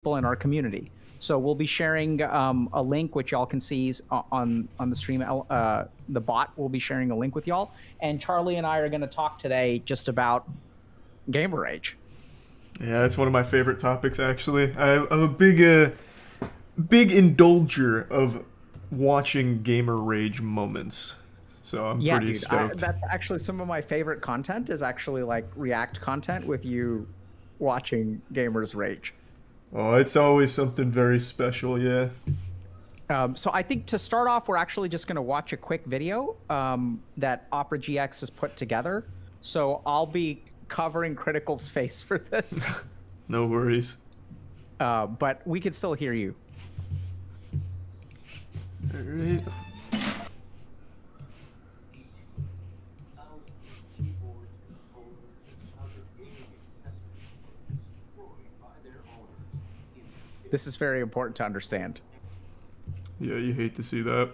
people in our community. So we'll be sharing a link which y'all can see on the stream. The bot will be sharing a link with y'all, and Charlie and I are going to talk today just about gamer rage. Yeah, it's one of my favorite topics actually. I'm a big indulger of watching gamer rage moments, so I'm Yeah, pretty dude, stoked. that's actually some of my favorite content. Is actually like React content with you watching gamers rage. Oh, it's always something very special, yeah. So I think to start off, we're actually just going to watch a quick video that Opera GX has put together. So I'll be covering Critical's face for this, No worries. but we can still hear you. Alright. This is very important to understand. Yeah, you hate to see that.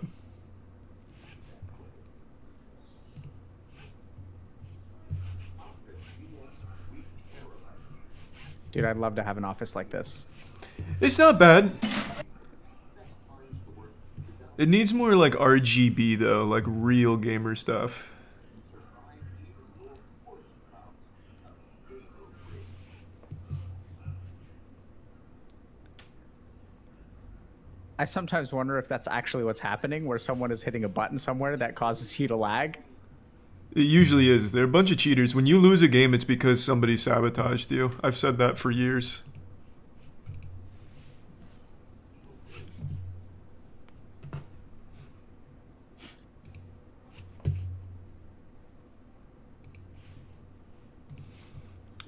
Dude, I'd love to have an office like this. It's not bad. It needs more like RGB though, like real gamer stuff. I sometimes wonder if that's actually what's happening, where someone is hitting a button somewhere that causes you to lag. It usually is. They're a bunch of cheaters. When you lose a game, it's because somebody sabotaged you. I've said that for years.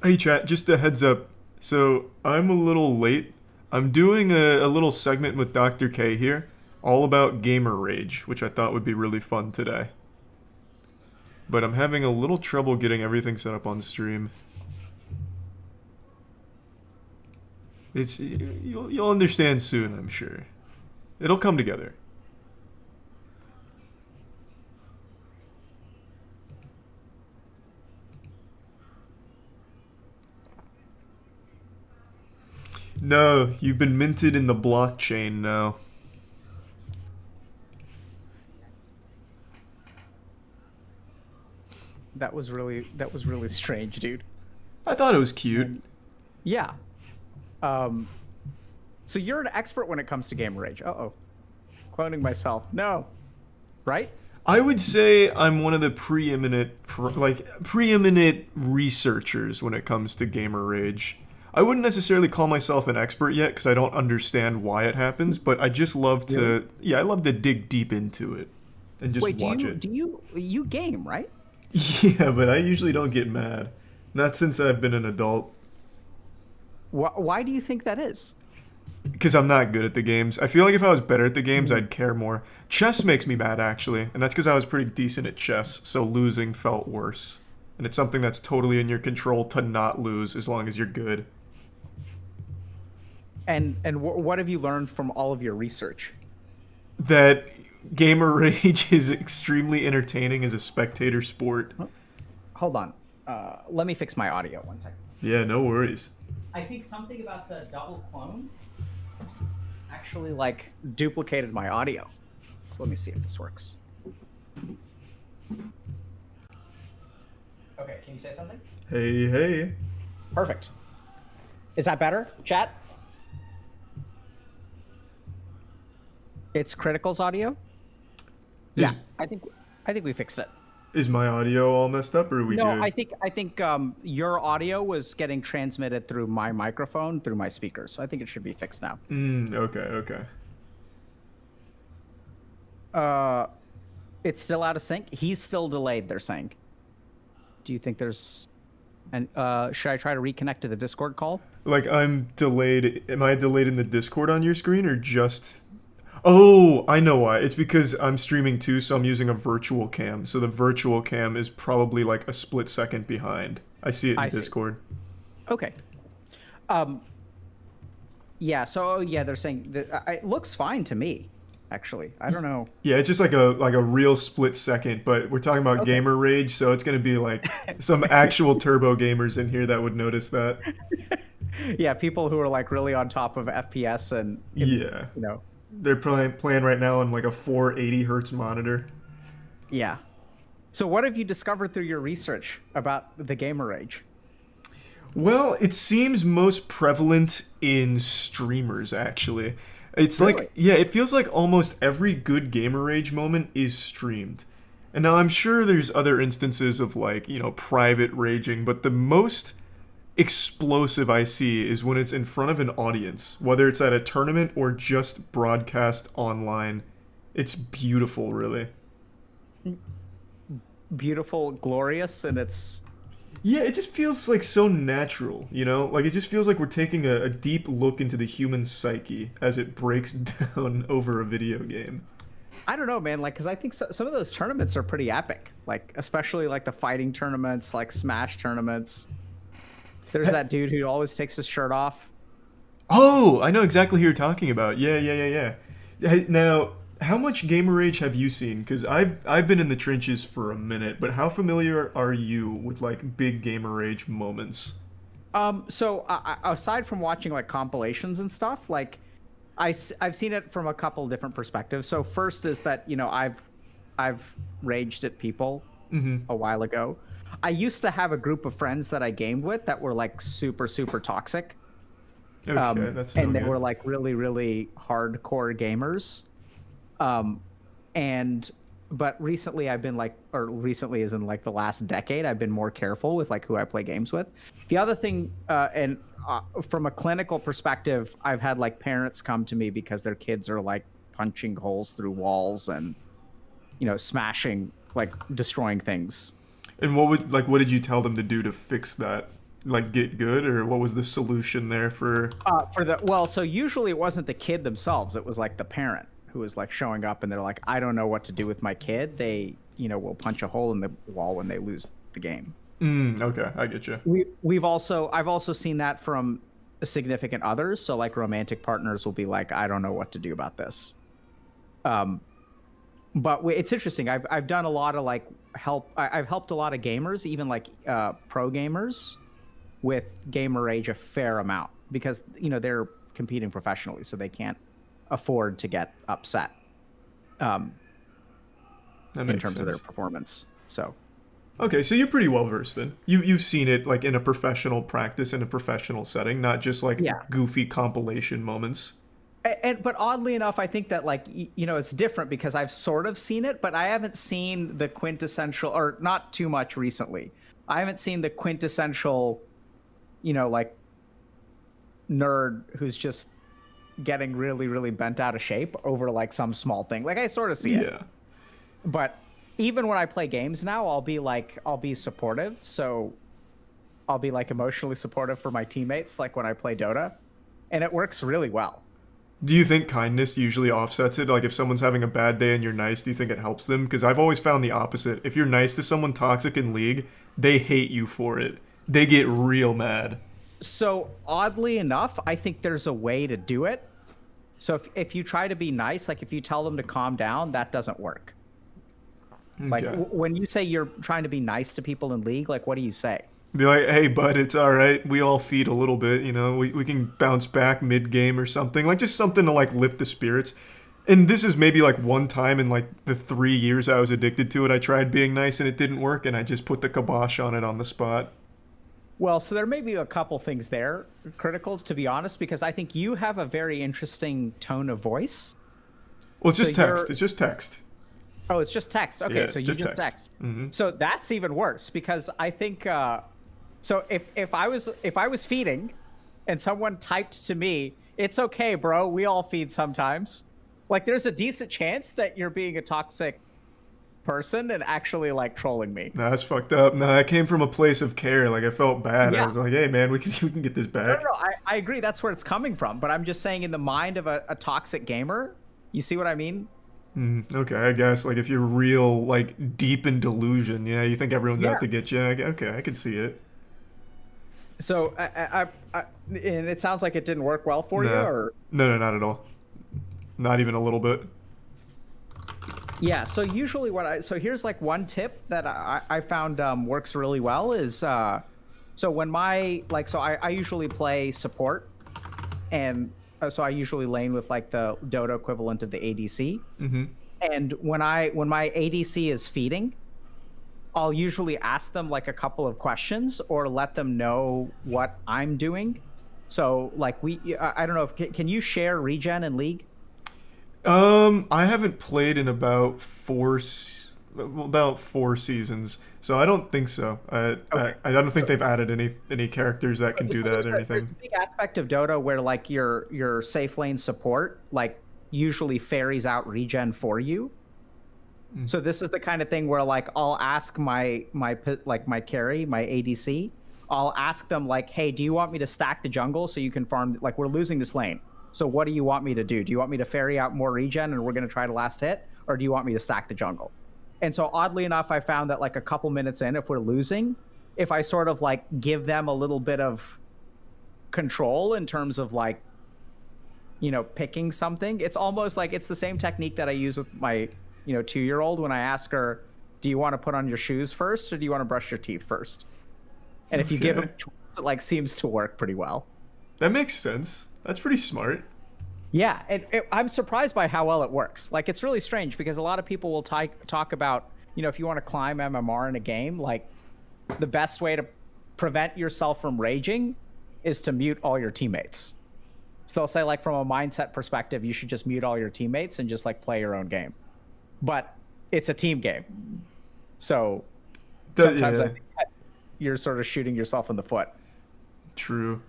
Hey chat, just a heads up. So I'm a little late. I'm doing a little segment with Dr. K here, all about gamer rage, which I thought would be really fun today. But I'm having a little trouble getting everything set up on stream. You'll understand soon, I'm sure. It'll come together. No, you've been minted in the blockchain now. That was really strange, dude. I thought it was cute. Yeah. Um, so you're an expert when it comes to gamer rage. Uh-oh. Cloning myself. No. Right? I would say I'm one of the preeminent researchers when it comes to gamer rage. I wouldn't necessarily call myself an expert yet because I don't understand why it happens, but I just love to, Really? yeah, I love to dig deep into it and just Wait, do watch you it. do you game, right? Yeah, but I usually don't get mad. Not since I've been an adult. Why do you think that is? Because I'm not good at the games. I feel like if I was better at the games, Mhm. I'd care more. Chess makes me mad, actually, and that's because I was pretty decent at chess, so losing felt worse. And it's something that's totally in your control to not lose as long as you're good. And what have you learned from all of your research? That gamer rage is extremely entertaining as a spectator sport. Hold on. Let me fix my audio 1 second. Yeah, no worries. I think something about the double clone actually like duplicated my audio. So let me see if this works. Okay, can you say something? Hey, hey. Perfect. Is that better, chat? It's Critical's audio? Is, Yeah, I think we fixed it. is my audio all messed up or are we No, good? I think your audio was getting transmitted through my microphone through my speakers, so I think it should be fixed now. Okay, okay. It's still out of sync. He's still delayed. They're saying. Do you think there's? And should I try to reconnect to the Discord call? Like, I'm delayed. Am I delayed in the Discord on your screen or just. Oh, I know why. It's because I'm streaming too, so I'm using a virtual cam. So the virtual cam is probably like a split second behind. I see it in I see. Discord. Okay. Um. Yeah. So yeah, they're saying that it looks fine to me. Actually, I don't know. Yeah, it's just like a real split second, but we're talking about Okay. gamer rage, so it's gonna be like some actual turbo gamers in here that would notice that. Yeah, people who are like really on top of FPS and Yeah. you know, They're playing right now on like a 480 hertz monitor. yeah. So what have you discovered through your research about the gamer rage? Well, it seems most prevalent in streamers, actually. It's Really? like, yeah, it feels like almost every good gamer rage moment is streamed. And now I'm sure there's other instances of like, private raging, but the most explosive I see is when it's in front of an audience, whether it's at a tournament or just broadcast online. It's beautiful, really. Beautiful, glorious, and it's Yeah, it just feels like so natural, you know? Like it just feels like we're taking a deep look into the human psyche as it breaks down over a video game. I don't know, man. Like, because I think some of those tournaments are pretty epic. Like, especially like the fighting tournaments, like Smash tournaments. There's that dude who always takes his shirt off. Oh, I know exactly who you're talking about. Yeah. Now, how much gamer rage have you seen? Because I've been in the trenches for a minute, but how familiar are you with like big gamer rage moments? So aside from watching like compilations and stuff, like I've seen it from a couple different perspectives. So first is that I've raged at people a while ago. I used to have a group of friends that I gamed with that were like super toxic. Okay, that's no And they good. were like really hardcore gamers. And but recently I've been like, or recently as in like the last decade, I've been more careful with like who I play games with. The other thing, from a clinical perspective, I've had like parents come to me because their kids are like punching holes through walls and smashing, like destroying things. And what did you tell them to do to fix that? Like get good, or what was the solution there for? So usually it wasn't the kid themselves; it was like the parent who was like showing up, and they're like, "I don't know what to do with my kid. They, will punch a hole in the wall when they lose the game." Okay, I get you. I've also seen that from significant others. So like romantic partners will be like, "I don't know what to do about this." But it's interesting. I've done a lot of like I've helped a lot of gamers, even like pro gamers, with gamer rage a fair amount because they're competing professionally, so they can't afford to get upset That in makes terms of their sense. performance. So Okay, so you're pretty well versed then. You've seen it like in a professional practice in a professional setting, not just like yeah. goofy compilation moments. But oddly enough, I think that like it's different because I've sort of seen it, but I haven't seen the quintessential, or not too much recently. I haven't seen the quintessential, like nerd who's just getting really bent out of shape over like some small thing. Like I sort of see it, Yeah. but even when I play games now, I'll be supportive. So I'll be like emotionally supportive for my teammates, like when I play Dota, and it works really well. Do you think kindness usually offsets it? Like if someone's having a bad day and you're nice, do you think it helps them? Because I've always found the opposite. If you're nice to someone toxic in League, they hate you for it. They get real mad. So oddly enough, I think there's a way to do it. So if you try to be nice, like if you tell them to calm down, that doesn't work. Like Okay. when you say you're trying to be nice to people in League, like what do you say? Be like, hey, bud, it's all right. We all feed a little bit, you know. We can bounce back mid game or something, like just something to like lift the spirits. And this is maybe like one time in like the 3 years I was addicted to it. I tried being nice and it didn't work, and I just put the kibosh on it on the spot. Well, so there may be a couple things there critical, to be honest, because I think you have a very interesting tone of voice. Well, it's just So text. you're- It's just text. Oh, it's just text. Okay, Yeah, so you just just text. text. So that's even worse because I think so if I was feeding and someone typed to me, "It's okay, bro. We all feed sometimes." Like there's a decent chance that you're being a toxic person and actually like trolling me. Nah, that's fucked up. Nah, that came from a place of care. Like I felt bad. I Yeah. was like, hey, man, we can get this No, back. no, no, I agree. That's where it's coming from. But I'm just saying, in the mind of a toxic gamer, you see what I mean? Okay, I guess like if you're real like deep in delusion, yeah, you think everyone's Yeah. out to get you. Okay, I can see it. So, and it sounds like it didn't work well for you, No. or No, not at all. Not even a little bit. yeah. So usually, so here's like one tip that I found works really well is So when my like, so I usually play support, and so I usually lane with like the Dota equivalent of the ADC. Mm-hmm. And when my ADC is feeding, I'll usually ask them like a couple of questions or let them know what I'm doing. So like I don't know if can you share regen in League? I haven't played in about 4 seasons, so I don't think so. Okay. I don't think they've added any characters that can do So that or there's a anything. big aspect of Dota where like your safe lane support like usually ferries out regen for you. So this is the kind of thing where like I'll ask like my carry, my ADC, I'll ask them like, "Hey, do you want me to stack the jungle so you can farm like we're losing this lane. So what do you want me to do? Do you want me to ferry out more regen and we're going to try to last hit, or do you want me to stack the jungle?" And so oddly enough, I found that like a couple minutes in, if we're losing, if I sort of like give them a little bit of control in terms of like, picking something, it's almost like it's the same technique that I use with my, 2-year-old when I ask her, "Do you want to put on your shoes first or do you want to brush your teeth first?" And if you give them Okay. a choice, it like seems to work pretty well. That makes sense. That's pretty smart. Yeah, I'm surprised by how well it works. Like, it's really strange because a lot of people will talk about, if you want to climb MMR in a game, like, the best way to prevent yourself from raging is to mute all your teammates. So they'll say, like, from a mindset perspective, you should just mute all your teammates and just, like, play your own game. But it's a team game. So sometimes I Yeah, think that you're sort of shooting yourself in the foot. true.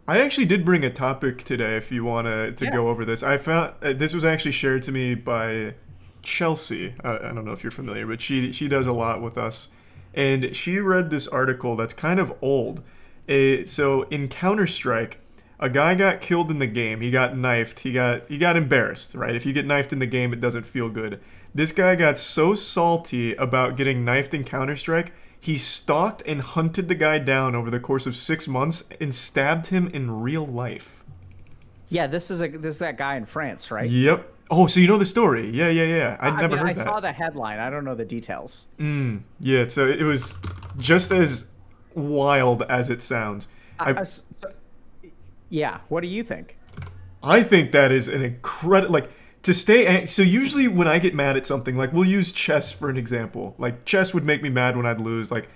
I actually did bring a topic today. If you want to Yeah. go over this, I found this was actually shared to me by Chelsea. I don't know if you're familiar, but she does a lot with us, and she read this article that's kind of old. So in Counter Strike, a guy got killed in the game. He got knifed. He got embarrassed, right? If you get knifed in the game, it doesn't feel good. This guy got so salty about getting knifed in Counter Strike, he stalked and hunted the guy down over the course of 6 months and stabbed him in real life. Yeah, this is that guy in France, right? Yep. Oh, so you know the story? Yeah, yeah, yeah. I'd I never mean, I heard that. saw the headline. I don't know the details. Yeah, so it was just as wild as it sounds. I Yeah, what do you think? I think that is an incredible like to so usually when I get mad at something, like we'll use chess for an example. Like chess would make me mad when I'd lose. Like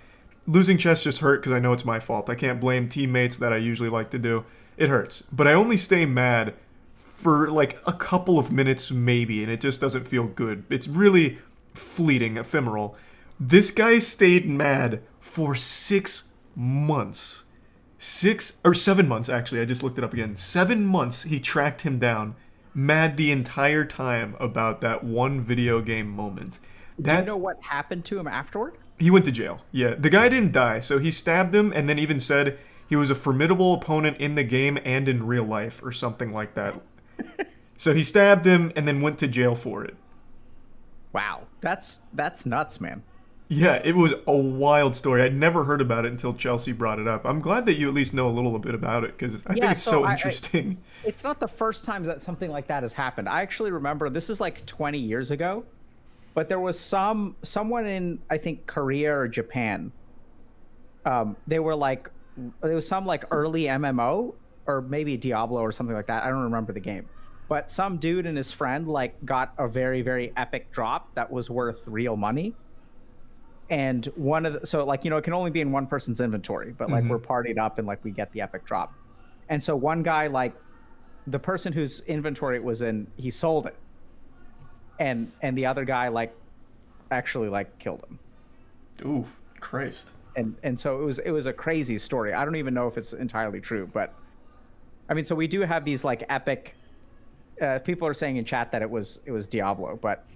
losing chess just hurt because I know it's my fault. I can't blame teammates that I usually like to do. It hurts. But I only stay mad for like a couple of minutes maybe, and it just doesn't feel good. It's really fleeting, ephemeral. This guy stayed mad for 6 months. 6 or 7 months, actually. I just looked it up again. 7 months he tracked him down, mad the entire time about that one video game moment. Do you That know what happened to him afterward? he went to jail. Yeah, the guy didn't die, so he stabbed him and then even said he was a formidable opponent in the game and in real life or something like that. So he stabbed him and then went to jail for it. Wow, that's nuts, man. Yeah, it was a wild story. I'd never heard about it until Chelsea brought it up. I'm glad that you at least know a little bit about it because I think Yeah, it's so so I interesting. it's not the first time that something like that has happened. I actually remember this is like 20 years ago, but there was someone in I think Korea or Japan. They were like there was some like early MMO or maybe Diablo or something like that. I don't remember the game. But some dude and his friend like got a very very epic drop that was worth real money. And one of the, so like it can only be in one person's inventory, but like we're partied up and like we get the epic drop. And so one guy like the person whose inventory it was in, he sold it. And the other guy like actually like killed him. Oof, Christ. And so it was a crazy story. I don't even know if it's entirely true, but I mean, so we do have these like epic people are saying in chat that it was Diablo, but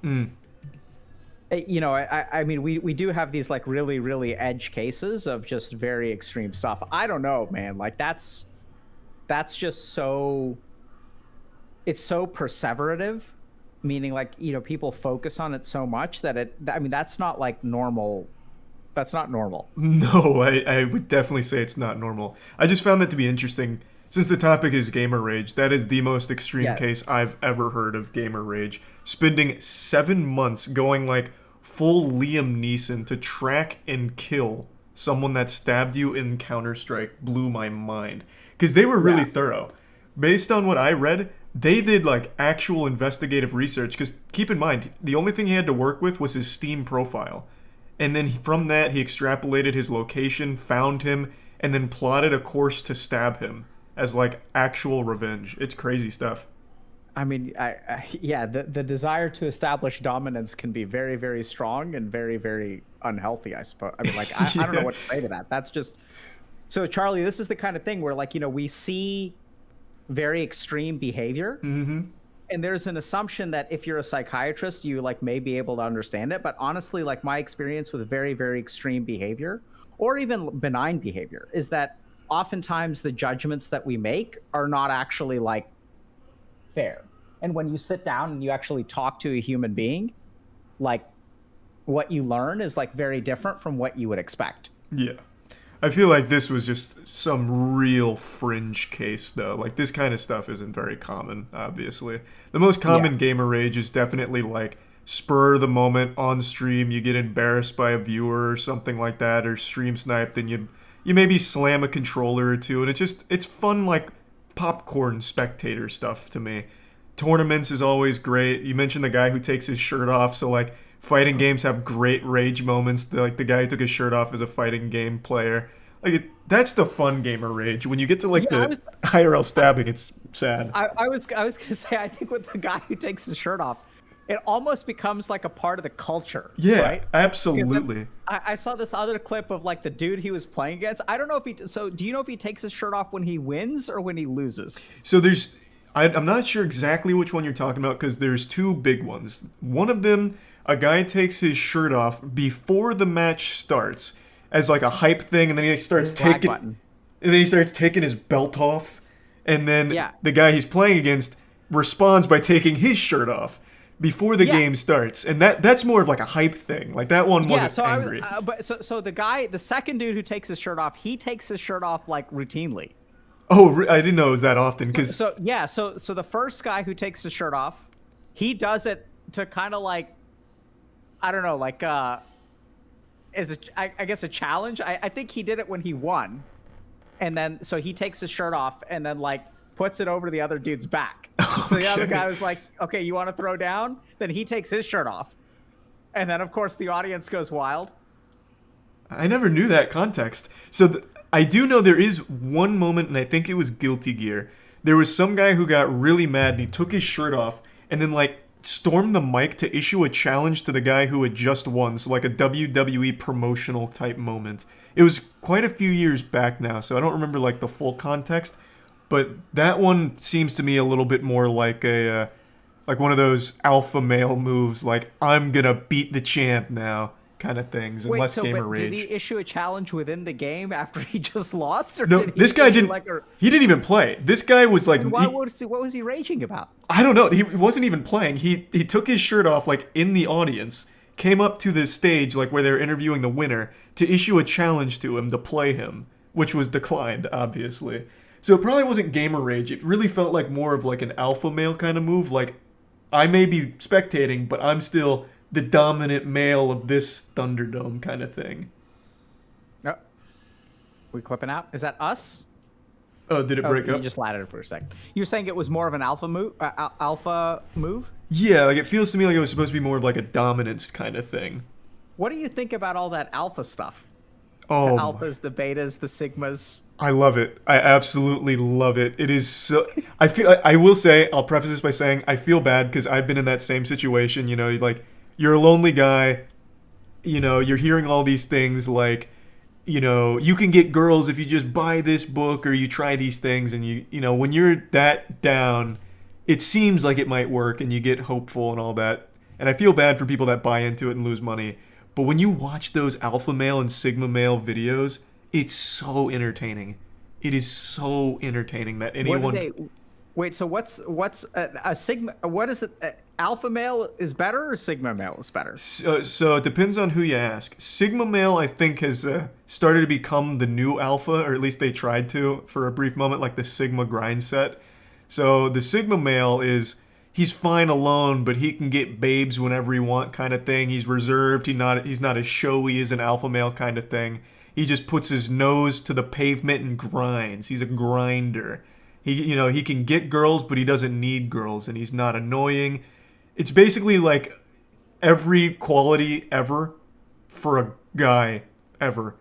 I mean, we do have these like really, really edge cases of just very extreme stuff. I don't know, man. Like that's just so, it's so perseverative, meaning like, people focus on it so much that I mean, that's not like normal. That's not normal. No, I would definitely say it's not normal. I just found that to be interesting. Since the topic is gamer rage, that is the most extreme Yeah. case I've ever heard of gamer rage. Spending 7 months going like full Liam Neeson to track and kill someone that stabbed you in Counter-Strike blew my mind. Because they were really thorough. Based on what I read, they did like actual investigative research. Because keep in mind, the only thing he had to work with was his Steam profile. And then from that, he extrapolated his location, found him, and then plotted a course to stab him as like actual revenge. It's crazy stuff. I mean, yeah, the desire to establish dominance can be very, very strong and very, very unhealthy, I suppose. I mean, like, I don't know what to say to that. That's just... So, Charlie, this is the kind of thing where, like, we see very extreme behavior. Mm-hmm. And there's an assumption that if you're a psychiatrist, you, like, may be able to understand it. But honestly, like, my experience with very, very extreme behavior, or even benign behavior, is that oftentimes the judgments that we make are not actually, like, fair. And when you sit down and you actually talk to a human being, like, what you learn is like very different from what you would expect. Yeah. I feel like this was just some real fringe case, though. Like, this kind of stuff isn't very common, obviously. The most common gamer rage is definitely, like, spur of the moment on stream. You get embarrassed by a viewer or something like that, or stream sniped, and you maybe slam a controller or two. And it's fun, like, popcorn spectator stuff to me. Tournaments is always great. You mentioned the guy who takes his shirt off, so, like, fighting games have great rage moments. The guy who took his shirt off as a fighting game player. Like, that's the fun gamer rage. When you get to, like, IRL stabbing, it's sad. I was gonna say, I think with the guy who takes his shirt off, it almost becomes like a part of the culture. Yeah, right? Absolutely. I saw this other clip of, like, the dude he was playing against. I don't know if he... So, do you know if he takes his shirt off when he wins or when he loses? So there's... I'm not sure exactly which one you're talking about, because there's two big ones. One of them, a guy takes his shirt off before the match starts as like a hype thing, and then he starts taking his belt off, and then the guy he's playing against responds by taking his shirt off before the game starts, and that's more of like a hype thing. Like, that one wasn't angry. So the second dude who takes his shirt off, he takes his shirt off like routinely. Oh, I didn't know it was that often. So the first guy who takes his shirt off, he does it to kind of like, I don't know, like I guess a challenge. I think he did it when he won, and then so he takes his shirt off and then like puts it over the other dude's back. Okay. So the other guy was like, "Okay, you want to throw down?" Then he takes his shirt off, and then of course the audience goes wild. I never knew that context. So I do know there is one moment, and I think it was Guilty Gear. There was some guy who got really mad, and he took his shirt off, and then, like, stormed the mic to issue a challenge to the guy who had just won. So, like, a WWE promotional type moment. It was quite a few years back now, so I don't remember, like, the full context. But that one seems to me a little bit more like a, like one of those alpha male moves, like, I'm gonna beat the champ now kind of things, and less gamer rage. Did he issue a challenge within the game after he just lost? Or no, this guy didn't. He didn't even play. This guy was like, what was he raging about? I don't know. He wasn't even playing. He took his shirt off, like, in the audience, came up to the stage, like, where they're interviewing the winner, to issue a challenge to him to play him, which was declined, obviously. So it probably wasn't gamer rage. It really felt like more of like an alpha male kind of move. Like, I may be spectating, but I'm still the dominant male of this Thunderdome kind of thing. Oh. We clipping out? Is that us? Oh, did it break up? You just landed it for a second. You were saying it was more of an alpha move? Yeah, like, it feels to me like it was supposed to be more of like a dominance kind of thing. What do you think about all that alpha stuff? Oh, the alphas, the betas, the sigmas. I love it. I absolutely love it. It is so... I will say, I'll preface this by saying, I feel bad because I've been in that same situation. You know, like, you're a lonely guy. You know, you're hearing all these things like, you know, you can get girls if you just buy this book or you try these things. And you know, when you're that down, it seems like it might work and you get hopeful and all that. And I feel bad for people that buy into it and lose money. But when you watch those alpha male and sigma male videos, it's so entertaining. It is so entertaining that anyone... Wait, so what's a sigma? What is it? Alpha male is better or sigma male is better? So it depends on who you ask. Sigma male, I think, has started to become the new alpha, or at least they tried to for a brief moment, like the Sigma grind set. So the sigma male is... he's fine alone, but he can get babes whenever he want kind of thing. He's reserved. He's not as showy as an alpha male kind of thing. He just puts his nose to the pavement and grinds. He's a grinder. He can get girls, but he doesn't need girls, and he's not annoying. It's basically like every quality ever for a guy ever,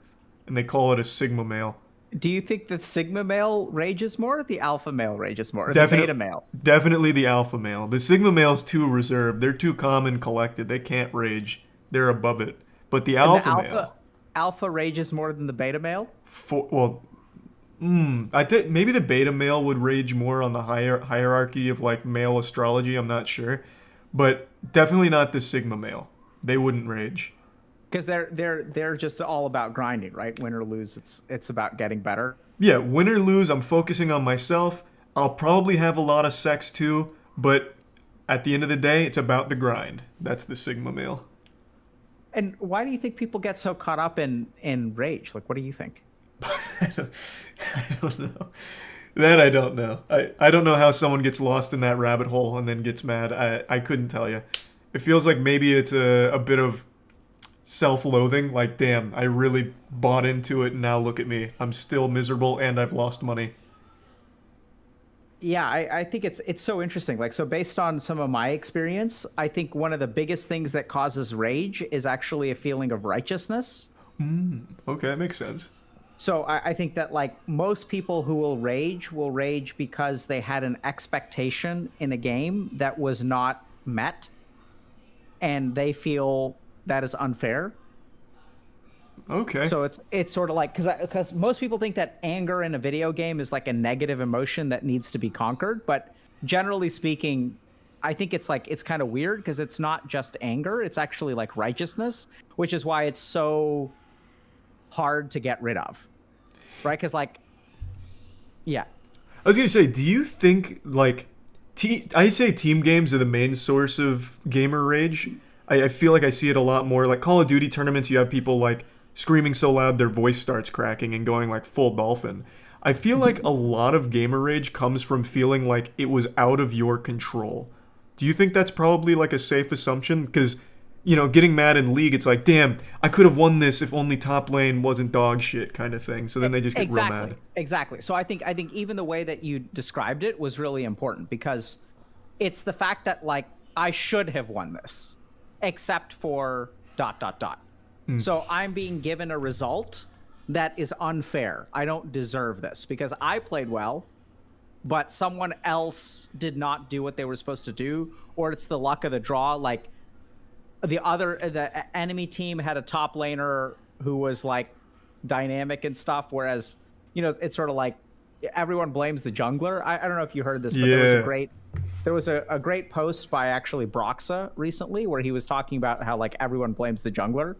and they call it a sigma male. Do you think the sigma male rages more, or the alpha male rages more, or the Definite- beta male? Definitely the alpha male. The sigma male's too reserved. They're too calm and collected. They can't rage. They're above it. But the And alpha the male, alpha rages more than the beta male. I think maybe the beta male would rage more on the hierarchy of like male astrology. I'm not sure, but definitely not the sigma male. They wouldn't rage. Because they're just all about grinding, right? Win or lose, it's about getting better. Yeah, win or lose, I'm focusing on myself. I'll probably have a lot of sex too, but at the end of the day, it's about the grind. That's the sigma male. And why do you think people get so caught up in rage? Like, what do you think? I don't know. That I don't know. I don't know how someone gets lost in that rabbit hole and then gets mad. I couldn't tell you. It feels like maybe it's a bit of self-loathing. Like, damn, I really bought into it and now look at me. I'm still miserable and I've lost money. Yeah, I think it's so interesting. Like, so based on some of my experience, I think one of the biggest things that causes rage is actually a feeling of righteousness. Okay, that makes sense. So I think that like most people who will rage because they had an expectation in a game that was not met, and they feel that is unfair. Okay. So it's sort of like because most people think that anger in a video game is like a negative emotion that needs to be conquered, but generally speaking, I think it's kind of weird because it's not just anger; it's actually like righteousness, which is why it's so hard to get rid of, right? Because yeah. I was gonna say, do you think like I say team games are the main source of gamer rage? I feel like I see it a lot more. Like Call of Duty tournaments, you have people like screaming so loud their voice starts cracking and going like full dolphin. I feel like a lot of gamer rage comes from feeling like it was out of your control. Do you think that's probably like a safe assumption? Because getting mad in League, it's like, damn, I could have won this if only top lane wasn't dog shit kind of thing. So then they just get real mad. Exactly. So I think even the way that you described it was really important because it's the fact that like I should have won this, except for ... So I'm being given a result that is unfair. I don't deserve this because I played well, but someone else did not do what they were supposed to do, or it's the luck of the draw. Like the enemy team had a top laner who was like dynamic and stuff, whereas it's sort of like everyone blames the jungler. I don't know if you heard this, but there was a great post by actually Broxa recently where he was talking about how like everyone blames the jungler.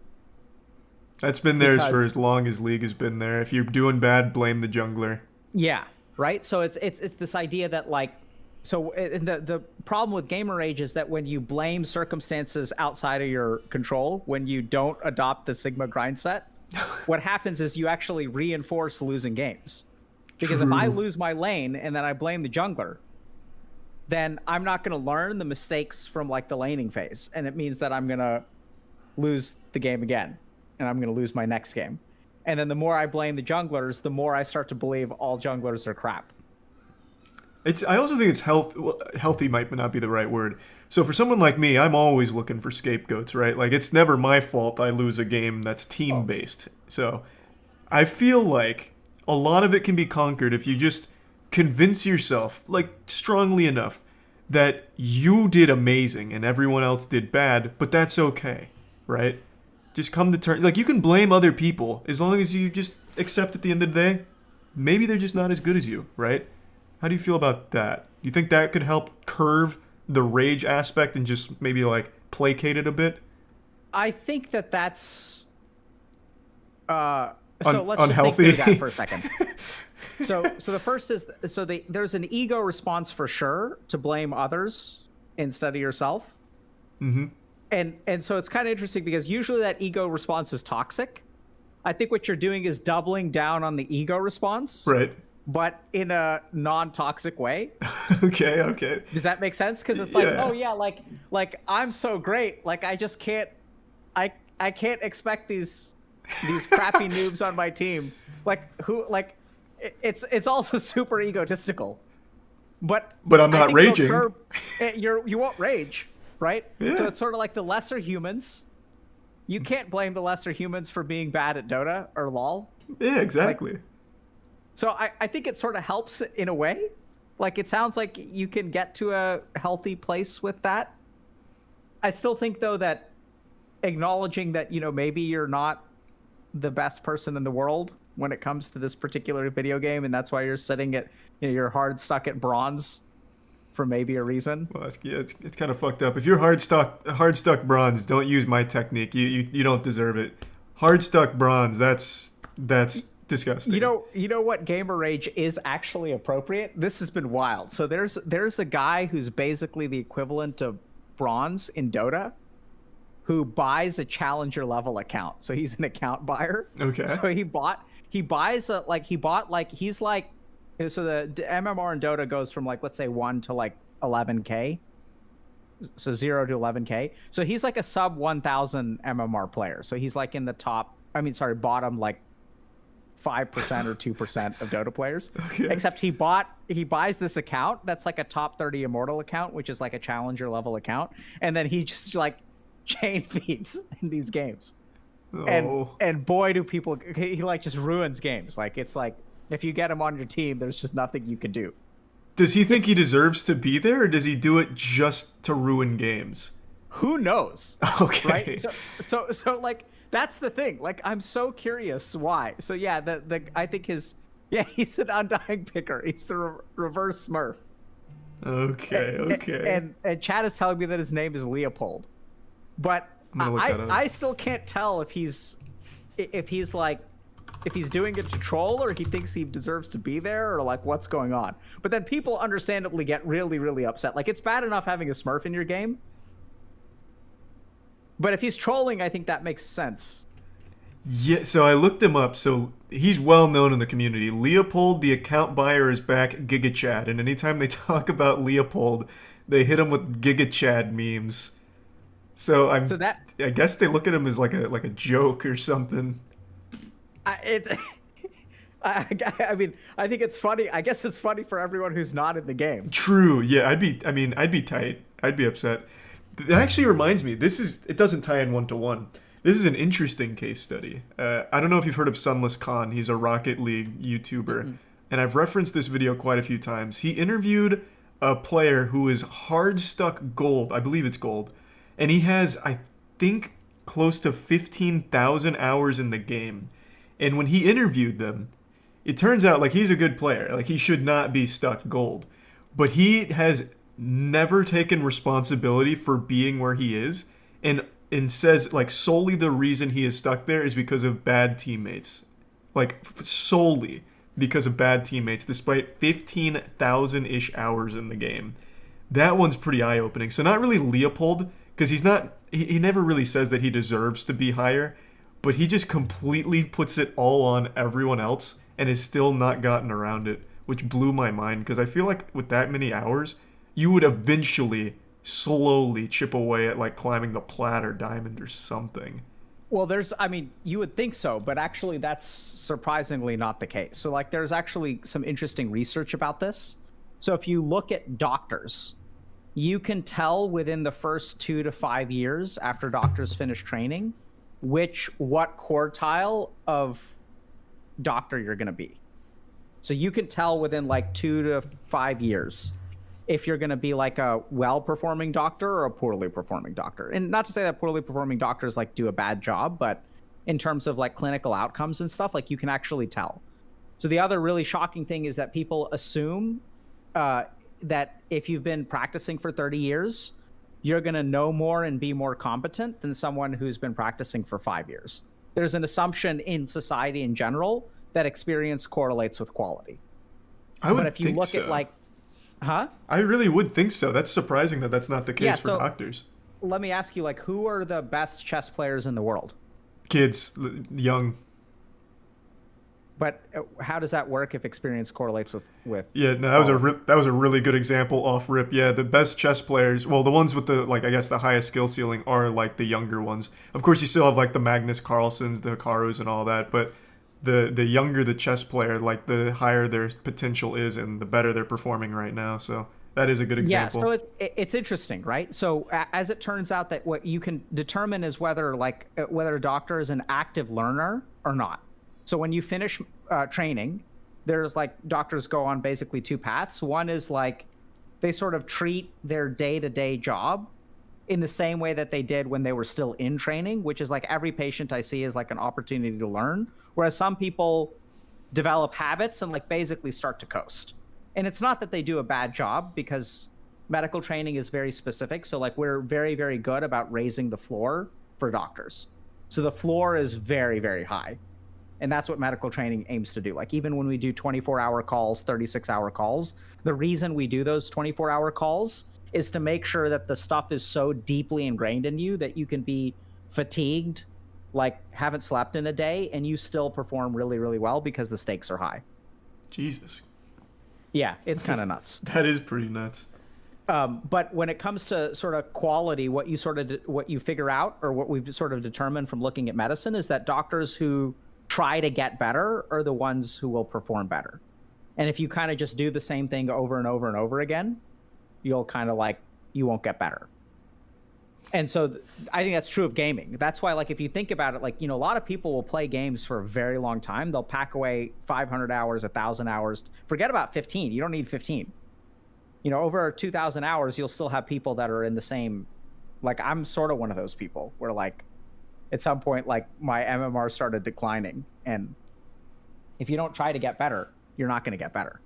That's been theirs for as long as League has been there. If you're doing bad, blame the jungler. Yeah, right. So it's this idea that like, so the problem with gamer rage is that when you blame circumstances outside of your control, when you don't adopt the Sigma grind set, what happens is you actually reinforce losing games. Because if I lose my lane and then I blame the jungler, then I'm not going to learn the mistakes from like the laning phase, and it means that I'm going to lose the game again. And I'm going to lose my next game. And then the more I blame the junglers, the more I start to believe all junglers are crap. I also think it's healthy might not be the right word. So for someone like me, I'm always looking for scapegoats, right? Like it's never my fault I lose a game that's team-based. So I feel like a lot of it can be conquered if you just convince yourself, like strongly enough, that you did amazing and everyone else did bad, but that's okay, right? Just come to terms. Like, you can blame other people as long as you just accept at the end of the day, maybe they're just not as good as you, right? How do you feel about that? Do you think that could help curve the rage aspect and just maybe, like, placate it a bit? I think that's... Unhealthy? Just think through that for a second. So the first is... there's an ego response for sure to blame others instead of yourself. Mm-hmm. And so it's kind of interesting because usually that ego response is toxic. I think what you're doing is doubling down on the ego response. Right. But in a non-toxic way. Okay. Does that make sense? Because it's like, oh yeah, like I'm so great. Like I just can't, I can't expect these these crappy noobs on my team, it's also super egotistical. But I'm I not think raging. You won't rage, right? Yeah. So it's sort of like the lesser humans. You can't blame the lesser humans for being bad at Dota or LoL. Yeah, exactly. So I think it sort of helps in a way. Like, it sounds like you can get to a healthy place with that. I still think, though, that acknowledging that, maybe you're not the best person in the world when it comes to this particular video game, and that's why you're sitting at, you're hard stuck at bronze for maybe a reason. Well, it's kind of fucked up. If you're hard stuck bronze, don't use my technique. You don't deserve it. Hard stuck bronze, that's disgusting. You know what gamer rage is actually appropriate? This has been wild. So there's a guy who's basically the equivalent of bronze in Dota, who buys a challenger level account. So he's an account buyer. Okay. So he's like, so the MMR in Dota goes from, like, let's say 1 to like 11K. So 0 to 11K. So he's like a sub 1,000 MMR player. So he's like in the bottom like 5% or 2% of Dota players. Okay. Except he buys this account that's like a top 30 immortal account, which is like a challenger level account, and then he just like chain feeds in these games. Oh. And boy, do people, he like just ruins games. Like, it's like, if you get him on your team, there's just nothing you can do. Does he think he deserves to be there, or does he do it just to ruin games? Who knows? Okay. Right? So like, that's the thing. Like, I'm so curious why. So yeah, I think he's an Undying picker. He's the reverse Smurf. Okay. And Chad is telling me that his name is Leopold, but I still can't tell if he's doing it to troll, or he thinks he deserves to be there, or like what's going on. But then people understandably get really, really upset. Like, it's bad enough having a Smurf in your game, but if he's trolling, I think that makes sense. Yeah, so I looked him up. So he's well known in the community. Leopold, the account buyer, is back GigaChad, and anytime they talk about Leopold, they hit him with GigaChad memes. So I guess they look at him as like a joke or something. I mean, I think it's funny. I guess it's funny for everyone who's not in the game. True. Yeah, I'd be tight. I'd be upset. That actually reminds me. It doesn't tie in 1-to-1. This is an interesting case study. I don't know if you've heard of Sunless Khan. He's a Rocket League YouTuber, and I've referenced this video quite a few times. He interviewed a player who is hard stuck gold. I believe it's gold, and he has, I think, close to 15,000 hours in the game. And when he interviewed them, it turns out, like, he's a good player. Like, he should not be stuck gold. But he has never taken responsibility for being where he is, and says, like, solely the reason he is stuck there is because of bad teammates. Like, solely because of bad teammates, despite 15,000-ish hours in the game. That one's pretty eye-opening. So not really Leopold, because he never really says that he deserves to be higher, but he just completely puts it all on everyone else and has still not gotten around it, which blew my mind, because I feel like with that many hours, you would eventually slowly chip away at, like, climbing the plat or diamond or something. Well, you would think so, but actually that's surprisingly not the case. So, like, there's actually some interesting research about this. So if you look at doctors, you can tell within the first 2 to 5 years after doctors finish training what quartile of doctor you're going to be. So you can tell within like 2 to 5 years if you're going to be like a well-performing doctor or a poorly performing doctor. And not to say that poorly performing doctors like do a bad job, but in terms of like clinical outcomes and stuff, like, you can actually tell. So the other really shocking thing is that people assume that if you've been practicing for 30 years, you're going to know more and be more competent than someone who's been practicing for 5 years. There's an assumption in society in general that experience correlates with quality. But if you look at, like, I really would think so. That's surprising that that's not the case for doctors. Let me ask you, like, who are the best chess players in the world? Kids, young. But how does that work if experience correlates with Yeah, no, that was a really good example off rip. Yeah, the best chess players, well, the ones with the like I guess the highest skill ceiling are like the younger ones. Of course, you still have like the Magnus Carlsens, the Hikaru's, and all that, but the younger the chess player, like the higher their potential is, and the better they're performing right now. So that is a good Yeah, example. so it's interesting, right? So as it turns out, that what you can determine is whether whether a doctor is an active learner or not. So when you finish training, there's like doctors go on basically two paths. One is like they sort of treat their day-to-day job in the same way that they did when they were still in training, which is like every patient I see is like an opportunity to learn. Whereas some people develop habits and like basically start to coast. And it's not that they do a bad job, because medical training is very specific. So like we're very, very good about raising the floor for doctors. So the floor is very, very high. And that's what medical training aims to do. Like even when we do 24-hour calls, 36-hour calls, the reason we do those 24-hour calls is to make sure that the stuff is so deeply ingrained in you that you can be fatigued, like haven't slept in a day, and you still perform really, really well because the stakes are high. Jesus, Yeah, it's kind of nuts. that is pretty nuts. But when it comes to sort of quality, what you figure out, or what we've sort of determined from looking at medicine, is that doctors who try to get better are the ones who will perform better. And if you kind of just do the same thing over and over and over again, you'll kind of like, you won't get better. And so I think that's true of gaming. That's why, like, if you think about it, like, a lot of people will play games for a very long time. They'll pack away 500 hours, 1,000 hours. Forget about 15. You don't need 15. Over 2,000 hours, you'll still have people that are in the same, like, I'm sort of one of those people where, like, at some point, like, my MMR started declining. And if you don't try to get better, you're not going to get better.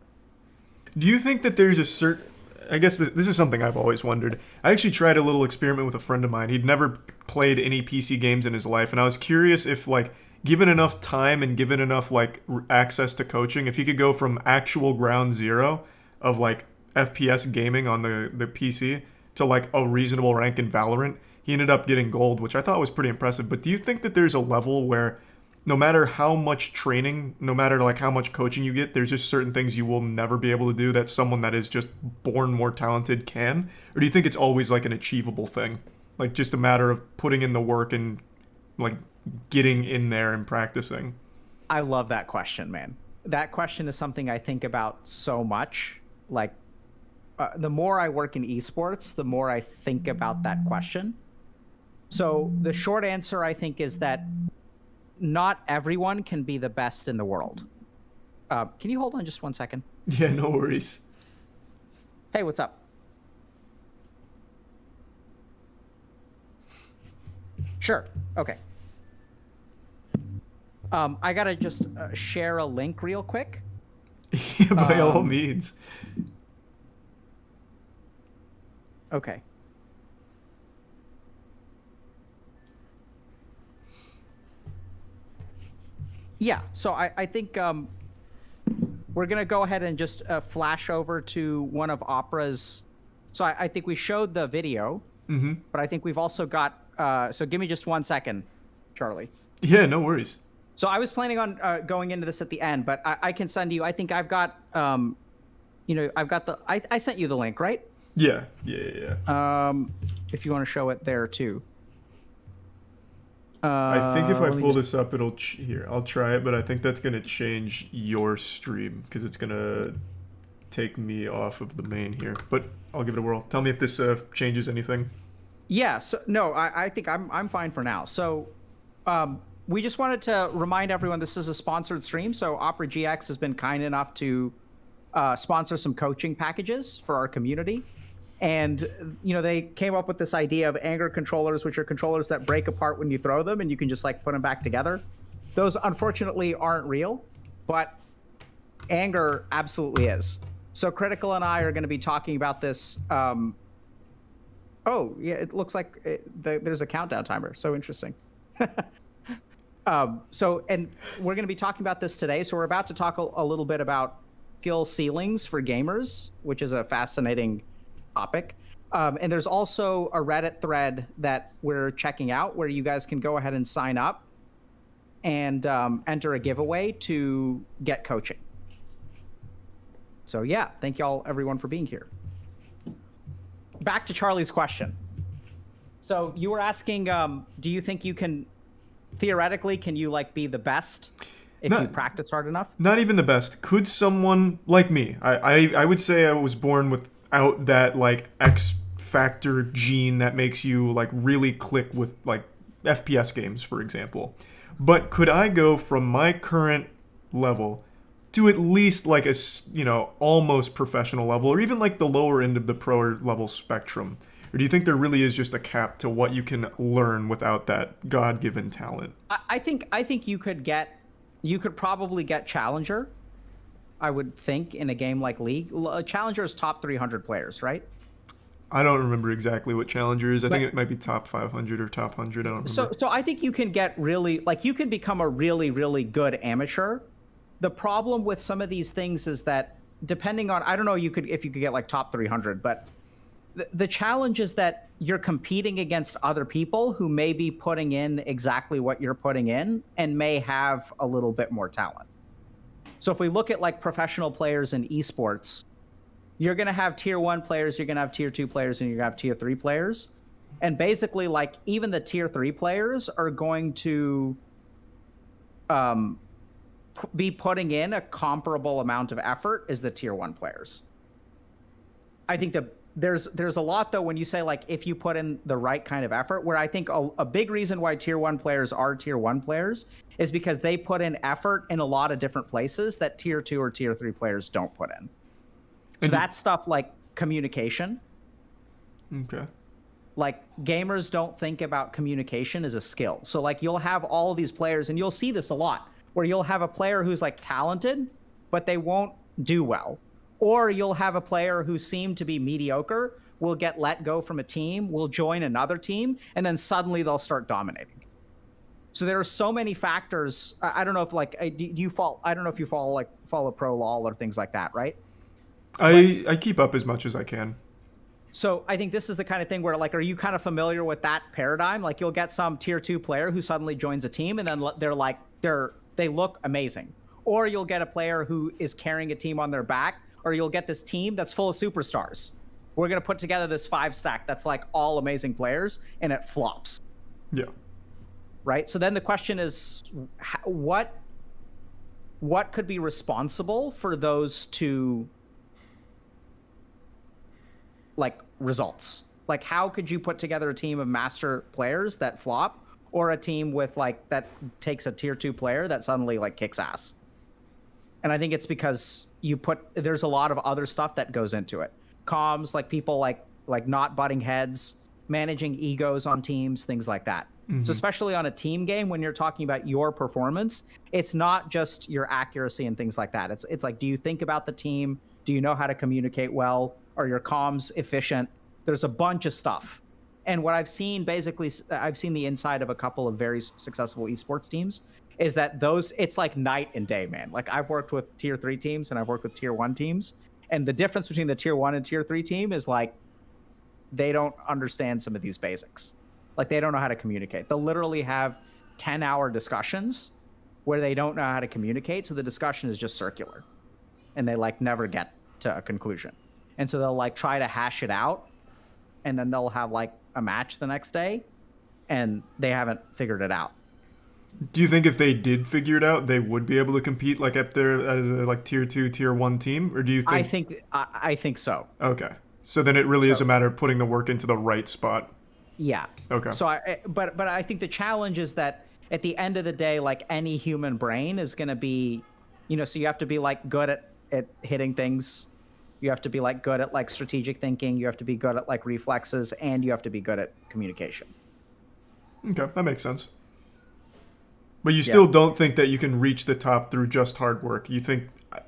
Do you think that there's a certain... I guess this is something I've always wondered. I actually tried a little experiment with a friend of mine. He'd never played any PC games in his life, and I was curious if, like, given enough time and given enough, like, access to coaching, if he could go from actual ground zero of, like, FPS gaming on the PC to, like, a reasonable rank in Valorant. He ended up getting gold, which I thought was pretty impressive. But do you think that there's a level where no matter how much training, no matter like how much coaching you get, there's just certain things you will never be able to do that someone that is just born more talented can? Or do you think it's always like an achievable thing? Like just a matter of putting in the work and like getting in there and practicing? I love that question, man. That question is something I think about so much. Like the more I work in esports, the more I think about that question. So the short answer, I think, is that not everyone can be the best in the world. Can you hold on just 1 second? Yeah, no worries. Hey, what's up? Sure. Okay. I gotta just share a link real quick. Yeah, by all means. Okay. Yeah, so I think we're going to go ahead and just flash over to one of Opera's. So I think we showed the video, but I think we've also got, so give me just 1 second, Charlie. Yeah, no worries. So I was planning on going into this at the end, but I can send you, I think I've got, I've got the, I sent you the link, right? Yeah. If you want to show it there too. I think if I let me pull just- this up, it'll here. I'll try it, but I think that's gonna change your stream because it's gonna take me off of the main here. But I'll give it a whirl. Tell me if this changes anything. Yeah. So no, I think I'm fine for now. So, we just wanted to remind everyone this is a sponsored stream. So Opera GX has been kind enough to sponsor some coaching packages for our community. And, they came up with this idea of anger controllers, which are controllers that break apart when you throw them and you can just like put them back together. Those unfortunately aren't real, but anger absolutely is. So Critical and I are going to be talking about this. Oh, yeah, it looks like there's a countdown timer. So interesting. And we're going to be talking about this today. So we're about to talk a little bit about skill ceilings for gamers, which is a fascinating topic. And there's also a Reddit thread that we're checking out where you guys can go ahead and sign up and enter a giveaway to get coaching. So yeah, thank y'all everyone for being here. Back to Charlie's question. So you were asking, do you think you can, theoretically, can you like be the best if you practice hard enough? Not even the best. Could someone like me? I would say I was born without that like X factor gene that makes you like really click with like FPS games, for example. But could I go from my current level to at least like a almost professional level, or even like the lower end of the pro level spectrum? Or do you think there really is just a cap to what you can learn without that God-given talent? I think you could probably get Challenger. I would think in a game like League. Challenger is top 300 players, right? I don't remember exactly what Challenger is. I think it might be top 500 or top 100. I don't remember. So I think you can get really, like, you can become a really, really good amateur. The problem with some of these things is that depending on, I don't know, if you could get like top 300, but the challenge is that you're competing against other people who may be putting in exactly what you're putting in and may have a little bit more talent. So if we look at like professional players in esports, you're going to have tier 1 players, you're going to have tier 2 players, and you're going to have tier 3 players. And basically, like, even the tier 3 players are going to be putting in a comparable amount of effort as the tier 1 players. I think that there's a lot, though, when you say, like, if you put in the right kind of effort, where I think a big reason why tier 1 players are tier 1 players is because they put in effort in a lot of different places that tier 2 or tier 3 players don't put in. So that's stuff like communication. Okay. Like, gamers don't think about communication as a skill. So like, you'll have all of these players, and you'll see this a lot, where you'll have a player who's like talented, but they won't do well. Or you'll have a player who seemed to be mediocre, will get let go from a team, will join another team, and then suddenly they'll start dominating. So there are so many factors. I don't know if like, do you follow, I don't know if you follow pro LOL or things like that, right? I keep up as much as I can. So I think this is the kind of thing where, like, are you kind of familiar with that paradigm? Like, you'll get some tier 2 player who suddenly joins a team, and then they're like, they look amazing. Or you'll get a player who is carrying a team on their back, or you'll get this team that's full of superstars. We're going to put together this 5-stack that's like all amazing players, and it flops. Yeah. Right? So then the question is, what could be responsible for those two, like, results? Like, how could you put together a team of master players that flop, or a team with like that takes a tier 2 player that suddenly like kicks ass? And I think it's because there's a lot of other stuff that goes into it. Comms, like people like not butting heads, managing egos on teams, things like that. Mm-hmm. So especially on a team game, when you're talking about your performance, it's not just your accuracy and things like that. It's like, do you think about the team? Do you know how to communicate well? Are your comms efficient? There's a bunch of stuff. And what I've seen, basically, I've seen the inside of a couple of very successful esports teams, is that it's like night and day, man. Like, I've worked with tier 3 teams and I've worked with tier 1 teams. And the difference between the tier 1 and tier 3 team is like, they don't understand some of these basics. Like, they don't know how to communicate. They'll literally have 10-hour discussions where they don't know how to communicate. So the discussion is just circular and they like never get to a conclusion. And so they'll like try to hash it out, and then they'll have like a match the next day and they haven't figured it out. Do you think if they did figure it out, they would be able to compete like up there as a like tier 2, tier 1 team? Or do you think... I think so. Okay. So then it really is a matter of putting the work into the right spot. Yeah. Okay. So but I think the challenge is that at the end of the day, like, any human brain is going to be, so you have to be like good at hitting things. You have to be like good at like strategic thinking. You have to be good at like reflexes, and you have to be good at communication. Okay, that makes sense. But you still don't think that you can reach the top through just hard work.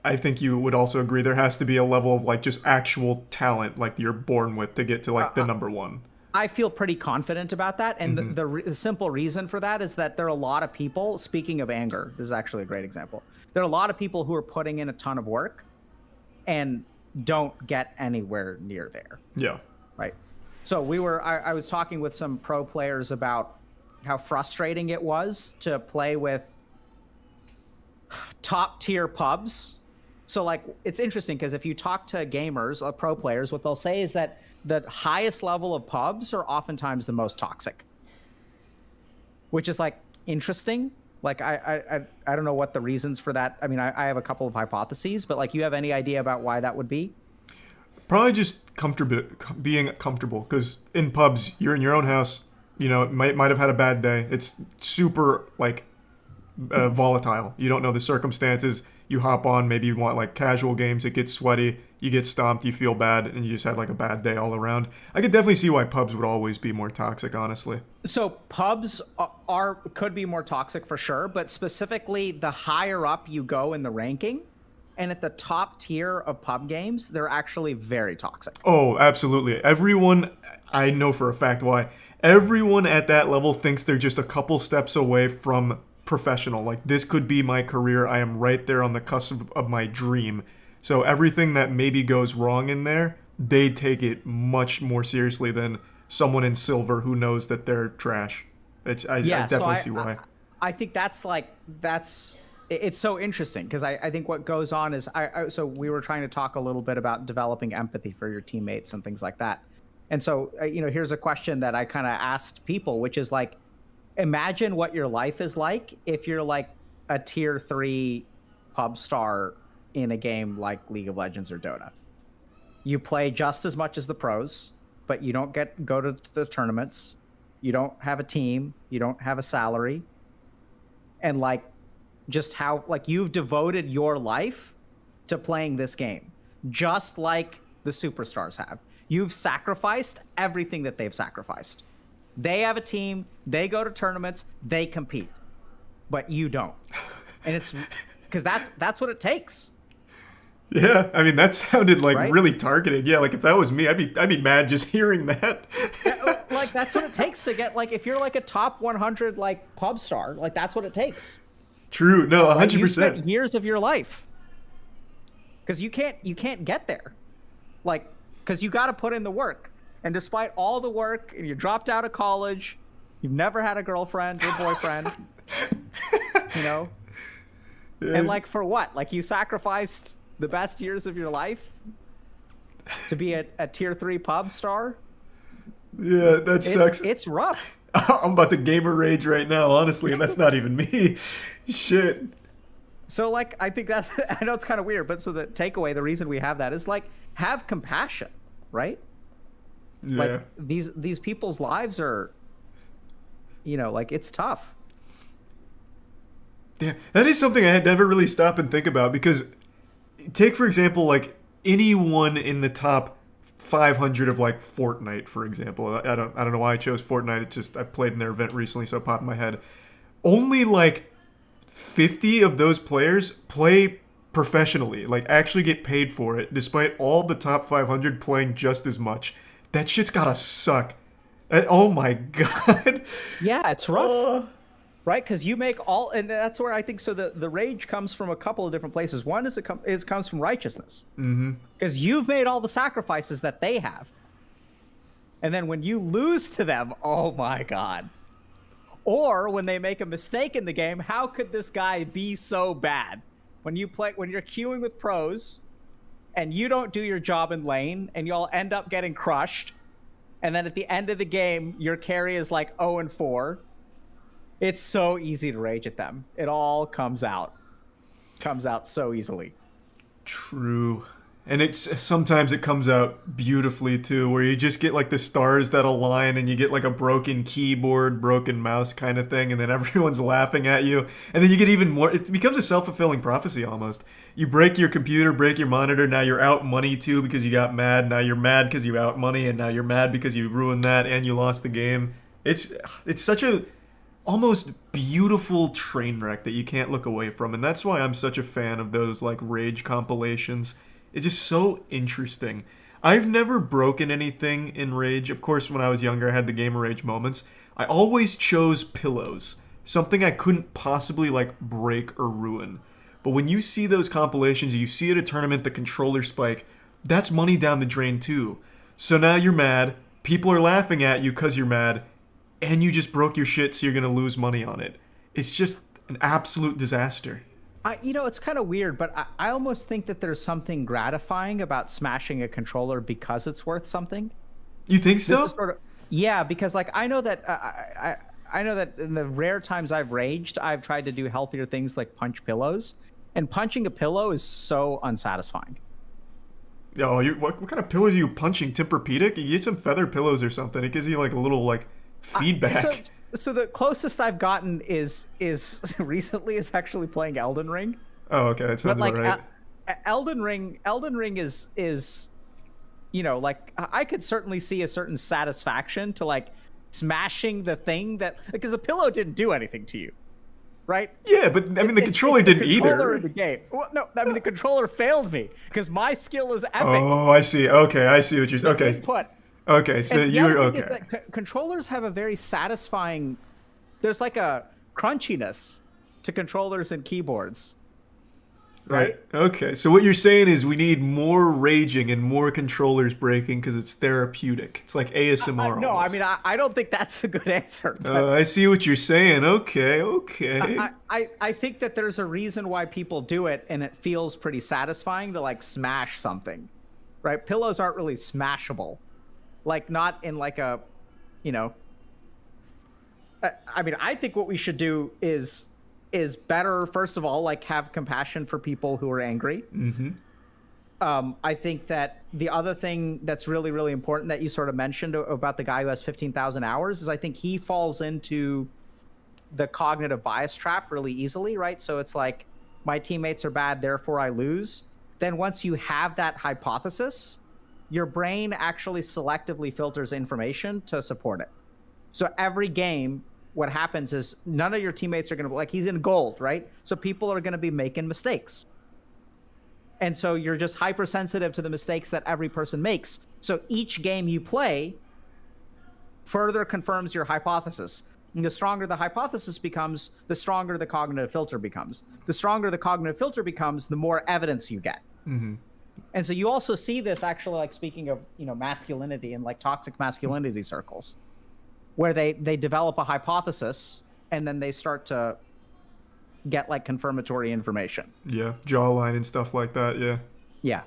I think you would also agree there has to be a level of like just actual talent, like you're born with, to get to like the number one. I feel pretty confident about that. And the simple reason for that is that there are a lot of people, speaking of anger, this is actually a great example. There are a lot of people who are putting in a ton of work and don't get anywhere near there. Yeah. Right. So I was talking with some pro players about how frustrating it was to play with top tier pubs. So like it's interesting because if you talk to gamers or pro players, what they'll say is that the highest level of pubs are oftentimes the most toxic, which is like interesting. Like I don't know what the reasons for that. I mean, I have a couple of hypotheses, but like you have any idea about why that would be? Probably just being comfortable, because in pubs, you're in your own house. You know, might have had a bad day. It's super like volatile. You don't know the circumstances. You hop on, maybe you want like casual games. It gets sweaty. You get stomped. You feel bad, and you just had like a bad day all around. I could definitely see why pubs would always be more toxic, honestly. So pubs could be more toxic for sure, but specifically the higher up you go in the ranking, and at the top tier of pub games, they're actually very toxic. Oh, absolutely. Everyone, I know for a fact why. Everyone at that level thinks they're just a couple steps away from professional. Like, this could be my career. I am right there on the cusp of my dream. So everything that maybe goes wrong in there, they take it much more seriously than someone in silver who knows that they're trash. I definitely see why. I think it's so interesting because I think what goes on is so we were trying to talk a little bit about developing empathy for your teammates and things like that. And so, here's a question that I kind of asked people, which is like, imagine what your life is like if you're like a tier 3 pub star in a game like League of Legends or Dota. You play just as much as the pros, but you don't go to the tournaments. You don't have a team. You don't have a salary. And like, just how like you've devoted your life to playing this game, just like the superstars have. You've sacrificed everything that they've sacrificed. They have a team, they go to tournaments, they compete, but you don't. And it's because that's what it takes. Yeah, I mean that sounded like Right? really targeted. Yeah, like if that was me, I'd be mad just hearing that. Like that's what it takes to get like if you're like a top 100 like pub star, like that's what it takes. True. No, Like, you 100%. spent years of your life because you can't get there, like because you got to put in the work. And despite all the work, and you dropped out of college, you've never had a girlfriend or boyfriend, Yeah. and like for what? Like you sacrificed the best years of your life to be a tier 3 pub star. Yeah, that sucks. It's rough. I'm about to gamer rage right now, honestly, and that's not even me. Shit. So like I think that's I know it's kind of weird, but so the takeaway, the reason we have that is like have compassion, right? Yeah. Like these people's lives are, like it's tough. Damn, that is something I had never really stopped and think about, because take for example like anyone in the top 500 of like Fortnite, for example. I don't know why I chose Fortnite. It just I played in their event recently, so it popped in my head. Only like 50 of those players play professionally, like actually get paid for it, despite all the top 500 playing just as much. That shit's gotta suck. Oh my god. Yeah, it's rough. Right, because you make all, and that's where I think so. The rage comes from a couple of different places. One is it comes from righteousness, because you've made all the sacrifices that they have, and then when you lose to them, oh my god. Or when they make a mistake in the game, how could this guy be so bad? When you're queuing with pros, and you don't do your job in lane, and you all end up getting crushed, and then at the end of the game, your carry is like 0-4. It's so easy to rage at them. It all comes out so easily. True. And sometimes it comes out beautifully too, where you just get like the stars that align and you get like a broken keyboard, broken mouse kind of thing, and then everyone's laughing at you. And then you get even more, it becomes a self-fulfilling prophecy almost. You break your computer, break your monitor, now you're out money too because you got mad. Now you're mad because you out money, and now you're mad because you ruined that and you lost the game. It's such a almost beautiful train wreck that you can't look away from, and that's why I'm such a fan of those like rage compilations. It's just so interesting. I've never broken anything in rage. Of course, when I was younger, I had the gamer rage moments. I always chose pillows, something I couldn't possibly like break or ruin. But when you see those compilations, you see at a tournament the controller spike, that's money down the drain too. So now you're mad, people are laughing at you because you're mad, and you just broke your shit, so you're gonna lose money on it. It's just an absolute disaster. It's kind of weird, but I almost think that there's something gratifying about smashing a controller because it's worth something. You think This so? is sort of yeah, because like I know that in the rare times I've raged, I've tried to do healthier things like punch pillows, and punching a pillow is so unsatisfying. Oh, what kind of pillows are you punching? Tempur-Pedic? You get some feather pillows or something. It gives you like a little like So feedback. so the closest I've gotten is recently is actually playing Elden Ring, Oh, okay, that but sounds like about right. Elden Ring is like I could certainly see a certain satisfaction to like smashing the thing that because the pillow didn't do anything to you, right? Yeah, but I mean the controller It's the didn't controller either. in the game. Well, no, I mean the controller failed me because my skill is epic. Oh, I see. Okay, I see what you're. The Okay, input. okay. So And the you're other thing is okay. that controllers have a very satisfying. There's like a crunchiness to controllers and keyboards, Right. right? Okay. So what you're saying is we need more raging and more controllers breaking because it's therapeutic. It's like ASMR. No, I almost. mean I don't think that's a good answer. But I see what you're saying. Okay. Okay. I think that there's a reason why people do it, and it feels pretty satisfying to like smash something, right? Pillows aren't really smashable, like not in like a, you know. I mean, I think what we should do is better. First of all, like have compassion for people who are angry. Mm-hmm. I think that the other thing that's really, really important that you sort of mentioned about the guy who has 15,000 hours is I think he falls into the cognitive bias trap really easily, right? So it's like my teammates are bad, therefore I lose. Then once you have that hypothesis, your brain actually selectively filters information to support it. So every game, what happens is none of your teammates are going to like he's in gold, right? So people are going to be making mistakes. And so you're just hypersensitive to the mistakes that every person makes. So each game you play further confirms your hypothesis. And the stronger the hypothesis becomes, the stronger the cognitive filter becomes. The stronger the cognitive filter becomes, the more evidence you get. Mm-hmm. And so you also see this actually, like speaking of, masculinity and like toxic masculinity circles, where they develop a hypothesis and then they start to get like confirmatory information. Yeah. Jawline and stuff like that. Yeah. Yeah.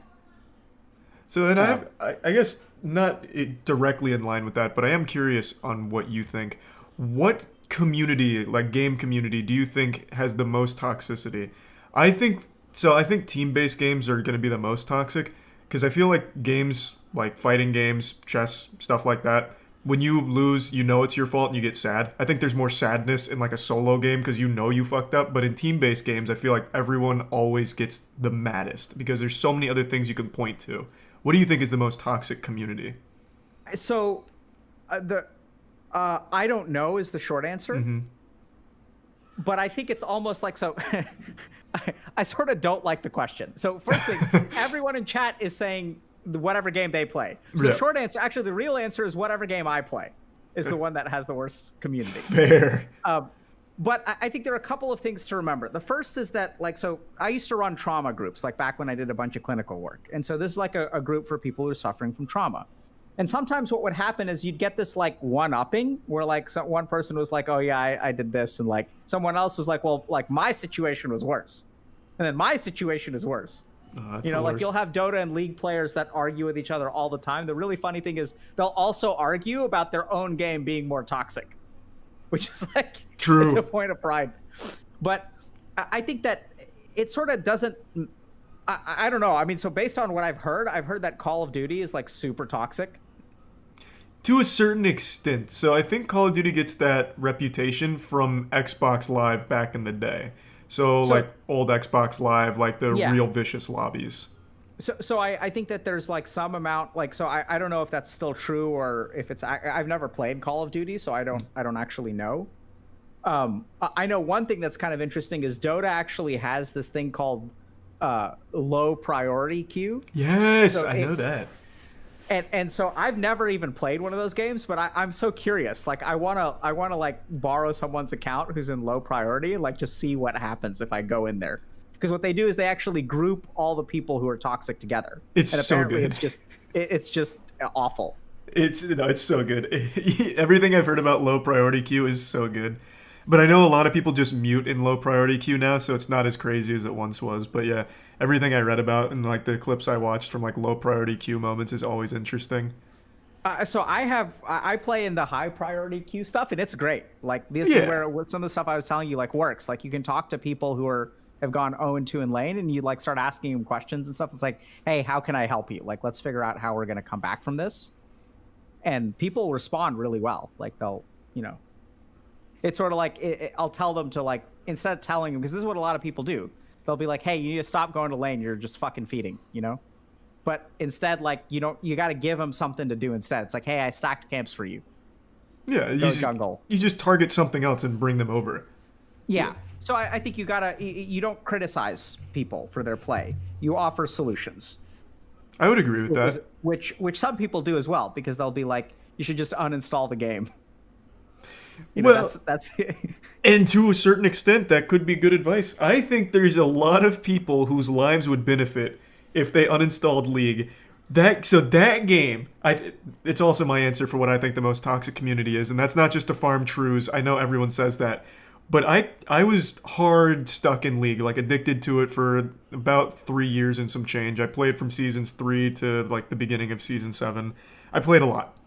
So then I guess not directly in line with that, but I am curious on what you think. What community, like game community, do you think has the most toxicity? I think so. I think team-based games are going to be the most toxic because I feel like games like fighting games, chess, stuff like that. When you lose, you know it's your fault and you get sad. I think there's more sadness in like a solo game because you know you fucked up. But in team-based games, I feel like everyone always gets the maddest because there's so many other things you can point to. What do you think is the most toxic community? So I don't know is the short answer. Mm-hmm. But I think it's almost like so. I sort of don't like the question. So first thing, everyone in chat is saying whatever game they play. So Yeah. the short answer, actually, the real answer is whatever game I play is the one that has the worst community. Fair. But I think there are a couple of things to remember. The first is that, like, so I used to run trauma groups, like back when I did a bunch of clinical work. And so this is like a group for people who are suffering from trauma. And sometimes what would happen is you'd get this like one-upping where like one person was like, oh yeah, I did this. And like someone else was like, well, like my situation was worse. And then my situation is worse. Oh, that's You know, the like worst. you'll have Dota and League players that argue with each other all the time. The really funny thing is they'll also argue about their own game being more toxic, which is like, True. it's a point of pride. But I think that it sort of doesn't, I don't know. I mean, so based on what I've heard that Call of Duty is like super toxic. To a certain extent. So I think Call of Duty gets that reputation from Xbox Live back in the day. So like old Xbox Live, like the Yeah. real vicious lobbies. So I think that there's like some amount, like, so I don't know if that's still true or if it's, I've never played Call of Duty, so I don't actually know. I know one thing that's kind of interesting is Dota actually has this thing called low priority queue. Yes, So I know that. And so I've never even played one of those games, but I'm so curious. Like I wanna like borrow someone's account who's in low priority and like just see what happens if I go in there. Because what they do is they actually group all the people who are toxic together. It's and so apparently good. It's just awful. It's so good. Everything I've heard about low priority queue is so good. But I know a lot of people just mute in low priority queue now, so it's not as crazy as it once was. But yeah, everything I read about and like the clips I watched from like low priority queue moments is always interesting. So I play in the high priority queue stuff, and it's great. Like this is Yeah. where some of the stuff I was telling you like works. Like you can talk to people who have gone 0 and 2 in lane, and you like start asking them questions and stuff. It's like, hey, how can I help you? Like let's figure out how we're gonna come back from this. And people respond really well. Like they'll, it's sort of like I'll tell them to like instead of telling them because this is what a lot of people do. They'll be like, hey, you need to stop going to lane. You're just fucking feeding. But instead, like you got to give them something to do instead. It's like, hey, I stacked camps for you. Yeah, Go jungle. you just target something else and bring them over. Yeah. So I think you don't criticize people for their play. You offer solutions, I would agree with that. which some people do as well because they'll be like, you should just uninstall the game. Well, that's And to a certain extent, that could be good advice. I think there's a lot of people whose lives would benefit if they uninstalled League. That game, it's also my answer for what I think the most toxic community is, and that's not just to farm trues. I know everyone says that, but I was hard stuck in League, like addicted to it for about 3 years and some change. I played from seasons 3 to like the beginning of season 7. I played a lot.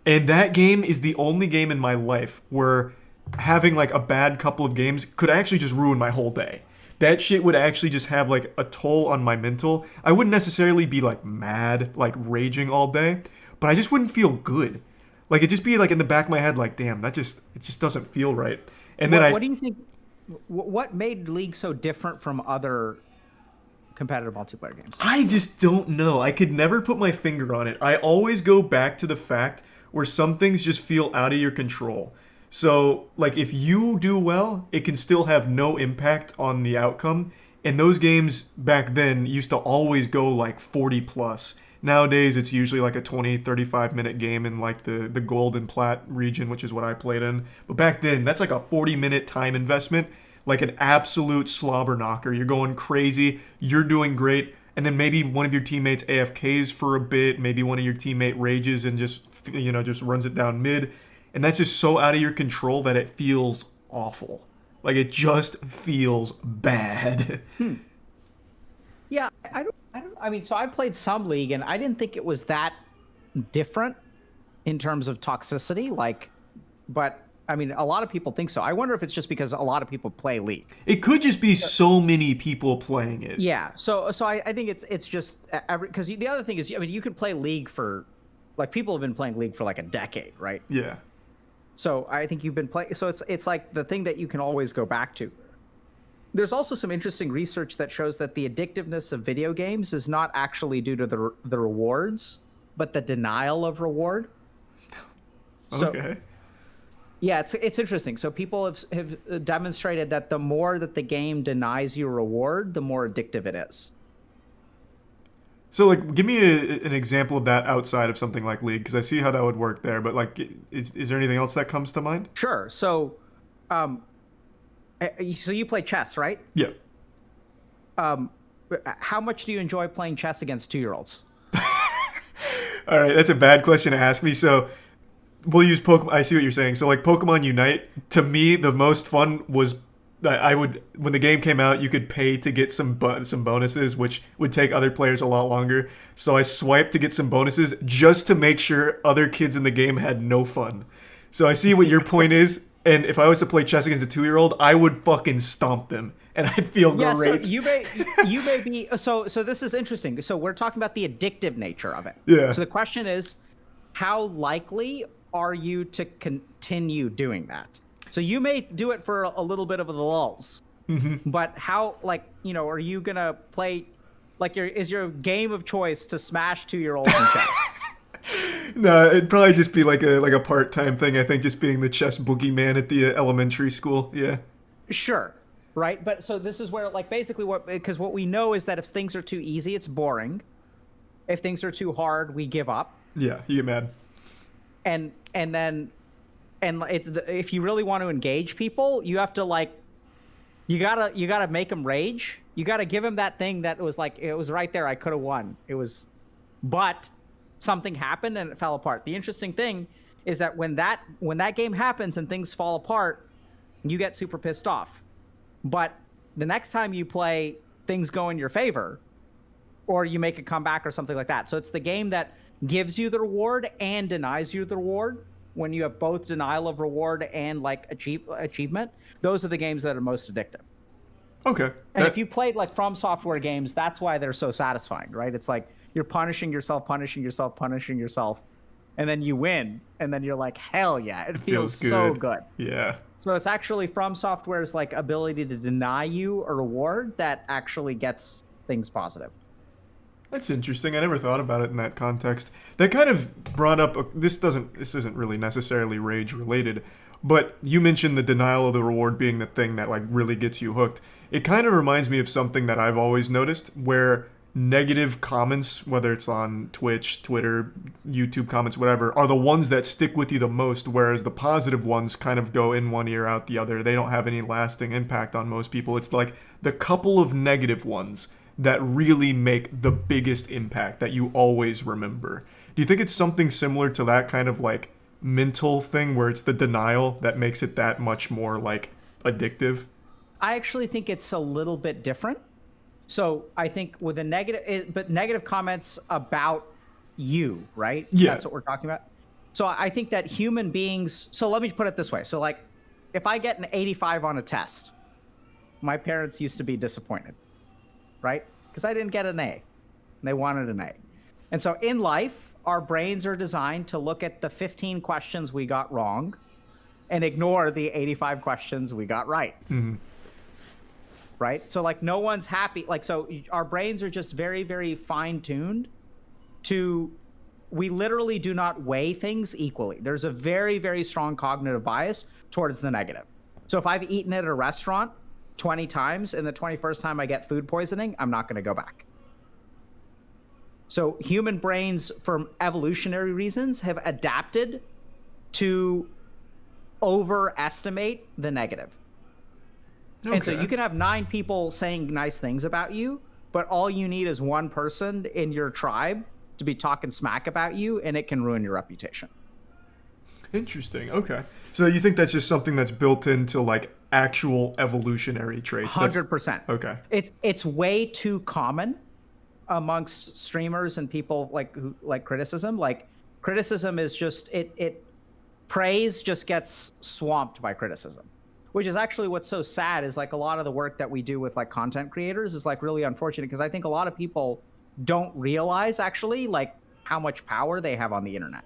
And that game is the only game in my life where having like a bad couple of games could actually just ruin my whole day. That shit would actually just have like a toll on my mental. I wouldn't necessarily be like mad, like raging all day, but I just wouldn't feel good. Like it'd just be like in the back of my head, like, damn, it just doesn't feel right. And then what do you think? What made League so different from other competitive multiplayer games? I just don't know. I could never put my finger on it. I always go back to the fact where some things just feel out of your control. So, like, if you do well, it can still have no impact on the outcome. And those games back then used to always go like 40 plus. Nowadays, it's usually like a 20, 35-minute game in like the gold and plat region, which is what I played in. But back then, that's like a 40-minute time investment, like an absolute slobber knocker. You're going crazy, you're doing great, and then maybe one of your teammates AFKs for a bit, maybe one of your teammate rages and just runs it down mid, and that's just so out of your control that it feels awful. Like it just feels bad. Yeah, I mean, so I played some League, and I didn't think it was that different in terms of toxicity. But I mean, a lot of people think so. I wonder if it's just because a lot of people play League. It could just be so many people playing it. Yeah. So I think it's just because the other thing is, I mean, you could play League for like people have been playing League for like a decade, right? Yeah. So I think you've been playing. So it's like the thing that you can always go back to. There's also some interesting research that shows that the addictiveness of video games is not actually due to the rewards, but the denial of reward. So, Okay. yeah, it's interesting. So people have demonstrated that the more that the game denies you reward, the more addictive it is. So, like, give me an example of that outside of something like League, because I see how that would work there. But like, is there anything else that comes to mind? Sure. So, so you play chess, right? Yeah. How much do you enjoy playing chess against 2-year-olds? All right, that's a bad question to ask me. So, we'll use Pokemon. I see what you're saying. So, like, Pokemon Unite, to me, the most fun was I would when the game came out, you could pay to get some bonuses, which would take other players a lot longer. So I swiped to get some bonuses just to make sure other kids in the game had no fun. So I see what your point is, and if I was to play chess against a 2-year-old, I would fucking stomp them, and I'd feel Yeah, great. so you may be so this is interesting. So we're talking about the addictive nature of it. Yeah. So the question is, how likely are you to continue doing that? So you may do it for a little bit of the lulls, but how, like, are you gonna play? Like, is your game of choice to smash 2-year-olds in chess? No, it'd probably just be like a part-time thing. I think just being the chess boogeyman at the elementary school. Yeah. Sure, right. But so this is where, like, basically because what we know is that if things are too easy, it's boring. If things are too hard, we give up. Yeah, you get mad. And then. And if you really want to engage people, you have to you gotta make them rage. You gotta give them that thing that was like, it was right there. I could have won. But something happened and it fell apart. The interesting thing is that when that game happens and things fall apart, you get super pissed off. But the next time you play, things go in your favor, or you make a comeback or something like that. So it's the game that gives you the reward and denies you the reward. When you have both denial of reward and like achievement, those are the games that are most addictive. Okay. And if you played like From Software games, that's why they're so satisfying, right? It's like you're punishing yourself, and then you win, and then you're like, hell yeah, it feels so good. Yeah. So it's actually From Software's like ability to deny you a reward that actually gets things positive. That's interesting. I never thought about it in that context. That kind of brought up this isn't really necessarily rage related, but you mentioned the denial of the reward being the thing that like really gets you hooked. It kind of reminds me of something that I've always noticed where negative comments, whether it's on Twitch, Twitter, YouTube comments, whatever, are the ones that stick with you the most, whereas the positive ones kind of go in one ear out the other. They don't have any lasting impact on most people. It's like the couple of negative ones that really make the biggest impact that you always remember. Do you think it's something similar to that kind of like mental thing where it's the denial that makes it that much more like addictive? I actually think it's a little bit different. So I think with a negative comments about you, right? Yeah. That's what we're talking about. So I think that human beings, so let me put it this way. So like if I get an 85 on a test, my parents used to be disappointed, right? Because I didn't get an A. And they wanted an A. And so in life, our brains are designed to look at the 15 questions we got wrong and ignore the 85 questions we got right. Mm-hmm. Right? So like no one's happy. Like, so our brains are just very, very fine-tuned to, we literally do not weigh things equally. There's a very, very strong cognitive bias towards the negative. So if I've eaten at a restaurant 20 times and the 21st time I get food poisoning, I'm not going to go back. So human brains, for evolutionary reasons, have adapted to overestimate the negative. Okay. And so you can have 9 people saying nice things about you, but all you need is one person in your tribe to be talking smack about you, and it can ruin your reputation. Interesting. Okay. So you think that's just something that's built into like actual evolutionary traits? 100%. Okay. It's way too common amongst streamers and people who like criticism. Like criticism is just praise just gets swamped by criticism. Which is actually what's so sad is like a lot of the work that we do with like content creators is like really unfortunate because I think a lot of people don't realize actually like how much power they have on the internet.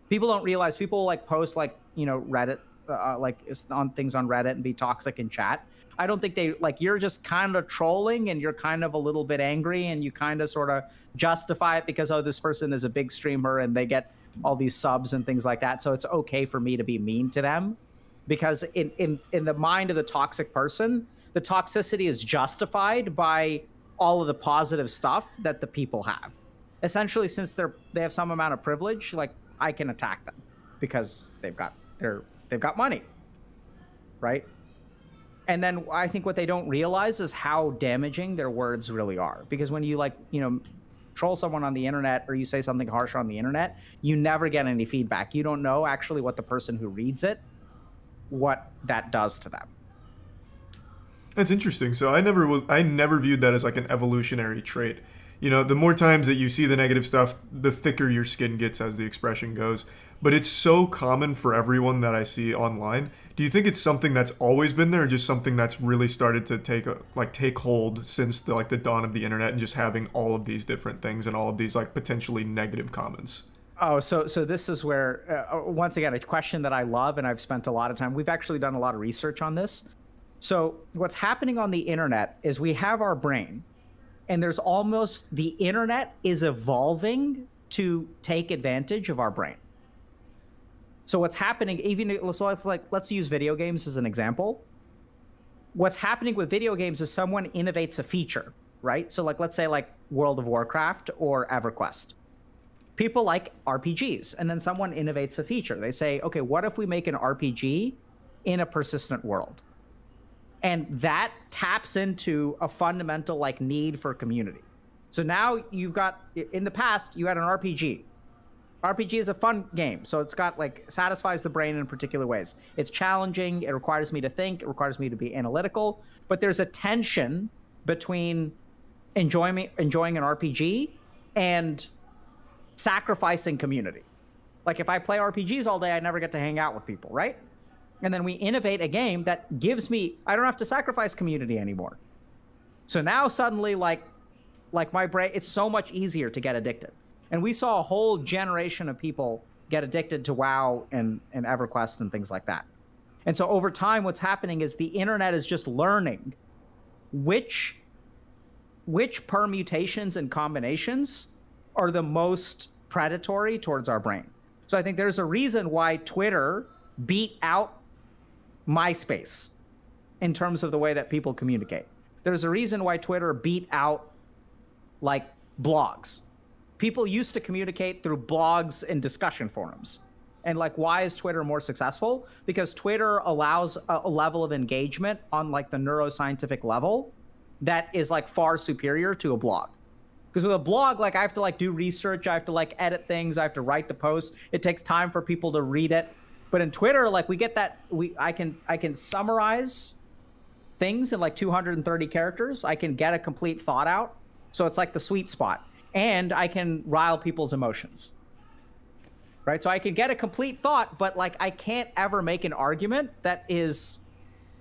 People don't realize people like post like, you know, Reddit, like on things on Reddit and be toxic in chat. I don't think they like, you're just kind of trolling and you're kind of a little bit angry and you kind of sort of justify it because, oh, this person is a big streamer and they get all these subs and things like that. So it's okay for me to be mean to them. Because in the mind of the toxic person, the toxicity is justified by all of the positive stuff that the people have. Essentially, since they have some amount of privilege, like I can attack them because they've got money, right? And then I think what they don't realize is how damaging their words really are. Because when you troll someone on the internet or you say something harsh on the internet, you never get any feedback. You don't know actually what the person who reads it, what that does to them. That's interesting. So I never viewed that as like an evolutionary trait. You know, the more times that you see the negative stuff, the thicker your skin gets, as the expression goes. But it's so common for everyone that I see online. Do you think it's something that's always been there, or just something that's really started to take hold since the dawn of the internet and just having all of these different things and all of these like potentially negative comments? Oh, so this is where, once again, a question that I love, and I've spent a lot of time. We've actually done a lot of research on this. So what's happening on the internet is we have our brain, and the internet is evolving to take advantage of our brain. So what's happening, let's use video games as an example. What's happening with video games is someone innovates a feature, right? So let's say World of Warcraft or EverQuest. People like RPGs, and then someone innovates a feature. They say, okay, what if we make an RPG in a persistent world? And that taps into a fundamental need for community. So now you've got, in the past, you had an RPG. RPG is a fun game, so it's got like satisfies the brain in particular ways. It's challenging. It requires me to think. It requires me to be analytical. But there's a tension between enjoying an RPG and sacrificing community. Like if I play RPGs all day, I never get to hang out with people, right? And then we innovate a game that gives me, I don't have to sacrifice community anymore. So now suddenly, like my brain, it's so much easier to get addicted. And we saw a whole generation of people get addicted to WoW and EverQuest and things like that. And so over time, what's happening is the internet is just learning which permutations and combinations are the most predatory towards our brain. So I think there's a reason why Twitter beat out MySpace in terms of the way that people communicate. There's a reason why Twitter beat out like blogs. People used to communicate through blogs and discussion forums. And like, why is Twitter more successful? Because Twitter allows a level of engagement on like the neuroscientific level that is like far superior to a blog. Because with a blog, like I have to like do research, I have to like edit things, I have to write the post. It takes time for people to read it. But in Twitter, like we get that, I can summarize things in like 230 characters. I can get a complete thought out. So it's like the sweet spot. And I can rile people's emotions. Right? So I can get a complete thought, but like I can't ever make an argument that is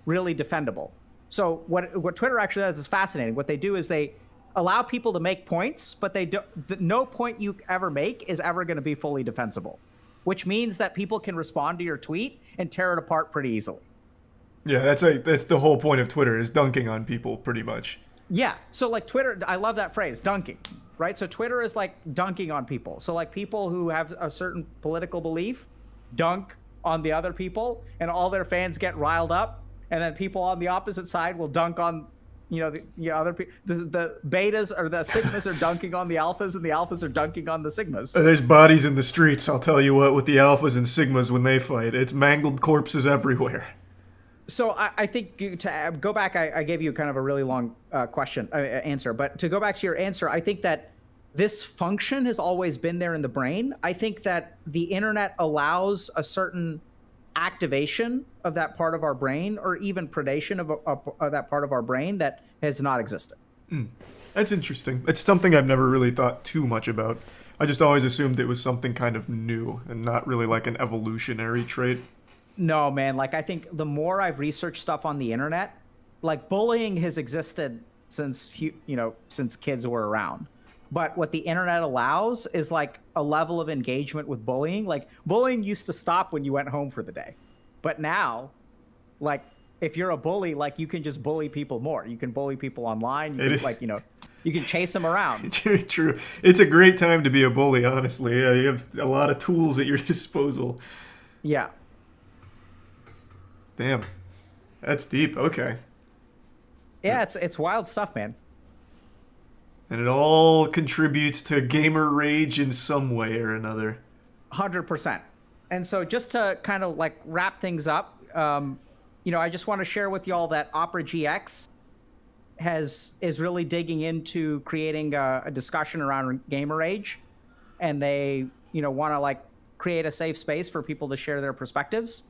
really defendable. So what Twitter actually does is fascinating. What they do is they allow people to make points, but no point you ever make is ever going to be fully defensible, which means that people can respond to your tweet and tear it apart pretty easily. Yeah, that's the whole point of Twitter, is dunking on people pretty much. Yeah. So like Twitter, I love that phrase, dunking, right? So Twitter is like dunking on people. So like people who have a certain political belief dunk on the other people and all their fans get riled up. And then people on the opposite side will dunk on, the other people. The betas or the sigmas are dunking on the alphas, and the alphas are dunking on the sigmas. There's bodies in the streets, I'll tell you what, with the alphas and sigmas when they fight. It's mangled corpses everywhere. So I think to go back, I gave you kind of a really long answer. But to go back to your answer, I think that this function has always been there in the brain. I think that the internet allows a certain activation of that part of our brain, or even predation of that part of our brain that has not existed. That's interesting. It's something I've never really thought too much about. I just always assumed it was something kind of new and not really like an evolutionary trait. No, man. Like, I think the more I've researched stuff on the internet, like bullying has existed since kids were around. But what the internet allows is like a level of engagement with bullying. Like bullying used to stop when you went home for the day. But now, like if you're a bully, like you can just bully people more. You can bully people online. You can chase them around. True. It's a great time to be a bully, honestly. You have a lot of tools at your disposal. Yeah. Damn. That's deep. Okay. Yeah, it's wild stuff, man. And it all contributes to gamer rage in some way or another. 100%. And so just to kind of like wrap things up, I just want to share with y'all that Opera GX is really digging into creating a discussion around gamer rage. And they, want to like create a safe space for people to share their perspectives.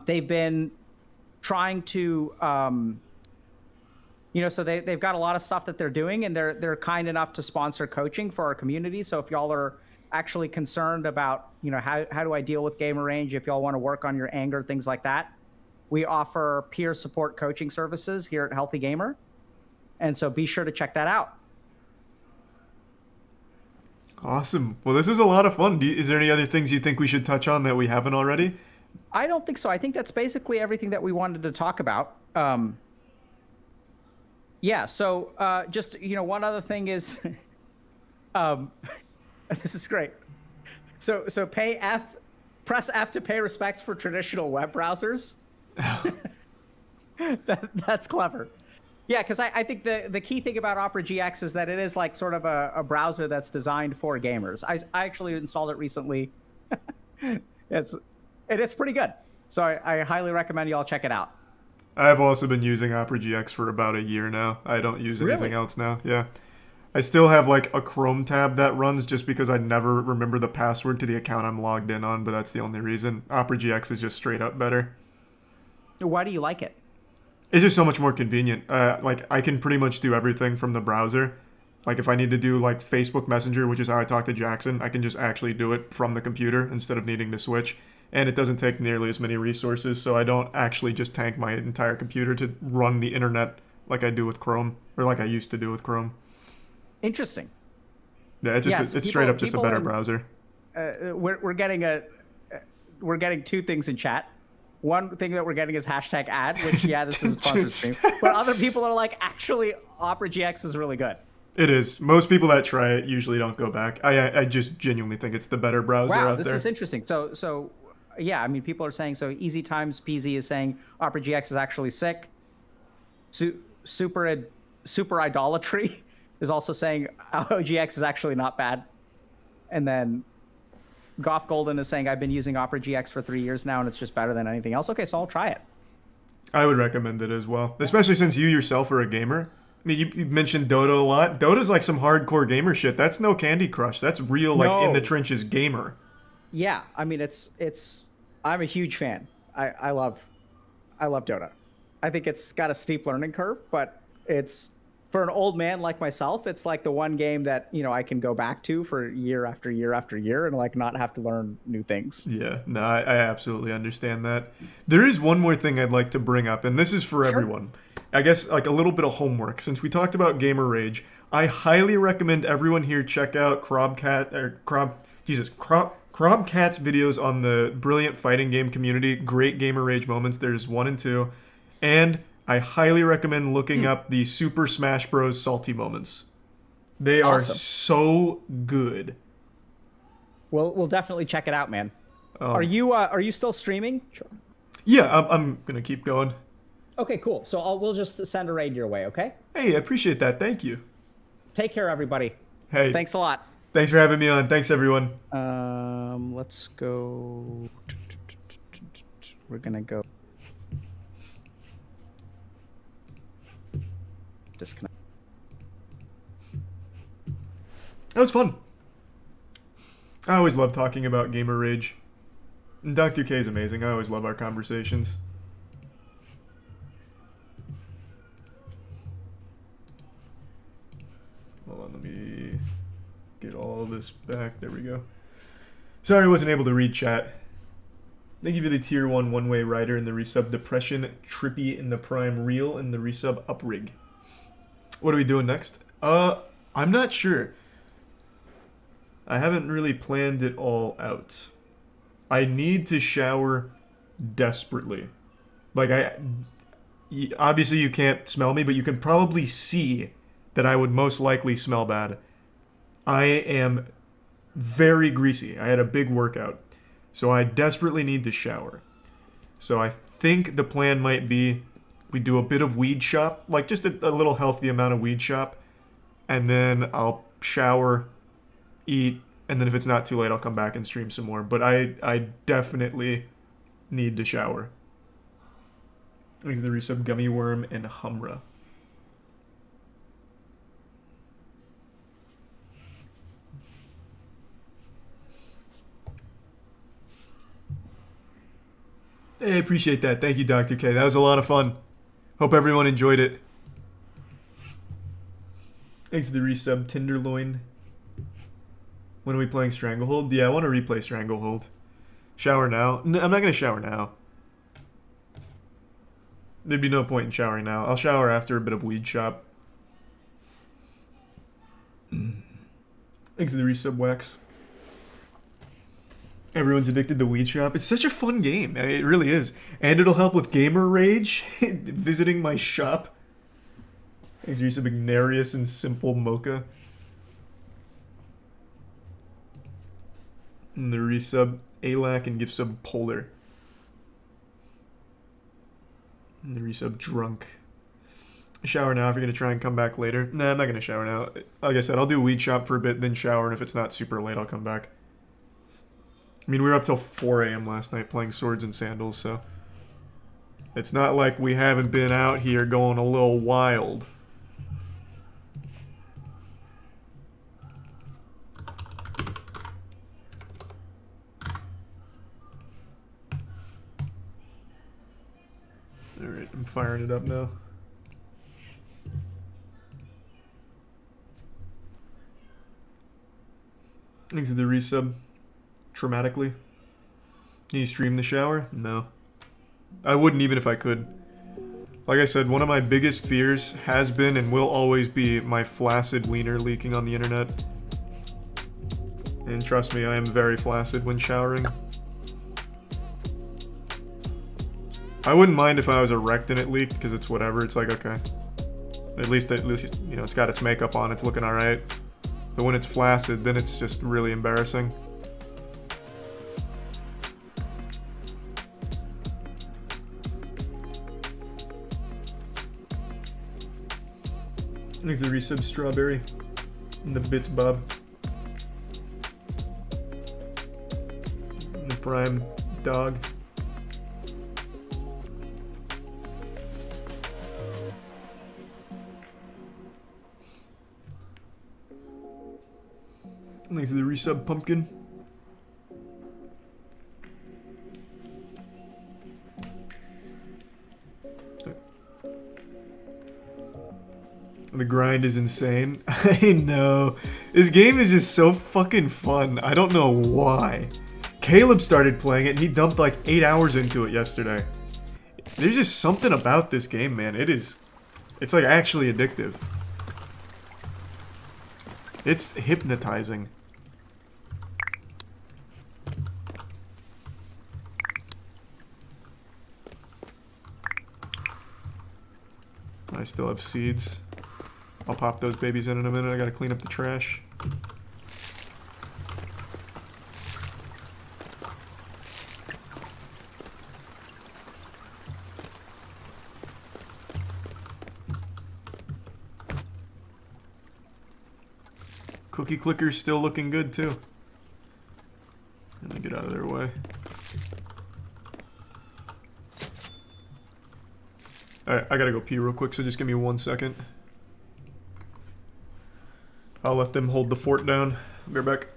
They've been trying to... so they've got a lot of stuff that they're doing, and they're kind enough to sponsor coaching for our community. So if y'all are actually concerned about, how do I deal with gamer rage, if y'all want to work on your anger, things like that, we offer peer support coaching services here at Healthy Gamer. And so be sure to check that out. Awesome. Well, this was a lot of fun. Is there any other things you think we should touch on that we haven't already? I don't think so. I think that's basically everything that we wanted to talk about. Yeah, so just, one other thing is, this is great. So press F to pay respects for traditional web browsers. That's clever. Yeah, because I think the key thing about Opera GX is that it is like sort of a browser that's designed for gamers. I actually installed it recently. It's pretty good. So I highly recommend y'all check it out. I've also been using Opera GX for about a year now. I don't use anything else now. Yeah. I still have like a Chrome tab that runs just because I never remember the password to the account I'm logged in on, but that's the only reason. Opera GX is just straight up better. Why do you like it? It's just so much more convenient. Like I can pretty much do everything from the browser. Like if I need to do like Facebook Messenger, which is how I talk to Jackson, I can just actually do it from the computer instead of needing to switch. And it doesn't take nearly as many resources, so I don't actually just tank my entire computer to run the internet like I do with Chrome, or like I used to do with Chrome. Interesting. Yeah, it's just Yes, it's straight people- up just a people better in- browser. We're getting we're getting two things in chat. One thing that we're getting is hashtag ad, which this is a sponsored stream. But other people are like, actually, Opera GX is really good. It is. Most people that try it usually don't go back. I just genuinely think it's the better browser Wow, out this there. is interesting. So yeah, I mean, people are saying so. Easy Times PZ is saying Opera GX is actually sick. Super idolatry is also saying OGX is actually not bad. And then Goff Golden is saying I've been using Opera GX for 3 years now, and it's just better than anything else. Okay, so I'll try it. I would recommend it as well, especially since you yourself are a gamer. I mean, you mentioned Dota a lot. Dota's like some hardcore gamer shit. That's no Candy Crush. That's real, like in No. the trenches gamer. Yeah, I mean, it's. I'm a huge fan. I love Dota. I think it's got a steep learning curve, but it's for an old man like myself. It's like the one game that I can go back to for year after year after year and like not have to learn new things. Yeah, no, I absolutely understand that. There is one more thing I'd like to bring up, and this is for everyone. I guess like a little bit of homework. Since we talked about Gamer Rage, I highly recommend everyone here check out Crobcat's videos on the brilliant fighting game community. Great Gamer Rage moments. There's 1 and 2. And I highly recommend looking up the Super Smash Bros. Salty moments. They are Awesome. so good. We'll definitely check it out, man. Oh. Are you still streaming? Sure. Yeah, I'm gonna keep going. Okay, cool. So we'll just send a raid your way, okay? Hey, I appreciate that. Thank you. Take care, everybody. Hey, Thanks a lot. thanks for having me on. Thanks, everyone. Let's go. We're gonna go. Disconnect. That was fun. I always love talking about Gamer Rage. And Dr. K is amazing. I always love our conversations. Hold on, let me get all this back. There we go. Sorry I wasn't able to read chat. Thank you for the tier 1 one-way rider and the resub Depression, Trippy in the Prime Reel and the resub Uprig. What are we doing next? I'm not sure. I haven't really planned it all out. I need to shower desperately. Like obviously you can't smell me, but you can probably see that I would most likely smell bad. I am very greasy. I had a big workout. So I desperately need to shower. So I think the plan might be we do a bit of weed shop, like just a little healthy amount of weed shop, and then I'll shower, eat, and then if it's not too late, I'll come back and stream some more. But I definitely need to shower. There's the resub Gummy Worm and Humra. Hey, I appreciate that. Thank you, Dr. K. That was a lot of fun. Hope everyone enjoyed it. Thanks to the resub Tenderloin. When are we playing Stranglehold? Yeah, I want to replay Stranglehold. Shower now? No, I'm not going to shower now. There'd be no point in showering now. I'll shower after a bit of weed shop. Thanks to the resub Wax. Everyone's addicted to Weed Shop. It's such a fun game. I mean, it really is. And it'll help with Gamer Rage. Visiting my shop. Thanks to resub Ignarius and Simple Mocha. And the resub Alac and gift sub Polar. And the resub Drunk. Shower now if you're going to try and come back later. Nah, I'm not going to shower now. Like I said, I'll do Weed Shop for a bit, then shower, and if it's not super late, I'll come back. I mean, we were up till 4 a.m. last night playing Swords and Sandals, so it's not like we haven't been out here going a little wild. Alright, I'm firing it up now. Thanks to the resub. Traumatically. Can you stream the shower? No. I wouldn't even if I could. Like I said, one of my biggest fears has been and will always be my flaccid wiener leaking on the internet. And trust me, I am very flaccid when showering. I wouldn't mind if I was erect and it leaked, because it's whatever. It's like, okay. At least, you know, it's got its makeup on. It's looking alright. But when it's flaccid, then it's just really embarrassing. Thanks to the resub Strawberry. And the Bits Bob. And the Prime Dog. Thanks to the resub Pumpkin. The grind is insane. I know. This game is just so fucking fun. I don't know why. Caleb started playing it and he dumped like 8 hours into it yesterday. There's just something about this game, man. It's like actually addictive. It's hypnotizing. I still have seeds. I'll pop those babies in a minute. I gotta clean up the trash. Cookie clicker's still looking good too. Let me get out of their way. Alright, I gotta go pee real quick, so just give me 1 second. I'll let them hold the fort down. I'll be right back.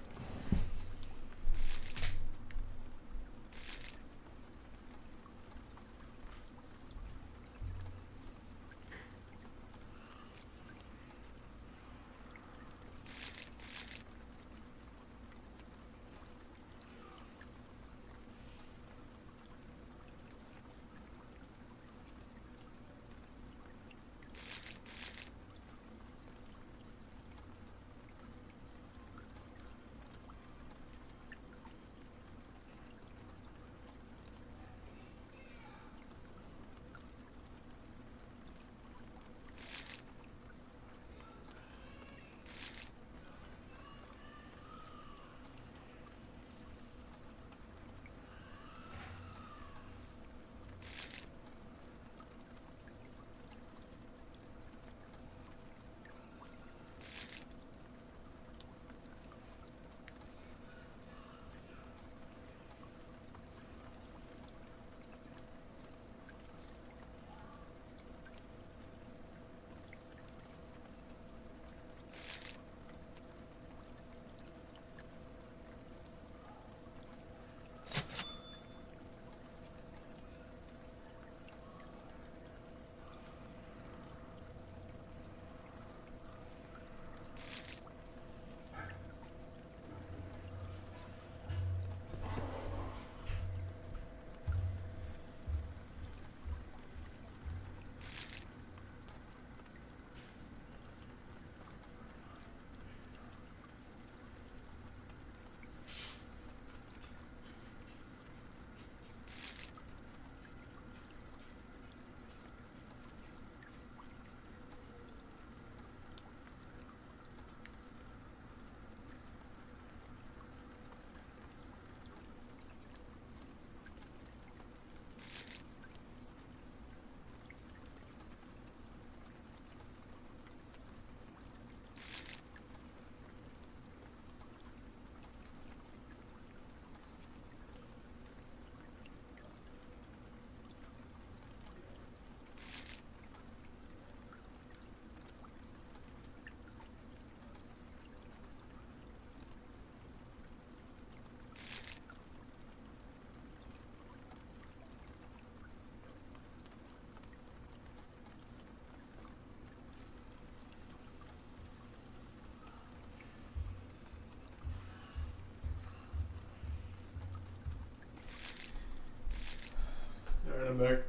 I'm back.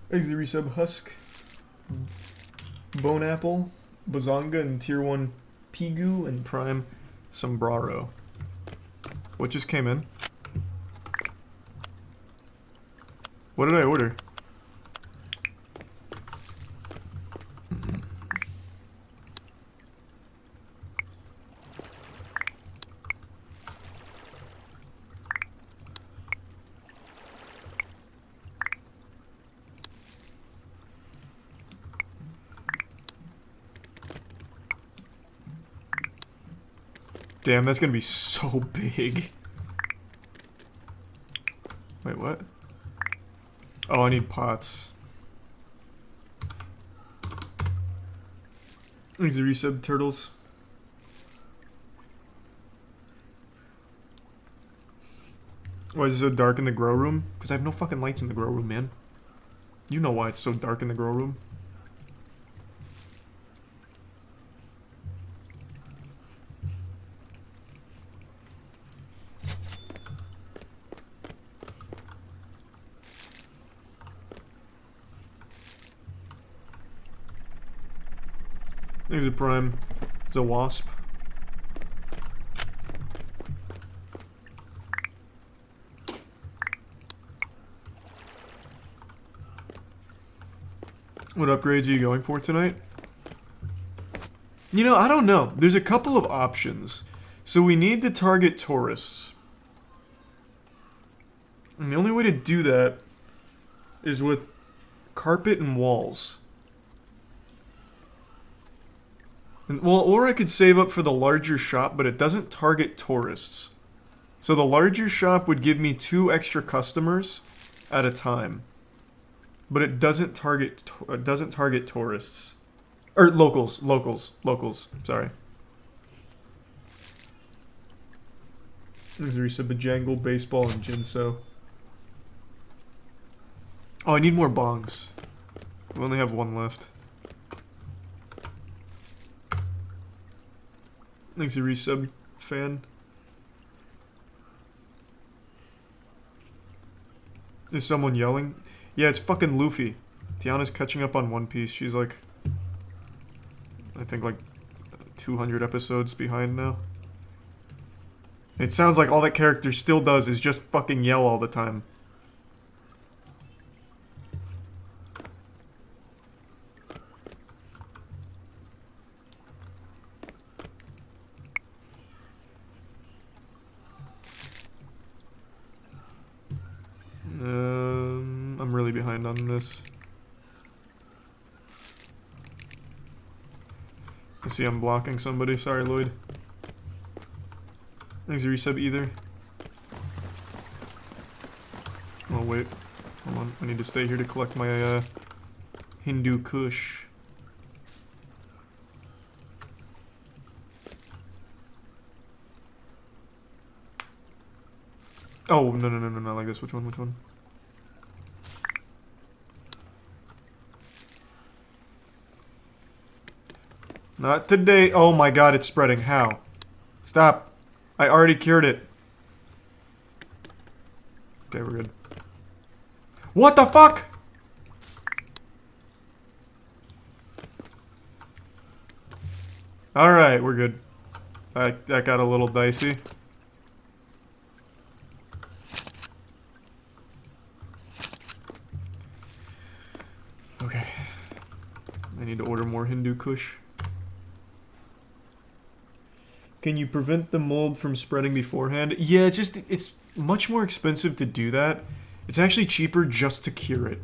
Thanks the resub Husk, Bone Apple, Bazonga, and Tier 1 Pigu, and Prime Sombraro. What just came in? What did I order? Damn, that's gonna be so big. Wait, what? Oh, I need pots. These are resub turtles. Why is it so dark in the grow room? Because I have no fucking lights in the grow room, man. You know why it's so dark in the grow room. There's a prime. There's a wasp. What upgrades are you going for tonight? You know, I don't know. There's a couple of options. So we need to target tourists. And the only way to do that is with carpet and walls. And, well, or I could save up for the larger shop, but it doesn't target tourists. So the larger shop would give me 2 extra customers at a time. But it doesn't target tourists. Or locals, sorry. There's a resub of Jangle, Baseball, and Jinso. Oh, I need more bongs. We only have 1 left. Thanks a resub, fan. Is someone yelling? Yeah, it's fucking Luffy. Tiana's catching up on One Piece. She's like, I think like 200 episodes behind now. It sounds like all that character still does is just fucking yell all the time. I'm really behind on this. I see I'm blocking somebody. Sorry, Lloyd. Thanks, resub either. Oh, wait. Hold on. I need to stay here to collect my, Hindu Kush. Oh, no, like this. Which one? Not today. Oh my god, it's spreading. How? Stop. I already cured it. Okay, we're good. What the fuck? Alright, we're good. That got a little dicey. Okay. I need to order more Hindu Kush. Can you prevent the mold from spreading beforehand? Yeah, it's much more expensive to do that. It's actually cheaper just to cure it.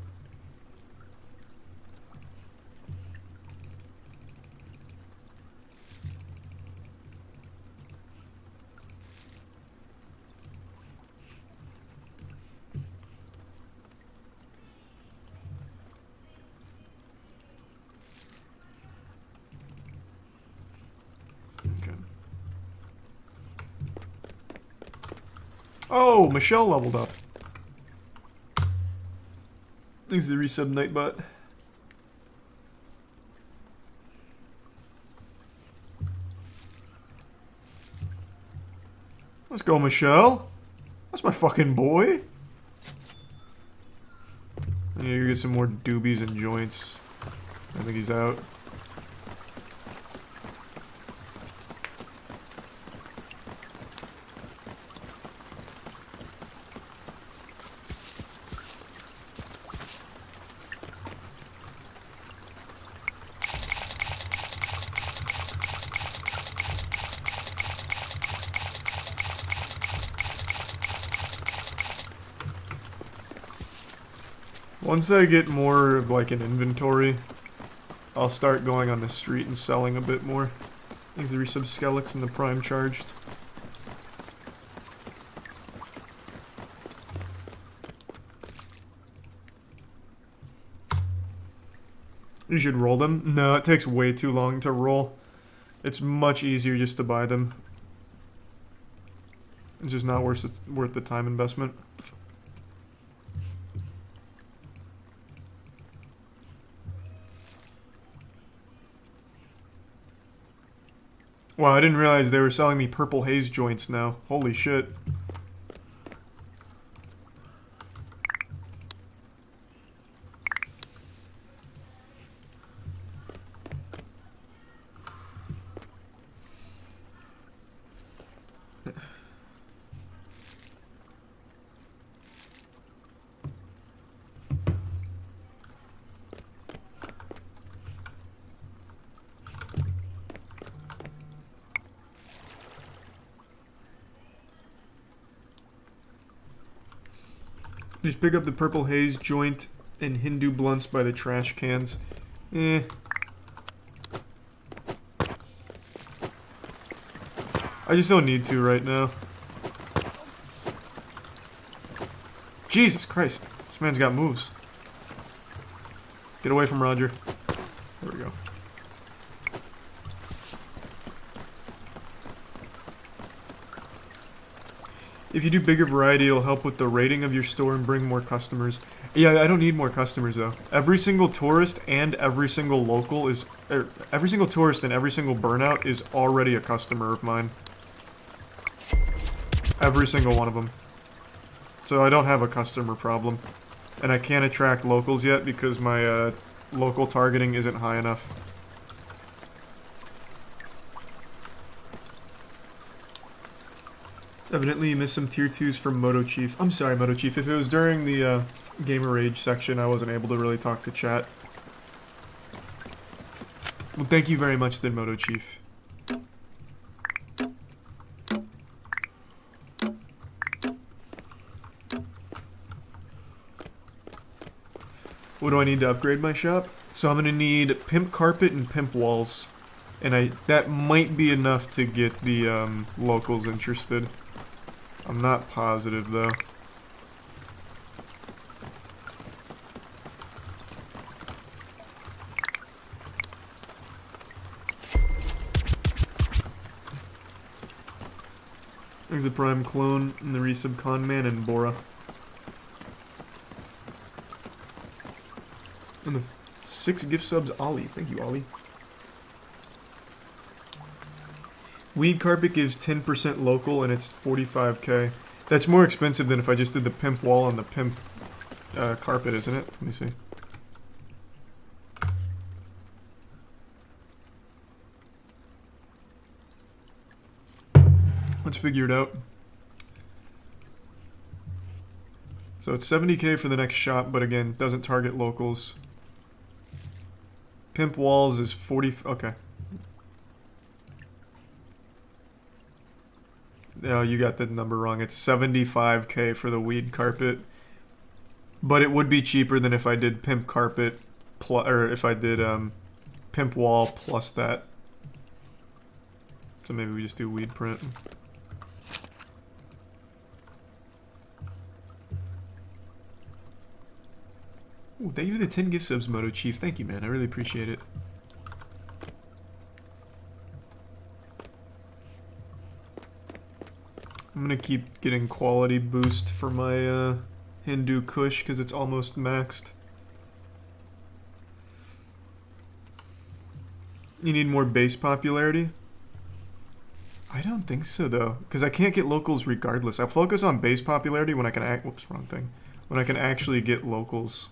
Oh, Michelle leveled up. Thanks to the resub Nightbot. Let's go, Michelle. That's my fucking boy. I need to get some more doobies and joints. I think he's out. Once I get more of like an inventory, I'll start going on the street and selling a bit more. These are resub Skelix and the Prime charged. You should roll them. No, it takes way too long to roll. It's much easier just to buy them. It's just not worth the time investment. Wow, I didn't realize they were selling me Purple Haze joints now. Holy shit. Just pick up the Purple Haze joint and Hindu blunts by the trash cans. Eh. I just don't need to right now. Jesus Christ. This man's got moves. Get away from Roger. There we go. If you do bigger variety, it'll help with the rating of your store and bring more customers. Yeah, I don't need more customers though. Every single tourist and every single local is... every single tourist and every single burnout is already a customer of mine. Every single one of them. So I don't have a customer problem. And I can't attract locals yet because my local targeting isn't high enough. Evidently you missed some tier 2s from Moto Chief. I'm sorry, Moto Chief. If it was during the Gamer Rage section, I wasn't able to really talk to chat. Well, thank you very much then, Moto Chief. What do I need to upgrade my shop? So I'm gonna need pimp carpet and pimp walls. And that might be enough to get the locals interested. I'm not positive though. There's a Prime clone and the resub Con Man and Bora. And the 6 gift subs Ollie. Thank you, Ollie. Weed carpet gives 10% local and it's 45k. That's more expensive than if I just did the pimp wall on the pimp carpet, isn't it? Let me see. Let's figure it out. So it's 70k for the next shop, but again, doesn't target locals. Pimp walls is 40... okay. No, you got the number wrong. It's 75k for the weed carpet. But it would be cheaper than if I did pimp carpet, or if I did pimp wall plus that. So maybe we just do weed print. Ooh, thank you for the 10 gift subs, Moto Chief. Thank you, man. I really appreciate it. I'm gonna keep getting quality boost for my Hindu Kush because it's almost maxed. You need more base popularity? I don't think so though, because I can't get locals regardless. I'll focus on base popularity when I can whoops, wrong thing. When I can actually get locals.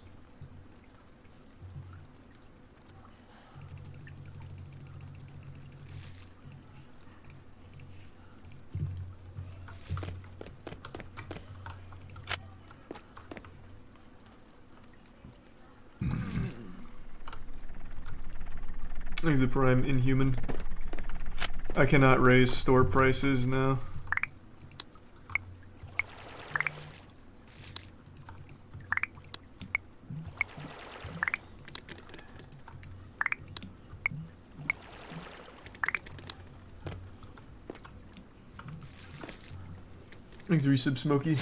He's the prime inhuman. I cannot raise store prices now. Thanks, resub Smokey.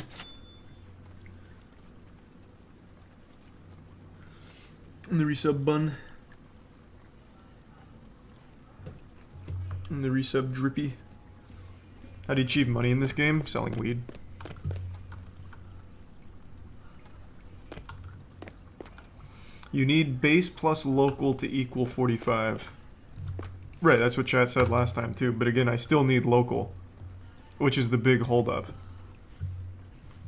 And the resub bun. And the resub drippy. How do you achieve money in this game? Selling weed. You need base plus local to equal 45. Right, that's what chat said last time too, but again, I still need local, which is the big holdup.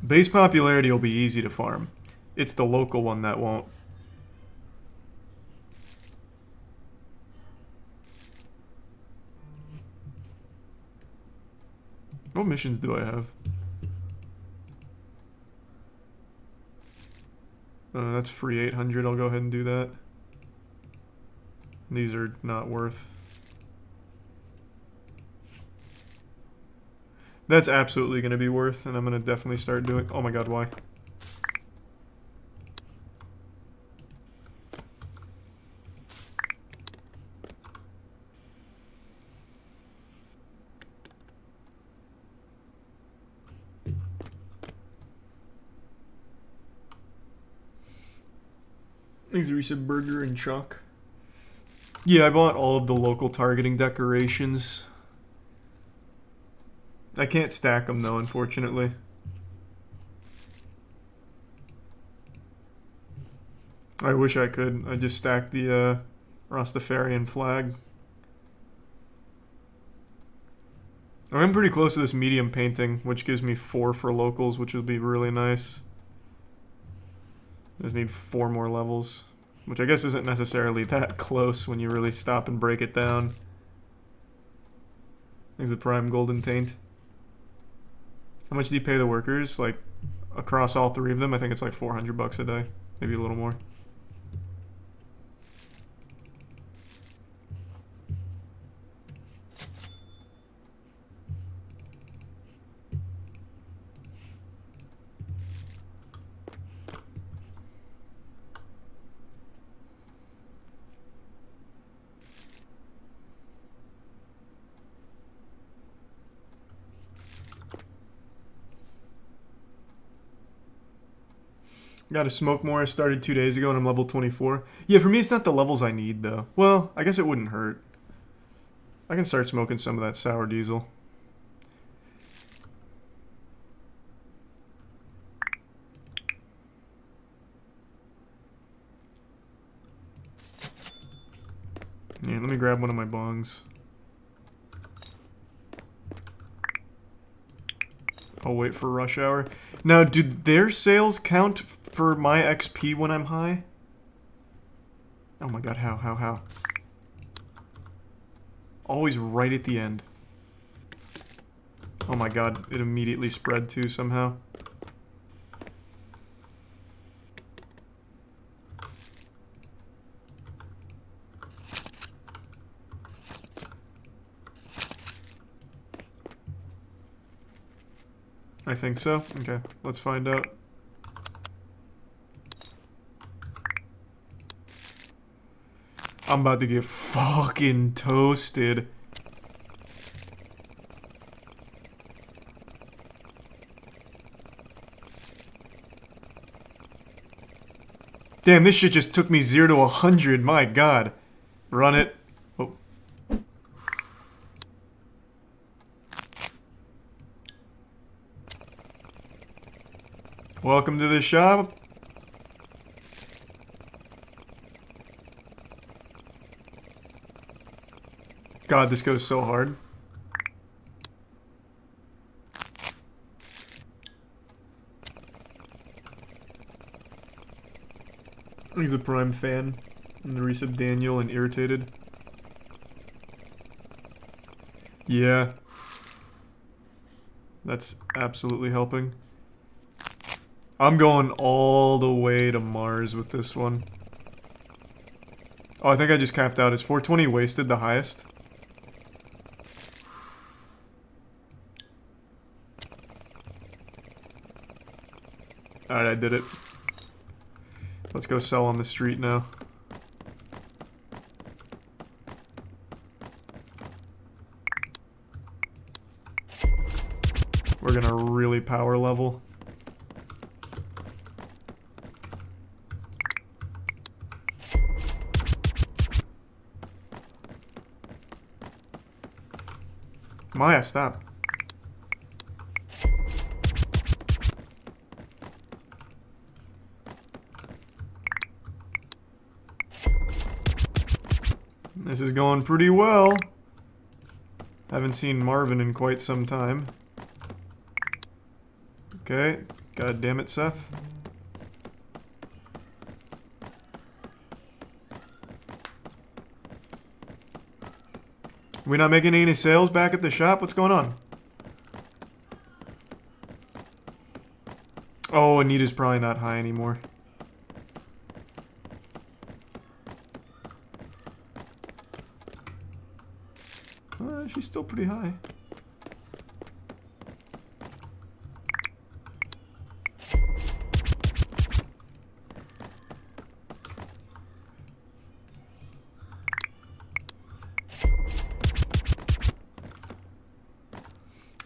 Base popularity will be easy to farm. It's the local one that won't. What missions do I have? That's free 800. I'll go ahead and do that. These are not worth. That's absolutely going to be worth, and I'm going to definitely start doing... Oh my god, why? Thanks, Risa Burger and Chalk. Yeah, I bought all of the local targeting decorations. I can't stack them though, unfortunately. I wish I could. I just stacked the Rastafarian flag. I'm pretty close to this medium painting, which gives me 4 for locals, which would be really nice. Just need 4 more levels, which I guess isn't necessarily that close when you really stop and break it down. There's the prime golden taint. How much do you pay the workers? Like, across all 3 of them, I think it's like 400 bucks a day. Maybe a little more. Gotta smoke more. I started 2 days ago and I'm level 24. Yeah, for me it's not the levels I need though. Well, I guess it wouldn't hurt. I can start smoking some of that sour diesel. Yeah, let me grab one of my bongs. I'll wait for rush hour. Now, do their sales count for my XP when I'm high? Oh my god, how? Always right at the end. Oh my god, it immediately spread too somehow. I think so. Okay, let's find out. I'm about to get fucking toasted. Damn, this shit just took me 0 to 100. My god. Run it. Oh. Welcome to the shop. God, this goes so hard. He's a Prime fan. And the resub Daniel and Irritated. Yeah. That's absolutely helping. I'm going all the way to Mars with this one. Oh, I think I just capped out. Is 420 wasted the highest? Alright, I did it. Let's go sell on the street now. We're gonna really power level. Maya, stop. This is going pretty well. Haven't seen Marvin in quite some time. Okay. God damn it, Seth. We not making any sales back at the shop? What's going on? Oh, Anita's probably not high anymore. She's still pretty high.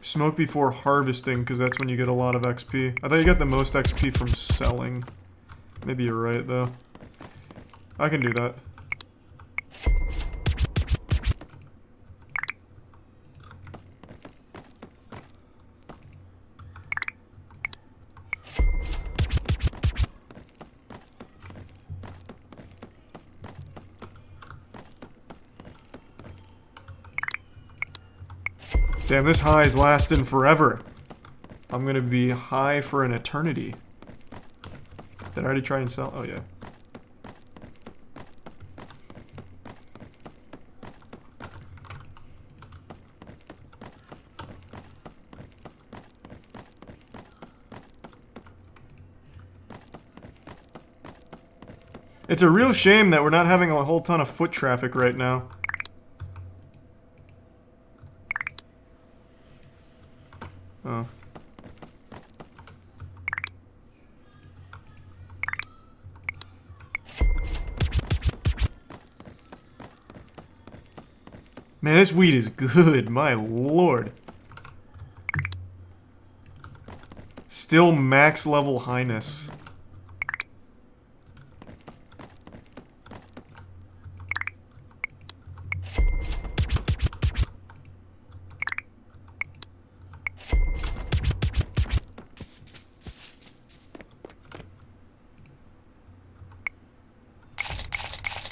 Smoke before harvesting, because that's when you get a lot of XP. I thought you got the most XP from selling. Maybe you're right, though. I can do that. Damn, this high is lasting forever. I'm gonna be high for an eternity. Did I already try and sell? Oh, yeah. It's a real shame that we're not having a whole ton of foot traffic right now. Oh. Man, this weed is good, my lord. Still max level highness.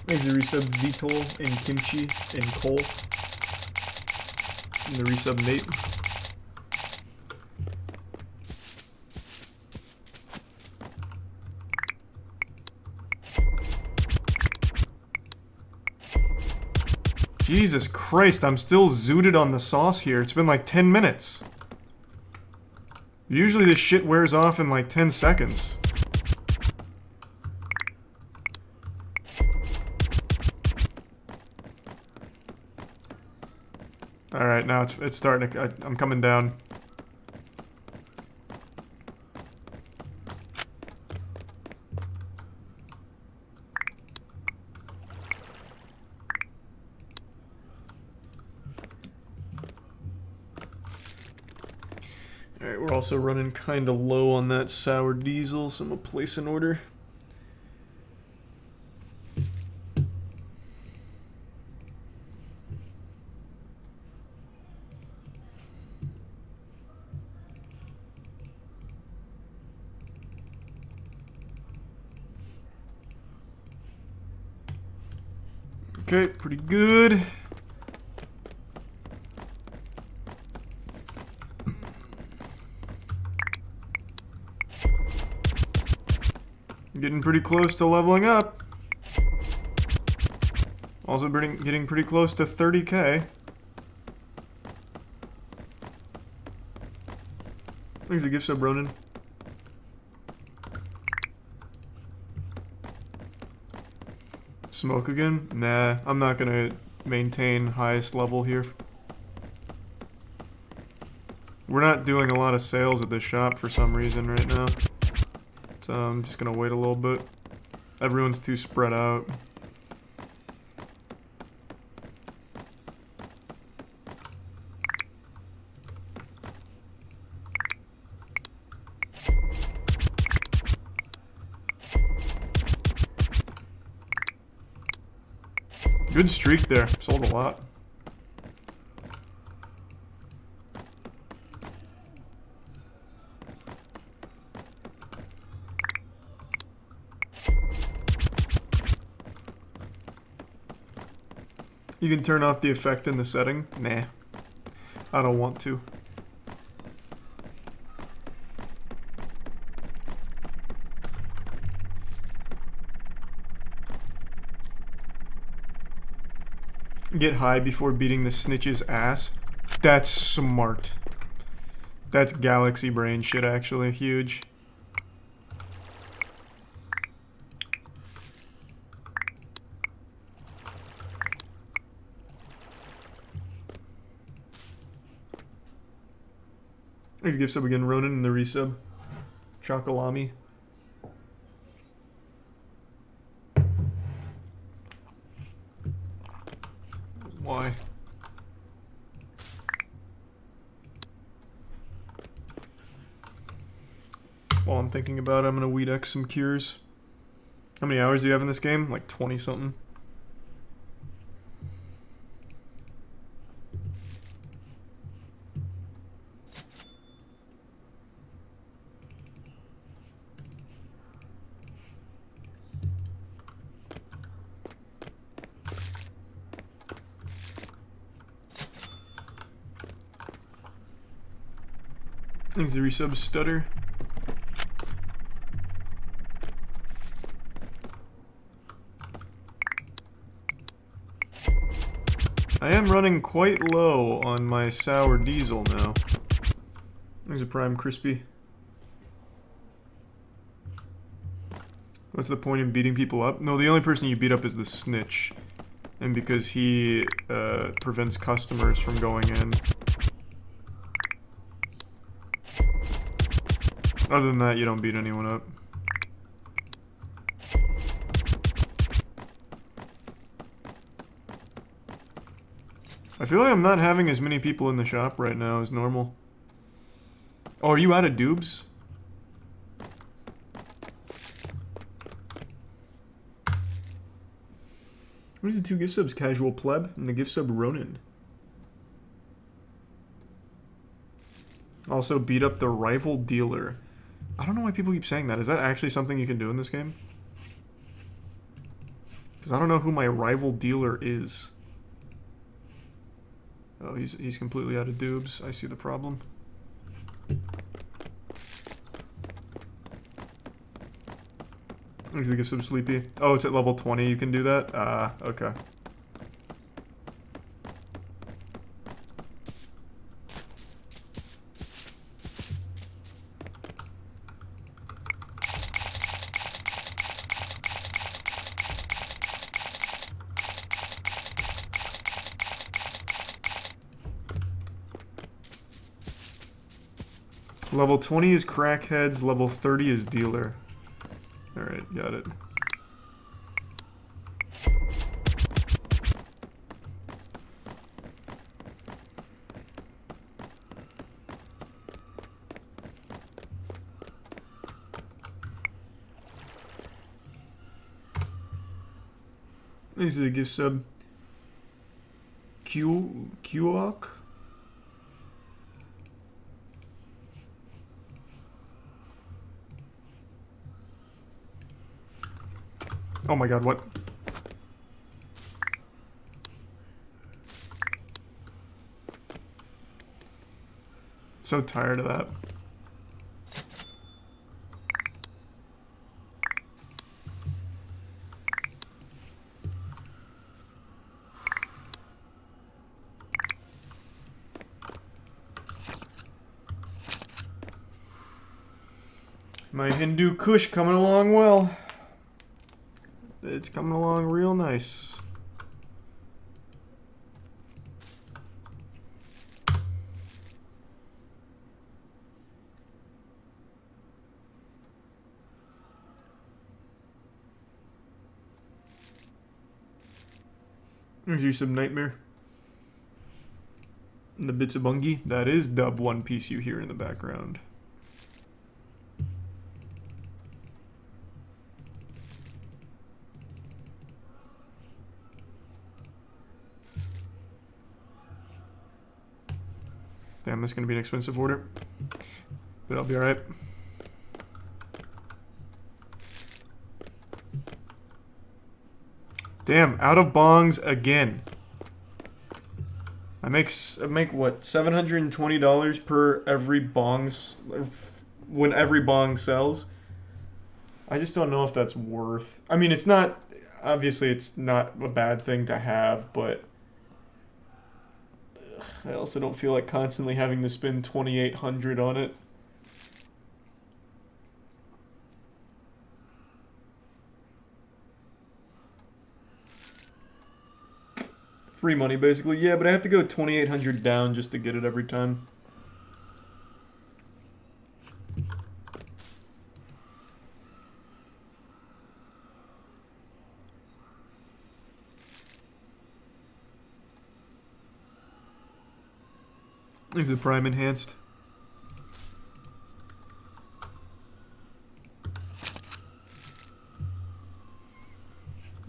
Thanks the resub Vitol and Kimchi and Cole. And the resub Nate. Jesus Christ, I'm still zooted on the sauce here. It's been like 10 minutes. Usually this shit wears off in like 10 seconds. Alright, now it's starting to... I'm coming down. Alright, we're also running kind of low on that sour diesel, so I'm gonna place an order. Okay, pretty good. Getting pretty close to leveling up. Also getting pretty close to 30k. Thanks a gift sub, Ronan. Smoke again? Nah, I'm not gonna maintain highest level here. We're not doing a lot of sales at this shop for some reason right now. So I'm just gonna wait a little bit. Everyone's too spread out. Good streak there. Sold a lot. You can turn off the effect in the setting? Nah. I don't want to. Get high before beating the snitch's ass. That's smart. That's galaxy brain shit, actually. Huge. I could give sub again, Ronan, in the resub. Chocolami. Why? While I'm thinking about it, I'm gonna weed X some cures. How many hours do you have in this game? Like 20 something. Thanks the resub stutter. I am running quite low on my sour diesel now. There's a prime crispy. What's the point in beating people up? No, the only person you beat up is the snitch. And because he prevents customers from going in. Other than that, you don't beat anyone up. I feel like I'm not having as many people in the shop right now as normal. Oh, are you out of dubes? What is the 2 gift subs? Casual Pleb and the gift sub Ronin. Also beat up the rival dealer. I don't know why people keep saying that. Is that actually something you can do in this game? Because I don't know who my rival dealer is. Oh, he's completely out of dubes. I see the problem. Is the gift sub sleepy? Oh, it's at level 20. You can do that? Okay. Level 20 is crackheads, level 30 is dealer. Alright, got it. These are the gift sub. Qok? Oh my god, what? So tired of that. My Hindu Kush coming along well. It's coming along real nice. There's you some Nightmare. And the Bitsubungi, that is Dub One Piece you hear in the background. Damn, this is gonna be an expensive order. But I'll be alright. Damn, out of bongs again. I make what, $720 per every bongs when every bong sells. I just don't know if that's worth. I mean, it's not, obviously it's not a bad thing to have, but I also don't feel like constantly having to spend 2,800 on it. Free money, basically. Yeah, but I have to go 2,800 down just to get it every time. Is it Prime Enhanced?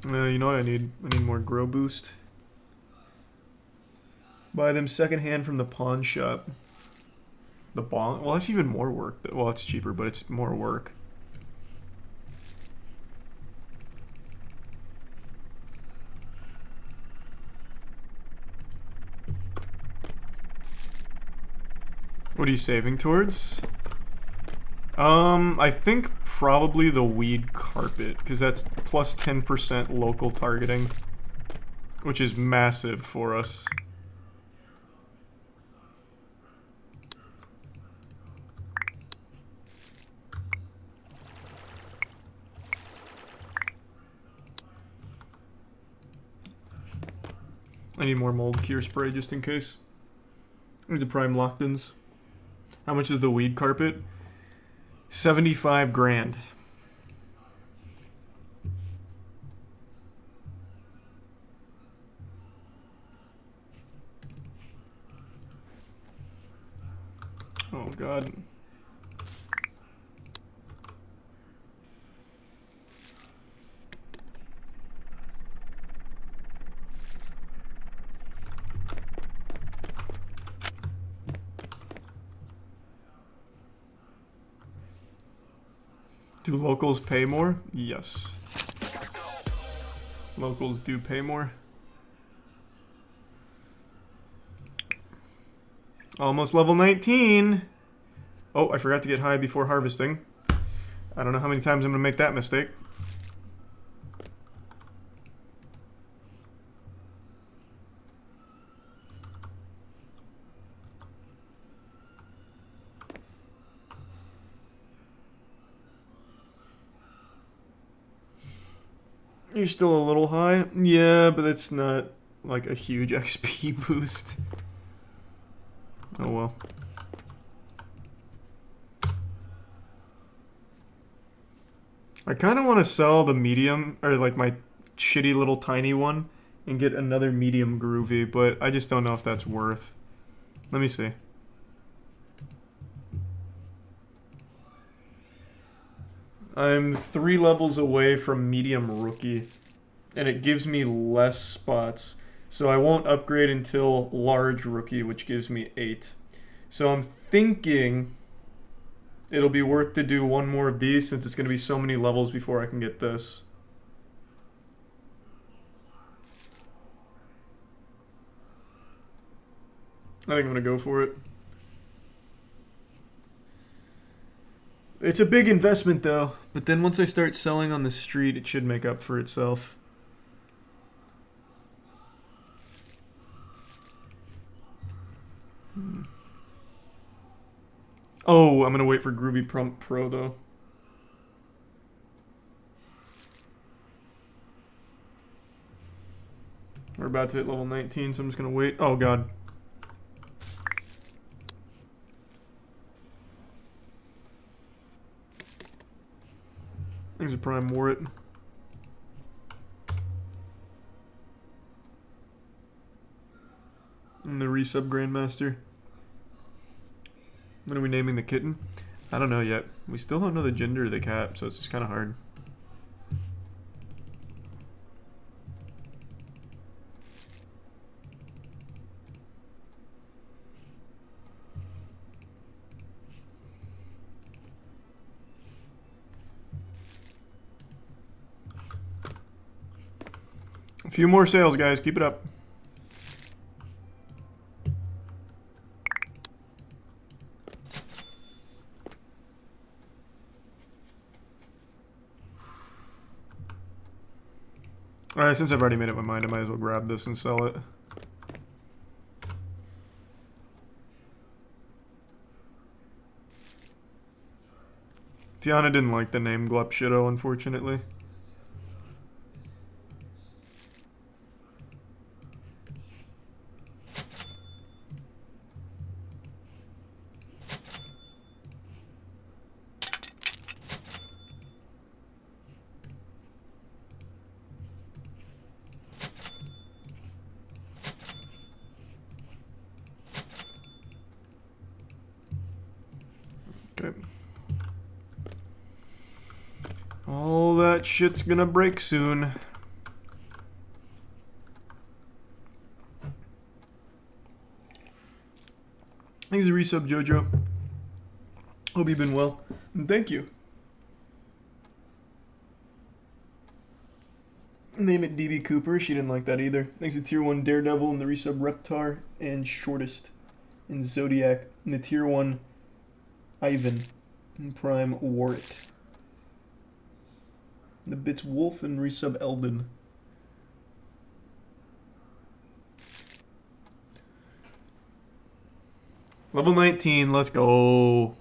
You know what I need? I need more Grow Boost. Buy them secondhand from the pawn shop. The bong? Well, that's even more work. Well, it's cheaper, but it's more work. What are you saving towards? I think probably the weed carpet, because that's plus 10% local targeting, which is massive for us. I need more mold cure spray just in case. There's a prime Lockdons. How much is the weed carpet? 75 grand. Oh god. Do locals pay more? Yes. Locals do pay more. Almost level 19. Oh, I forgot to get high before harvesting. I don't know how many times I'm going to make that mistake. You're still a little high? Yeah, but it's not like a huge XP boost. Oh well. I kind of want to sell the medium, or like my shitty little tiny one, and get another medium groovy, but I just don't know if that's worth. Let me see. I'm 3 levels away from medium rookie, and it gives me less spots. So I won't upgrade until large rookie, which gives me 8. So I'm thinking it'll be worth to do one more of these since it's going to be so many levels before I can get this. I think I'm going to go for it. It's a big investment though, but then once I start selling on the street, it should make up for itself. Oh, I'm gonna wait for Groovy Prompt Pro though. We're about to hit level 19, so I'm just gonna wait. Oh god. There's a Prime Warret. And the resub Grandmaster. What are we naming the kitten? I don't know yet. We still don't know the gender of the cat, so it's just kind of hard. A few more sales, guys. Keep it up. Alright, since I've already made up my mind, I might as well grab this and sell it. Tiana didn't like the name Glepshido, unfortunately. Okay. All that shit's gonna break soon. Thanks for the resub, Jojo. Hope you've been well. And thank you. Name it DB Cooper. She didn't like that either. Thanks to Tier 1 Daredevil and the resub Reptar and Shortest in Zodiac. And the Tier 1 Ivan and Prime Warret. The Bits Wolf and resub Eldon. Level 19, let's go.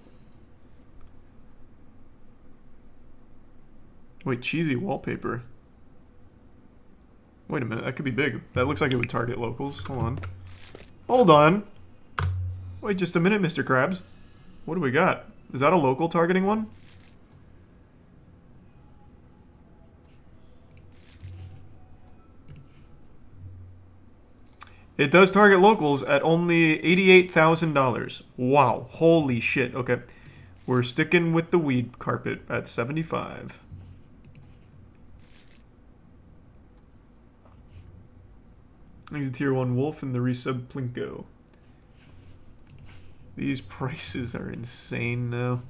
Wait, cheesy wallpaper. Wait a minute, that could be big. That looks like it would target locals. Hold on. Hold on. Wait just a minute, Mr. Krabs. What do we got? Is that a local targeting one? It does target locals at only $88,000. Wow, holy shit. Okay, we're sticking with the weed carpet at 75. There's a Tier 1 Wolf and the resub Plinko. These prices are insane now.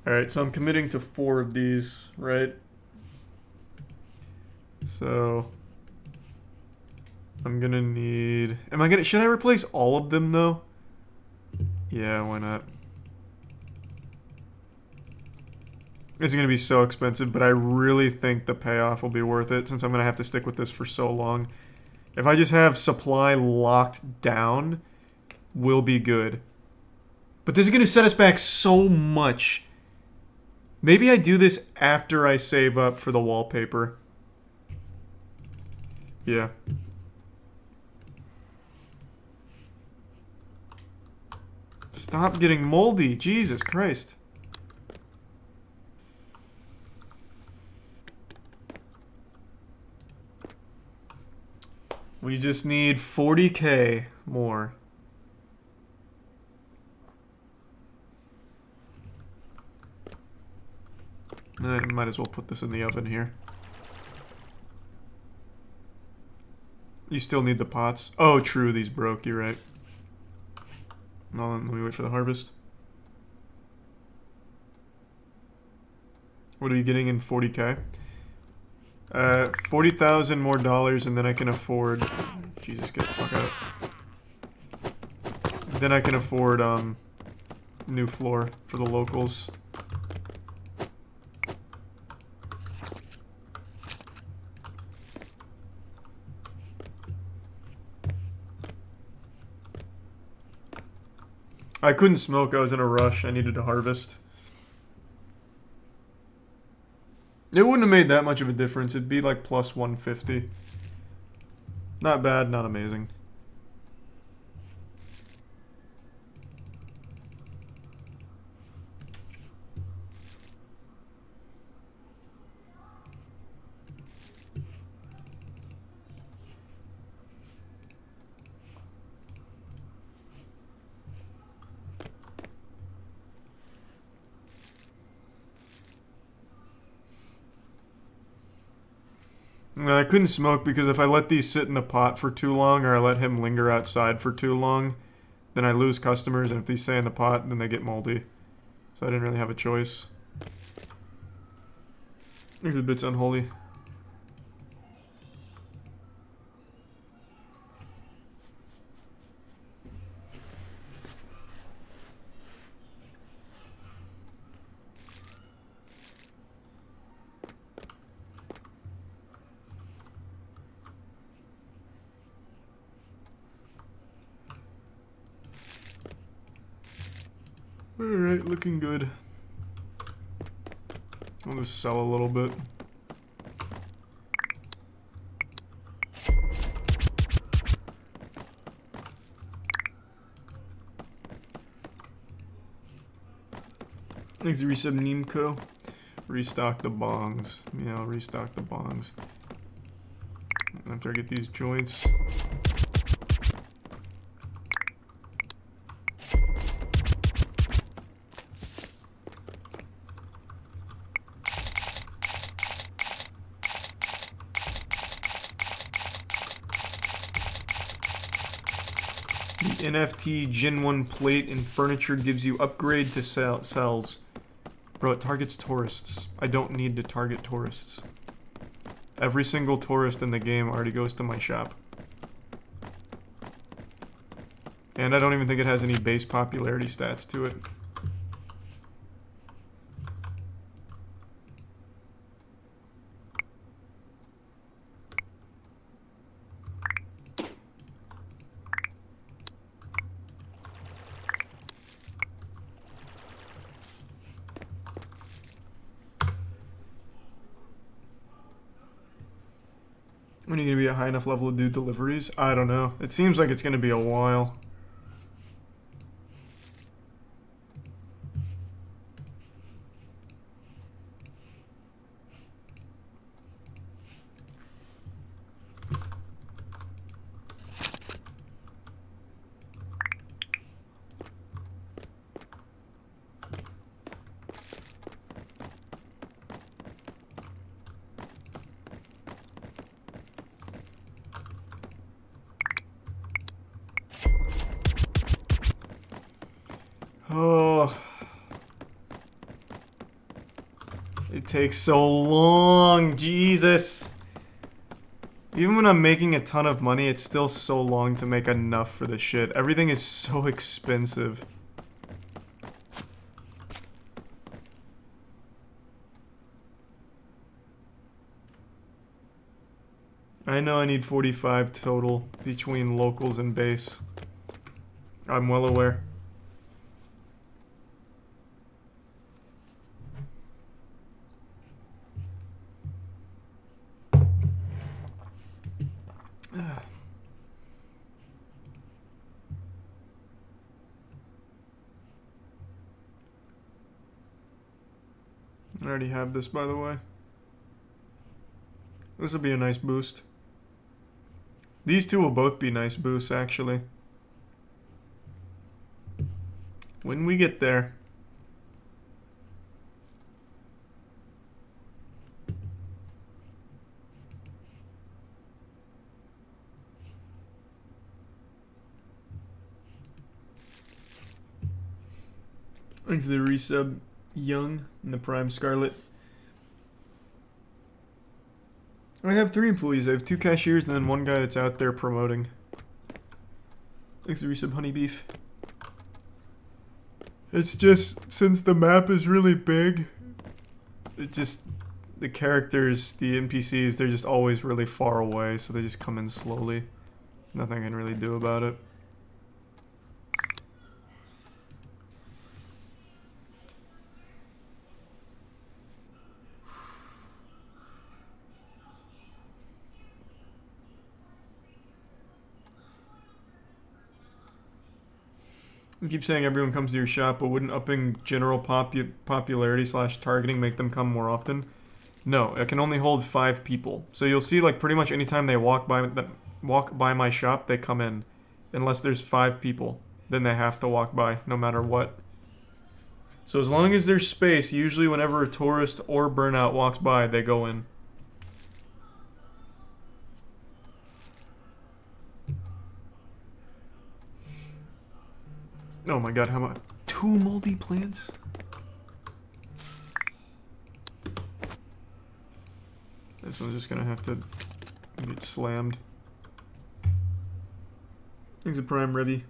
Alright, so I'm committing to 4 of these, right? So I'm gonna need... should I replace all of them though? Yeah, why not? It's gonna be so expensive, but I really think the payoff will be worth it since I'm gonna have to stick with this for so long. If I just have supply locked down, we'll be good. But this is gonna set us back so much. Maybe I do this after I save up for the wallpaper. Yeah. Stop getting moldy, Jesus Christ. We just need 40k more. I might as well put this in the oven here. You still need the pots. Oh, true, these broke, you're right. No, let me wait for the harvest. What are you getting in 40k? 40,000 more dollars and then I can afford... Jesus, get the fuck out. Then I can afford, new floor for the locals. I couldn't smoke, I was in a rush, I needed to harvest. It wouldn't have made that much of a difference. It'd be like plus 150. Not bad, not amazing. I couldn't smoke because if I let these sit in the pot for too long or I let him linger outside for too long, then I lose customers, and if these stay in the pot, then they get moldy. So I didn't really have a choice. These are bits unholy. Alright, looking good. I'll just sell a little bit. Thanks to resub Neemco. Restock the bongs. Yeah, I'll restock the bongs. After I get these joints. The NFT Gen 1 plate in furniture gives you upgrade to cells. Bro, it targets tourists. I don't need to target tourists. Every single tourist in the game already goes to my shop. And I don't even think it has any base popularity stats to it. When are you going to be at high enough level to do deliveries? I don't know. It seems like it's going to be a while. Oh. It takes so long. Jesus. Even when I'm making a ton of money, it's still so long to make enough for the shit. Everything is so expensive. I know I need 45 total between locals and base. I'm well aware. I already have this, by the way. This will be a nice boost. These two will both be nice boosts, actually. When we get there. Thanks to the resub Young and the Prime Scarlet. I have 3 employees. I have 2 cashiers and then 1 guy that's out there promoting. Thanks to the resub Honey Beef. It's just, since the map is really big, it just, the characters, the NPCs, they're just always really far away, so they just come in slowly. Nothing I can really do about it. You keep saying everyone comes to your shop, but wouldn't upping general popularity / targeting make them come more often? No, it can only hold 5 people. So you'll see, like, pretty much anytime they walk by my shop, they come in, unless there's 5 people. Then they have to walk by, no matter what. So as long as there's space, usually whenever a tourist or burnout walks by, they go in. Oh my god, how about 2 moldy plants? This one's just gonna have to get slammed. Thanks a prime, Revy.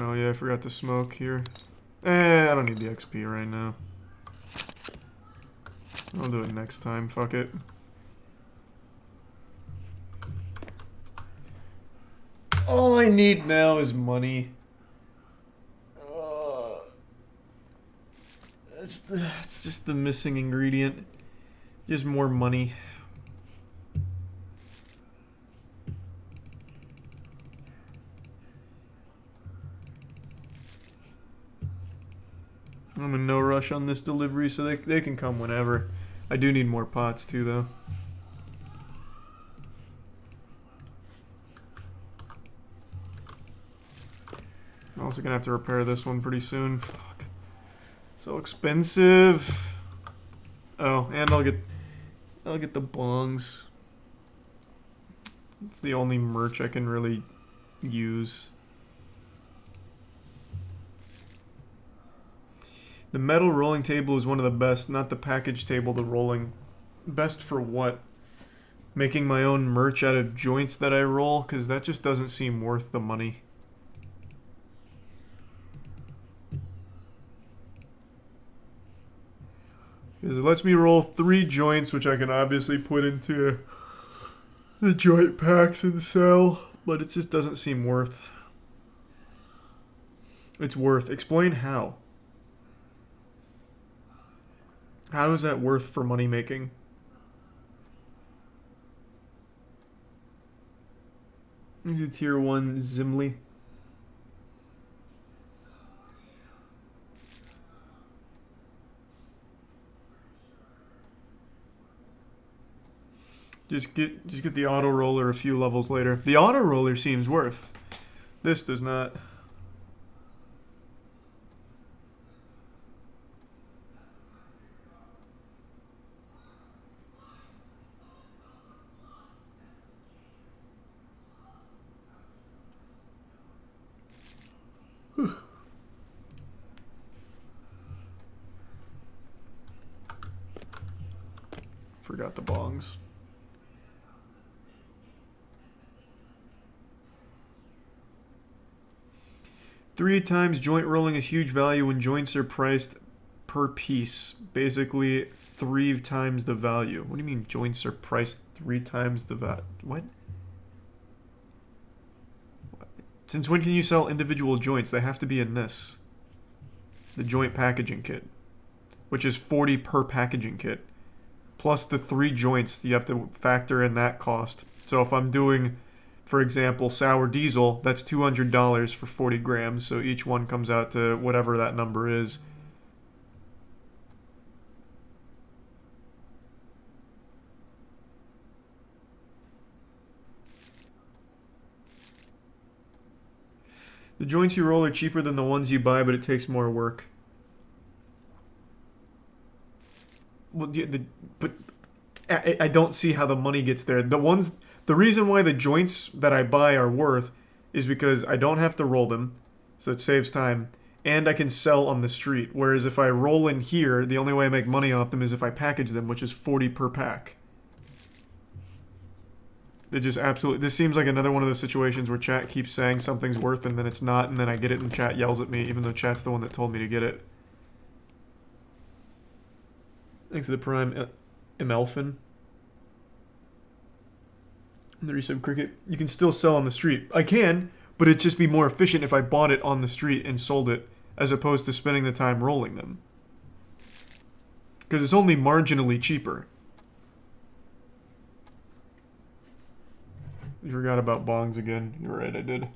Oh yeah, I forgot to smoke here. I don't need the XP right now. I'll do it next time, fuck it. All I need now is money. It's just the missing ingredient. Just more money. I'm in no rush on this delivery, so they can come whenever. I do need more pots too, though. I'm also gonna have to repair this one pretty soon. Fuck. So expensive. Oh, and I'll get the bongs. It's the only merch I can really use. The metal rolling table is one of the best, not the package table, the rolling. Best for what? Making my own merch out of joints that I roll? Because that just doesn't seem worth the money. Because it lets me roll 3 joints, which I can obviously put into the joint packs and sell, but it just doesn't seem worth. It's worth. Explain how. How is that worth for money making? Is it tier 1 Zimli? Just get the auto roller a few levels later. The auto roller seems worth. This does not. Forgot the bongs. Three times joint rolling is huge value when joints are priced per piece. Basically, 3 times the value. What do you mean joints are priced 3 times the value? What? Since when can you sell individual joints? They have to be in this. The joint packaging kit. Which is 40 per packaging kit. Plus the 3 joints, you have to factor in that cost. So if I'm doing, for example, sour diesel, that's $200 for 40 grams. So each one comes out to whatever that number is. The joints you roll are cheaper than the ones you buy, but it takes more work. Well, but I don't see how the money gets there. The reason why the joints that I buy are worth is because I don't have to roll them, so it saves time, and I can sell on the street. Whereas if I roll in here, the only way I make money off them is if I package them, which is 40 per pack. It just absolutely... This seems like another one of those situations where chat keeps saying something's worth and then it's not, and then I get it and chat yells at me, even though chat's the one that told me to get it. Thanks to the prime Emelfin. The resub cricket. You can still sell on the street. I can, but it'd just be more efficient if I bought it on the street and sold it, as opposed to spending the time rolling them. Because it's only marginally cheaper. You forgot about bongs again. You're right, I did.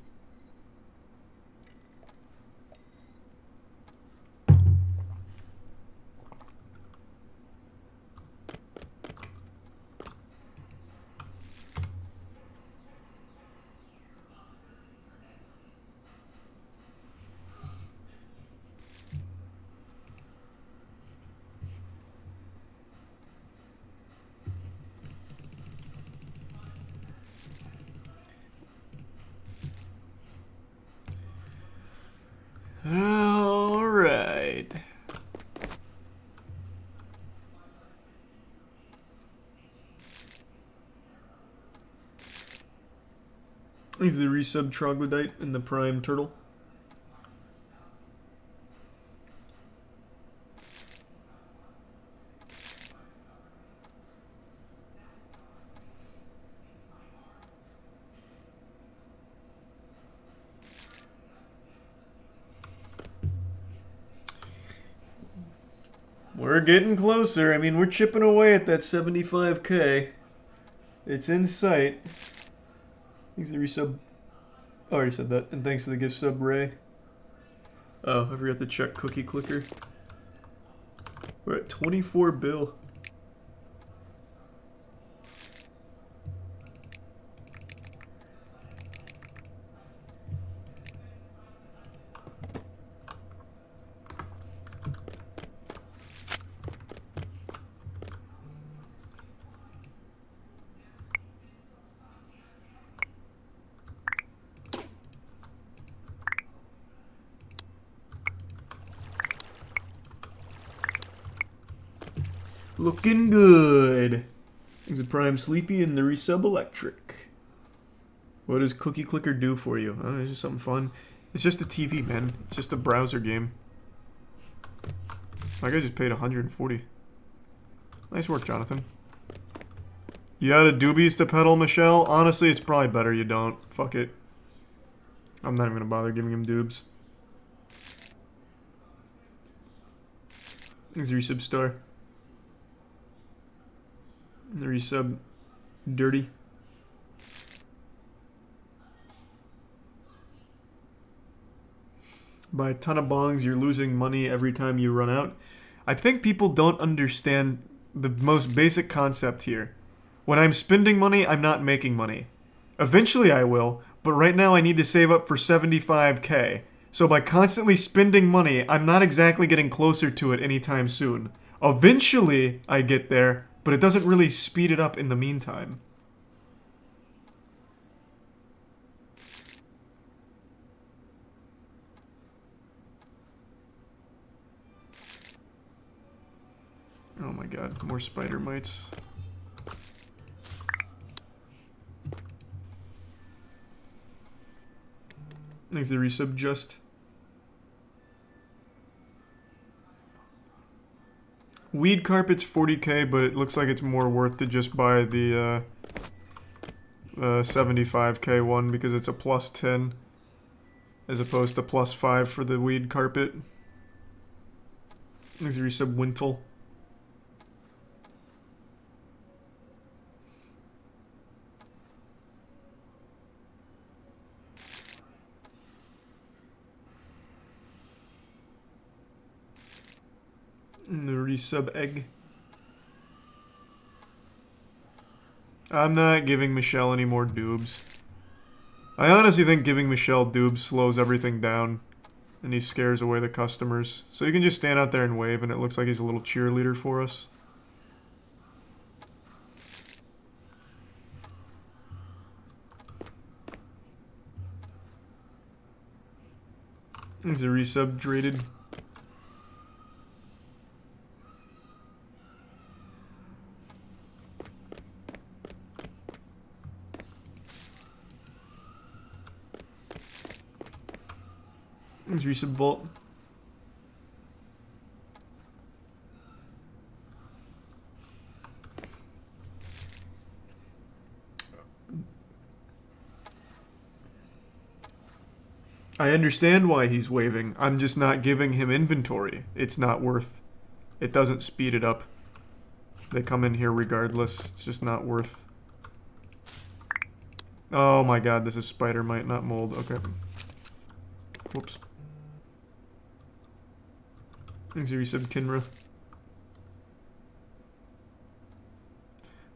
He's the resub troglodyte and the prime turtle. We're getting closer. I mean, we're chipping away at that 75k. It's in sight. Thanks to the resub. Oh, I already said that. And thanks to the gift sub, Ray. Oh, I forgot to check Cookie Clicker. We're at 24 bill. Looking good. He's a Prime Sleepy and the Resub Electric. What does Cookie Clicker do for you? Oh, it's just something fun. It's just a TV, man. It's just a browser game. My guy just paid 140. Nice work, Jonathan. You had a doobies to peddle, Michelle? Honestly, it's probably better you don't. Fuck it. I'm not even gonna bother giving him doobs. He's a resub star. The resub dirty. By a ton of bongs, you're losing money every time you run out. I think people don't understand the most basic concept here. When I'm spending money, I'm not making money. Eventually I will, but right now I need to save up for 75k. So by constantly spending money, I'm not exactly getting closer to it anytime soon. Eventually I get there, but it doesn't really speed it up in the meantime. Oh my god, more spider mites. Thanks to the resub just. Weed carpet's 40k, but it looks like it's more worth to just buy the 75k one because it's a plus 10 as opposed to plus 5 for the weed carpet. Thanks to the resub Wintle. And the resub egg. I'm not giving Michelle any more doobs. I honestly think giving Michelle doobs slows everything down. And he scares away the customers. So you can just stand out there and wave and it looks like he's a little cheerleader for us. He's a resub drated. He's resub vault. I understand why he's waving. I'm just not giving him inventory. It's not worth. It doesn't speed it up. They come in here regardless. It's just not worth. Oh my god, this is spider mite, not mold. Okay. Whoops. Thanks, resub Kinra.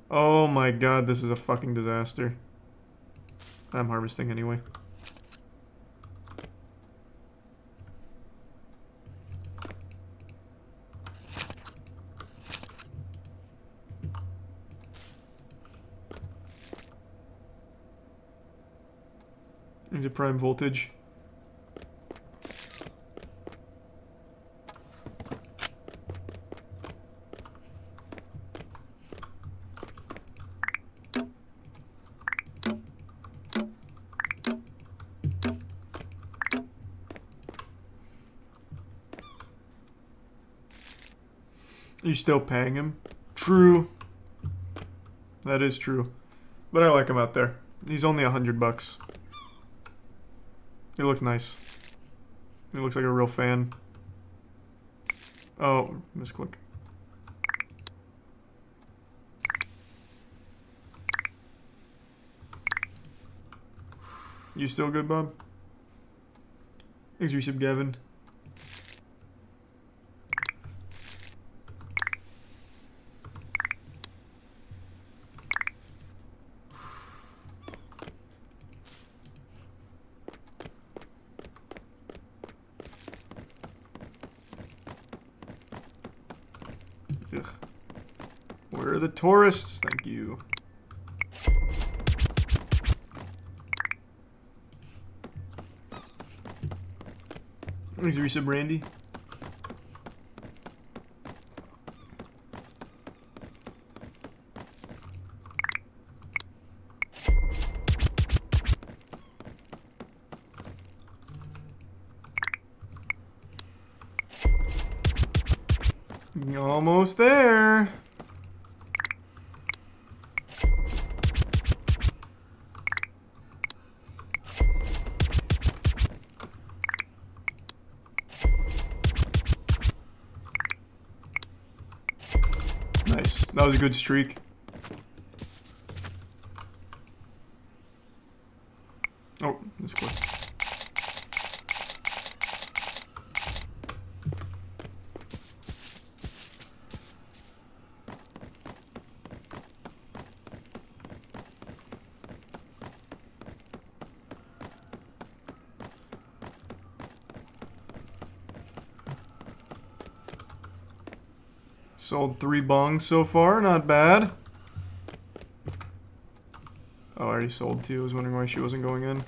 Oh my god, this is a fucking disaster. I'm harvesting anyway. Is it prime voltage? You're still paying him? True. That is true. But I like him out there. He's only $100. He looks nice. He looks like a real fan. Oh, misclick. You still good, Bob? Thanks, Resub Gavin. Ugh. Where are the tourists? Thank you. Thanks, Resub Randy. Almost there. Nice. That was a good streak. Oh, this clip. Sold 3 bongs so far, not bad. Oh, I already sold 2. I was wondering why she wasn't going in.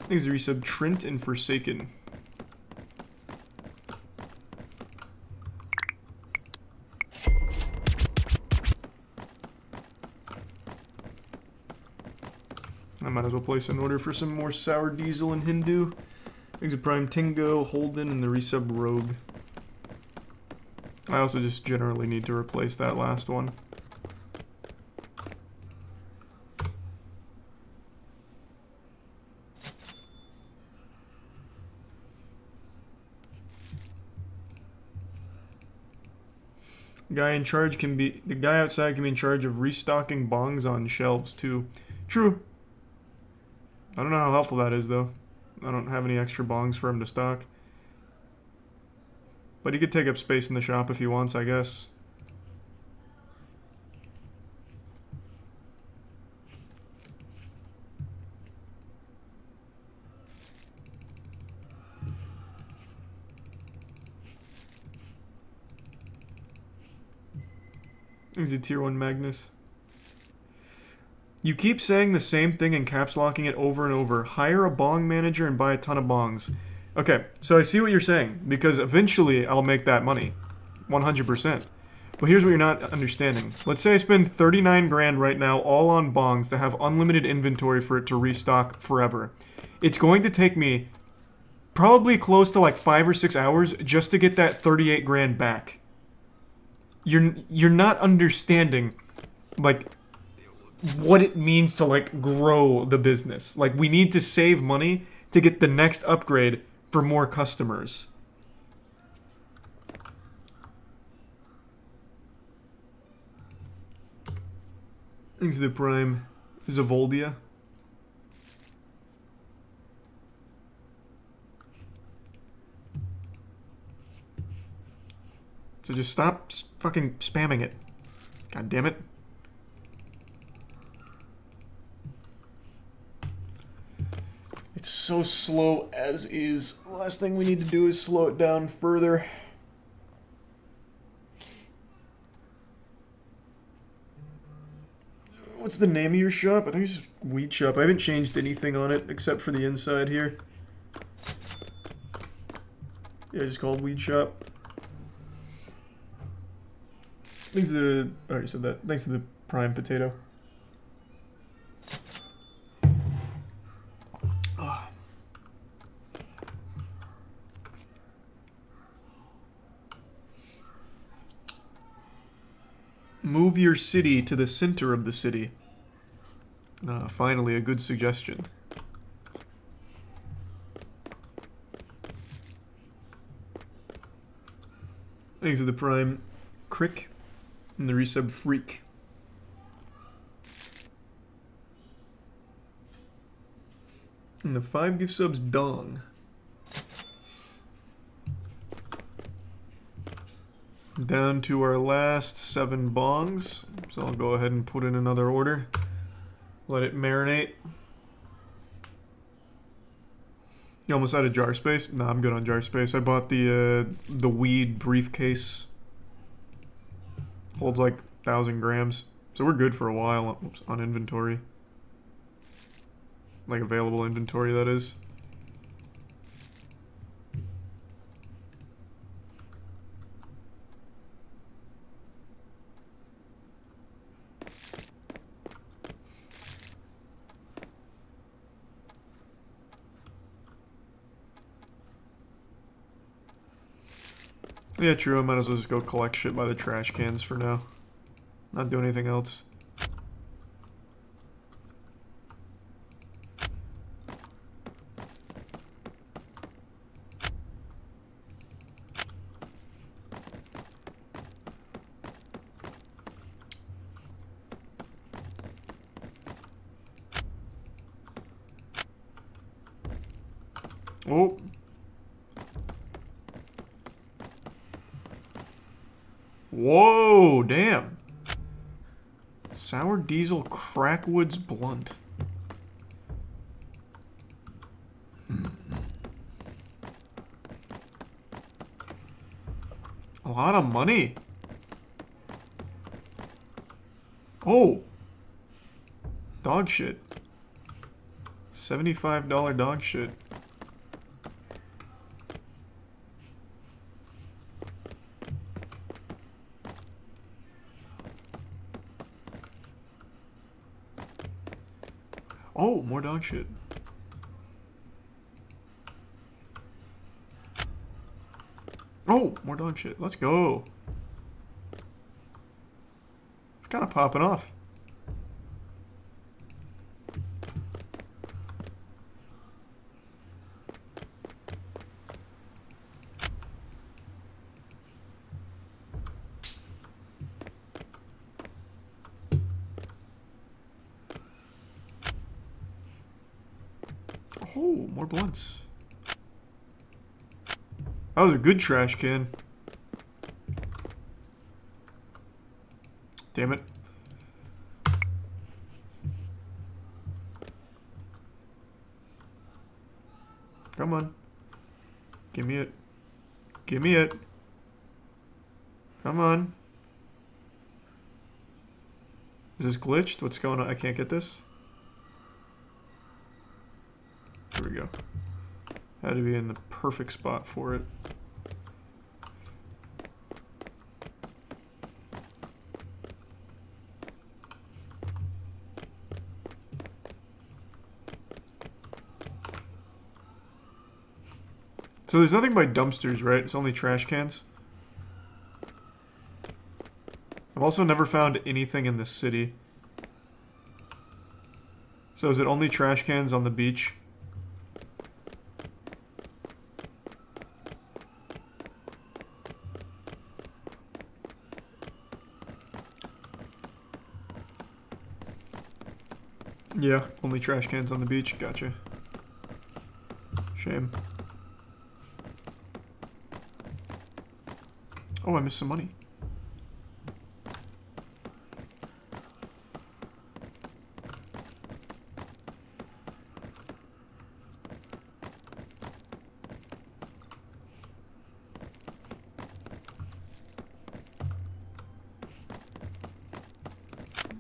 Thanks, resub Trent and Forsaken. I might as well place an order for some more Sour Diesel and Hindu. Thanks to Prime Tingo, Holden, and the resub Rogue. I also just generally need to replace that last one. The guy outside can be in charge of restocking bongs on shelves too. True. I don't know how helpful that is though. I don't have any extra bongs for him to stock. But he could take up space in the shop if he wants, I guess. He's a tier 1 Magnus. You keep saying the same thing and caps locking it over and over. Hire a bong manager and buy a ton of bongs. Okay, so I see what you're saying, because eventually I'll make that money. 100%. But here's what you're not understanding. Let's say I spend 39 grand right now all on bongs to have unlimited inventory for it to restock forever. It's going to take me probably close to like 5 or 6 hours just to get that 38 grand back. You're not understanding, like, what it means to, like, grow the business. Like, we need to save money to get the next upgrade for more customers. Thanks to the Prime Zavoldia. So just stop fucking spamming it. God damn it. It's so slow as is. The last thing we need to do is slow it down further. What's the name of your shop? I think it's just Weed Shop. I haven't changed anything on it except for the inside here. Yeah, just called Weed Shop. Thanks to the... I already said that. Thanks to the Prime Potato. Move your city to the center of the city. Finally, a good suggestion. Thanks to the Prime Crick and the resub Freak. And the 5 gift subs Dong. Down to our last 7 bongs. So I'll go ahead and put in another order. Let it marinate. You almost out of jar space? Nah, I'm good on jar space. I bought the weed briefcase. Holds like 1,000 grams. So we're good for a while on inventory. Like available inventory, that is. Yeah, true. I might as well just go collect shit by the trash cans for now. Not do anything else. Oh. Whoa, damn. Sour Diesel Crackwoods Blunt. A lot of money. Oh. Dog shit. $75 dog shit. Oh, more dog shit. Oh, more dog shit. Let's go. It's kind of popping off. Oh, more blunts. That was a good trash can. Damn it. Come on. Give me it. Give me it. Come on. Is this glitched? What's going on? I can't get this? Here we go. Had to be in the perfect spot for it. So there's nothing by dumpsters, right? It's only trash cans. I've also never found anything in this city. So is it only trash cans on the beach? Yeah, only trash cans on the beach. Gotcha. Shame. Oh, I missed some money.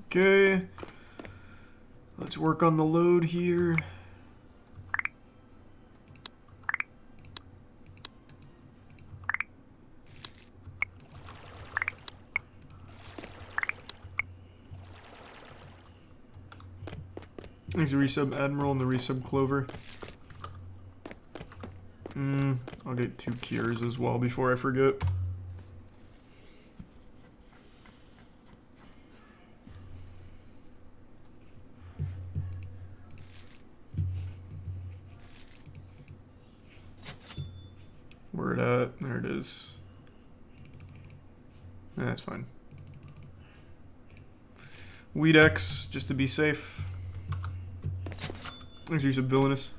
Okay. Let's work on the load here. Thanks, the resub Admiral and the resub Clover. I'll get 2 cures as well before I forget. word at. There it is. That's fine. Weedex, just to be safe. Thanks for your villainous.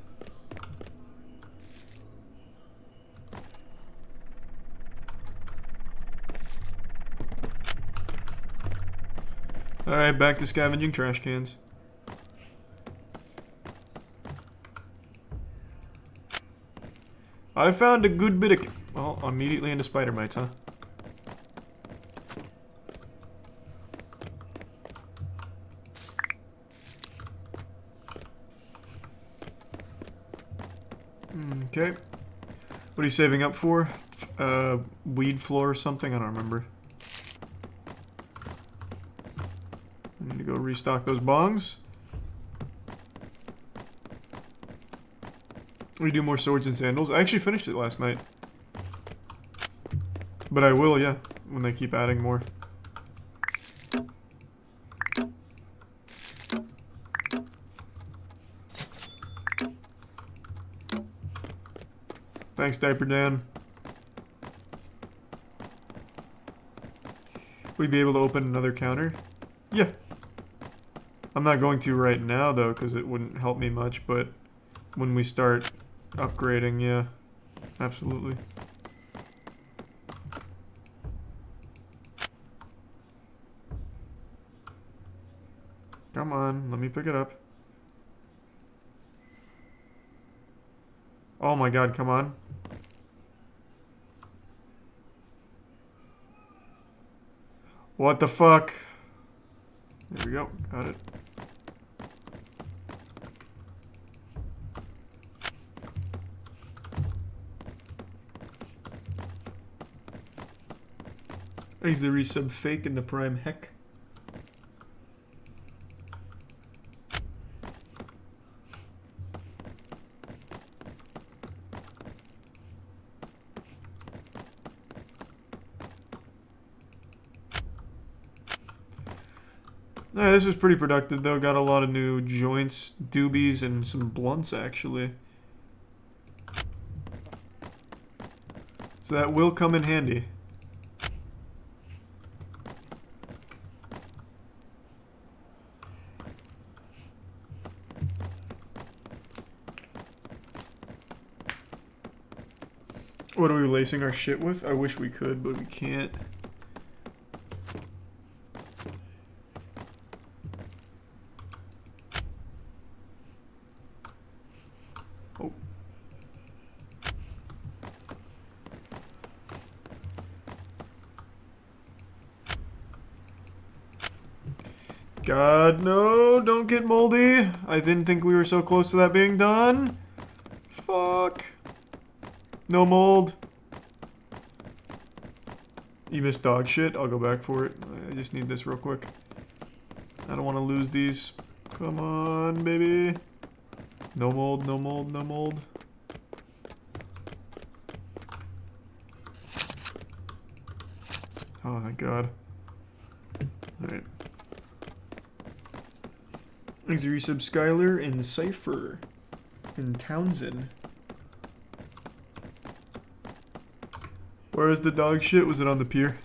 Alright, back to scavenging trash cans. I found a good bit of... Well, immediately into spider mites, huh? Okay. What are you saving up for? Weed floor or something? I don't remember. I need to go restock those bongs. We do more swords and sandals. I actually finished it last night. But I will, yeah, when they keep adding more. Thanks, Diaper Dan. We'd be able to open another counter? Yeah. I'm not going to right now, though, because it wouldn't help me much, but when we start upgrading, yeah. Absolutely. Come on, let me pick it up. Oh my god, come on. What the fuck? There we go, got it. Is the resub fake in the prime heck? Yeah, this was pretty productive though. Got a lot of new joints, doobies, and some blunts actually. So that will come in handy. What are we lacing our shit with? I wish we could, but we can't. Oh. God, no, don't get moldy. I didn't think we were so close to that being done. Fuck. No mold. You missed dog shit. I'll go back for it. I just need this real quick. I don't want to lose these. Come on, baby. No mold, no mold, no mold. Oh, thank God. Alright. Thanks for resub, Skylar and Cypher. And Townsend. Where is the dog shit? Was it on the pier?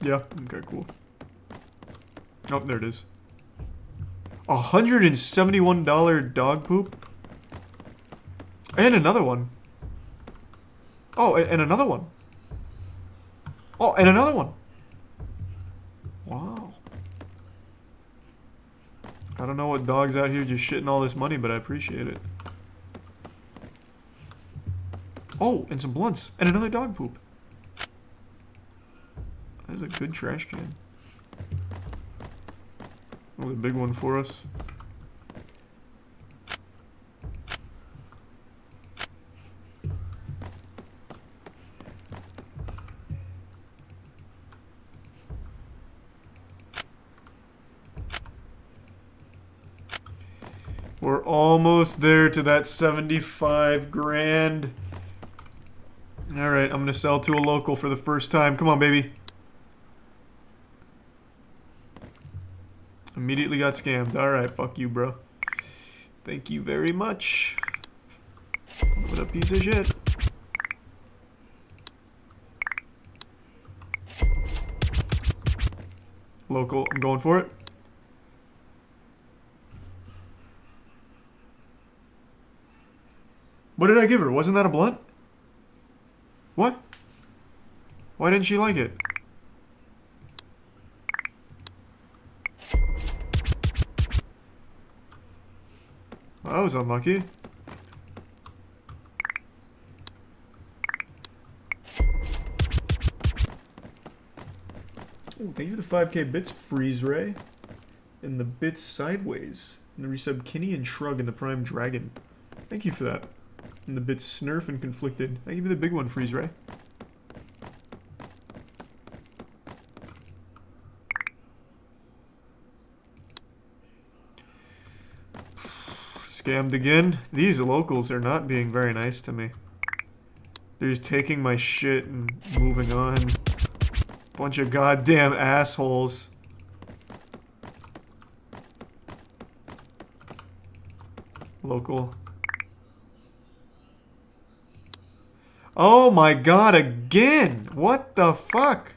Yeah, okay, cool. Oh, there it is. $171 dog poop? And another one. Oh, and another one. Oh, and another one. Wow. I don't know what dog's out here just shitting all this money, but I appreciate it. Oh, and some blunts. And another dog poop. That is a good trash can. Oh, the big one for us. We're almost there to that 75 grand. Alright, I'm gonna sell to a local for the first time. Come on, baby. Immediately got scammed. Alright, fuck you, bro. Thank you very much. What a piece of shit. Local, I'm going for it. What did I give her? Wasn't that a blunt? What? Why didn't she like it? Well, that was unlucky. Ooh, thank you for the 5k bits, Freeze Ray. And the bits sideways. And the resub Kinney and Shrug and the Prime Dragon. Thank you for that. And the bits Snurf and Conflicted. Thank you for the big one, Freeze Ray. Scammed again. These locals are not being very nice to me. They're just taking my shit and moving on. Bunch of goddamn assholes. Local. Oh my god, again! What the fuck?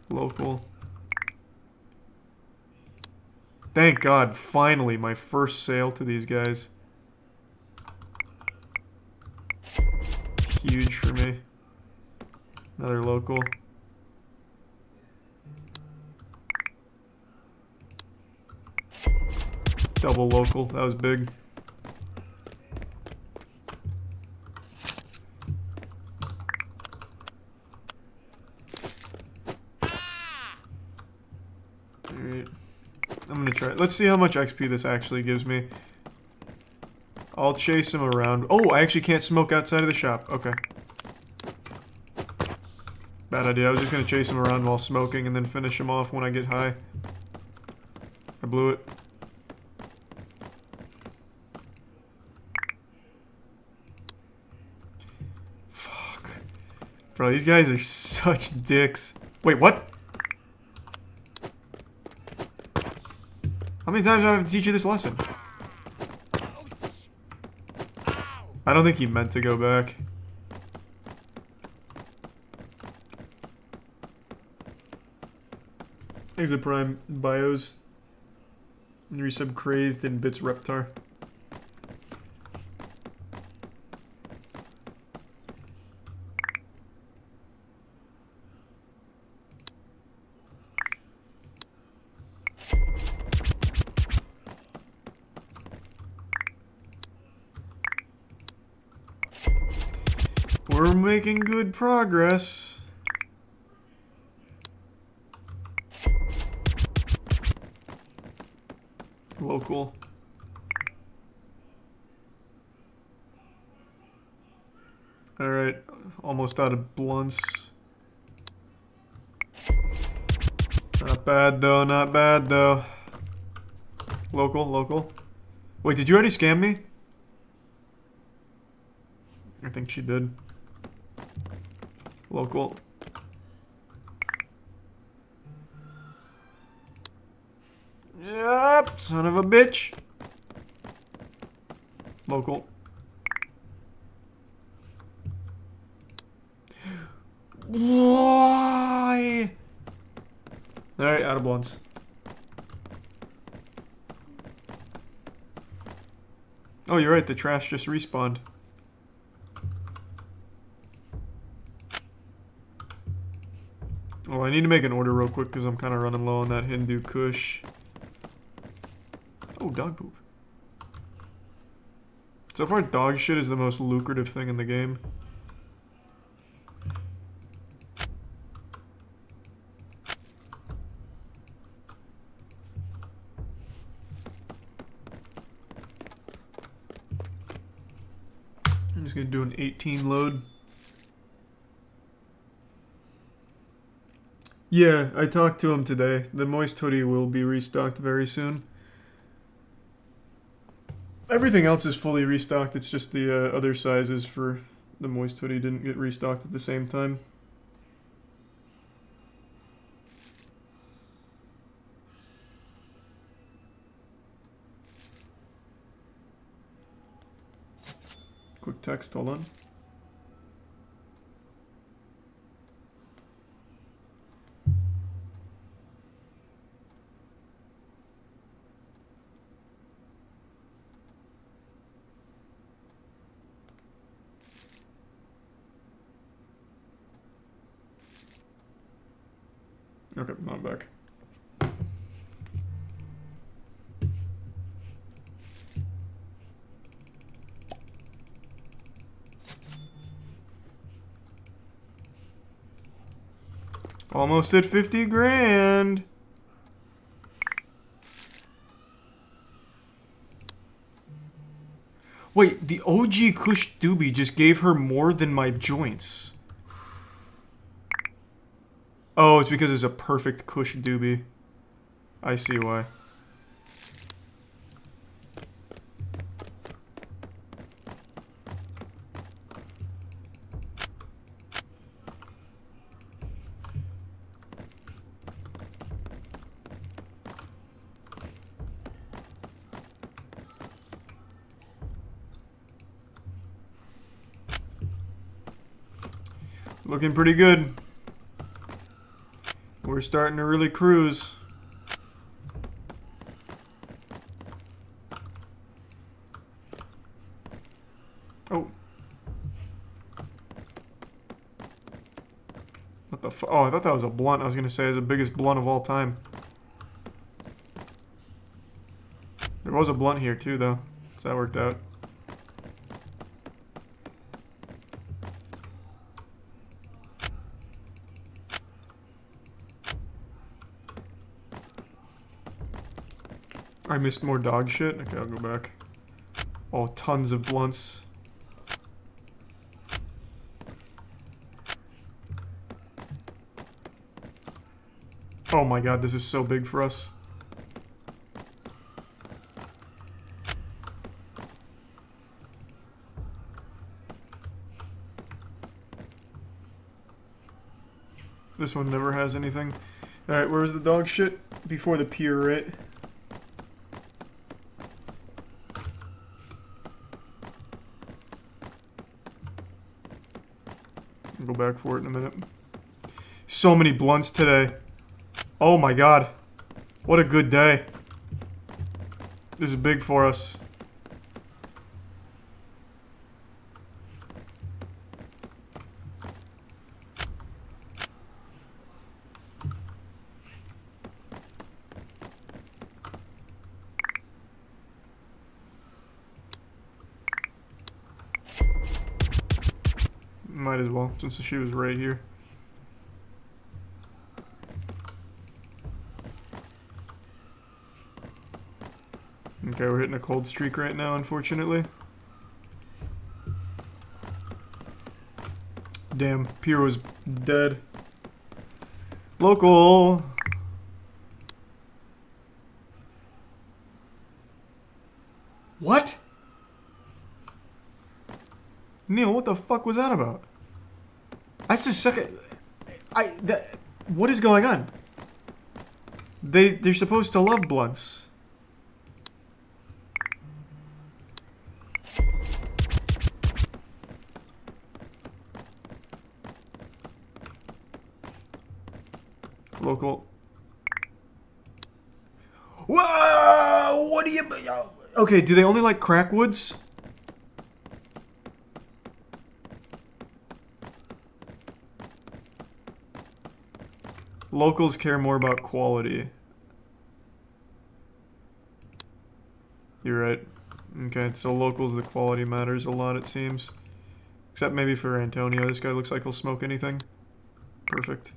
Local. Thank God, finally, my first sale to these guys. Huge for me. Another local. Double local, that was big. Alright. I'm gonna try it. Let's see how much XP this actually gives me. I'll chase him around. Oh, I actually can't smoke outside of the shop. Okay. Bad idea. I was just gonna chase him around while smoking and then finish him off when I get high. I blew it. Fuck. Bro, these guys are such dicks. Wait, what? How many times do I have to teach you this lesson? I don't think he meant to go back. There's a Prime Bios. And resub Crazed and Bits Reptar. We're making good progress. Local. Alright, almost out of blunts. Not bad though, not bad though. Local, local. Wait, did you already scam me? I think she did. Local. Yep, son of a bitch. Local. Why? Alright, out of blunts. Oh, you're right, the trash just respawned. Well, I need to make an order real quick because I'm kind of running low on that Hindu Kush. Oh, dog poop. So far, dog shit is the most lucrative thing in the game. I'm just gonna do an 18 load. Yeah, I talked to him today. The moist hoodie will be restocked very soon. Everything else is fully restocked. It's just the other sizes for the moist hoodie didn't get restocked at the same time. text. Hold on. Okay, I'm back. Almost at 50 grand. Wait, the OG Kush Doobie just gave her more than my joints. Oh, it's because it's a perfect Kush Doobie. I see why. Looking pretty good. We're starting to really cruise. Oh. What the fu- Oh, I thought that was a blunt. I was gonna say it's the biggest blunt of all time. There was a blunt here too, though. So that worked out. I missed more dog shit. Okay, I'll go back. Oh, tons of blunts. Oh my god, this is so big for us. This one never has anything. Alright, where was the dog shit? Before the pier, right? I'll go back for it in a minute. So many blunts today. Oh my god. What a good day. This is big for us. Might as well, since she was right here. Okay, we're hitting a cold streak right now, unfortunately. Damn, pier was dead. Local! What? Neil, what the fuck was that about? That's the second... what is going on? They're supposed to love blunts. Local. Whoa! What do you... Okay, do they only like crackwoods? Locals care more about quality. You're right. Okay, so locals, the quality matters a lot, it seems. Except maybe for Antonio. This guy looks like he'll smoke anything. Perfect.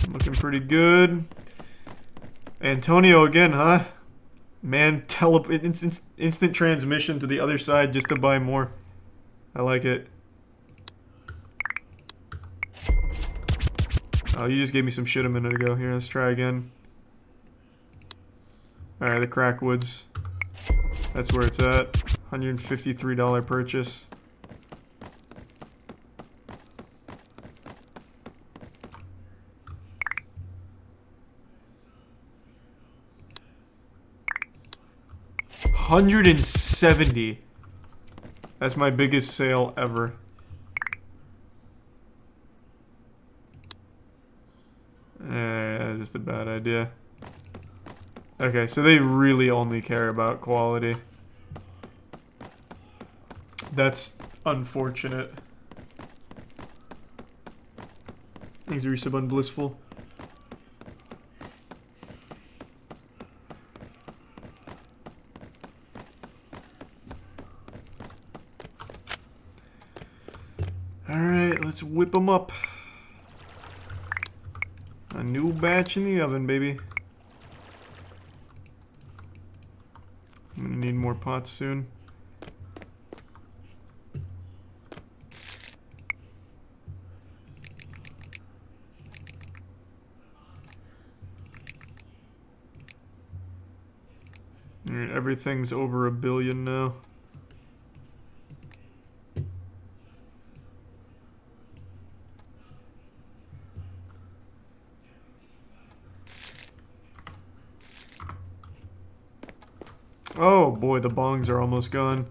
Looking pretty good. Antonio again, huh? Man, instant transmission to the other side just to buy more. I like it. Oh, you just gave me some shit a minute ago. Here, let's try again. Alright, the Crackwoods. That's where it's at. $153 purchase. $170. That's my biggest sale ever. That's just a bad idea. Okay, so they really only care about quality. That's unfortunate. Thanks, resub unblissful. Alright, let's whip them up. A new batch in the oven, baby. I'm gonna need more pots soon. Alright, everything's over 1 billion now. Oh boy, the bongs are almost gone.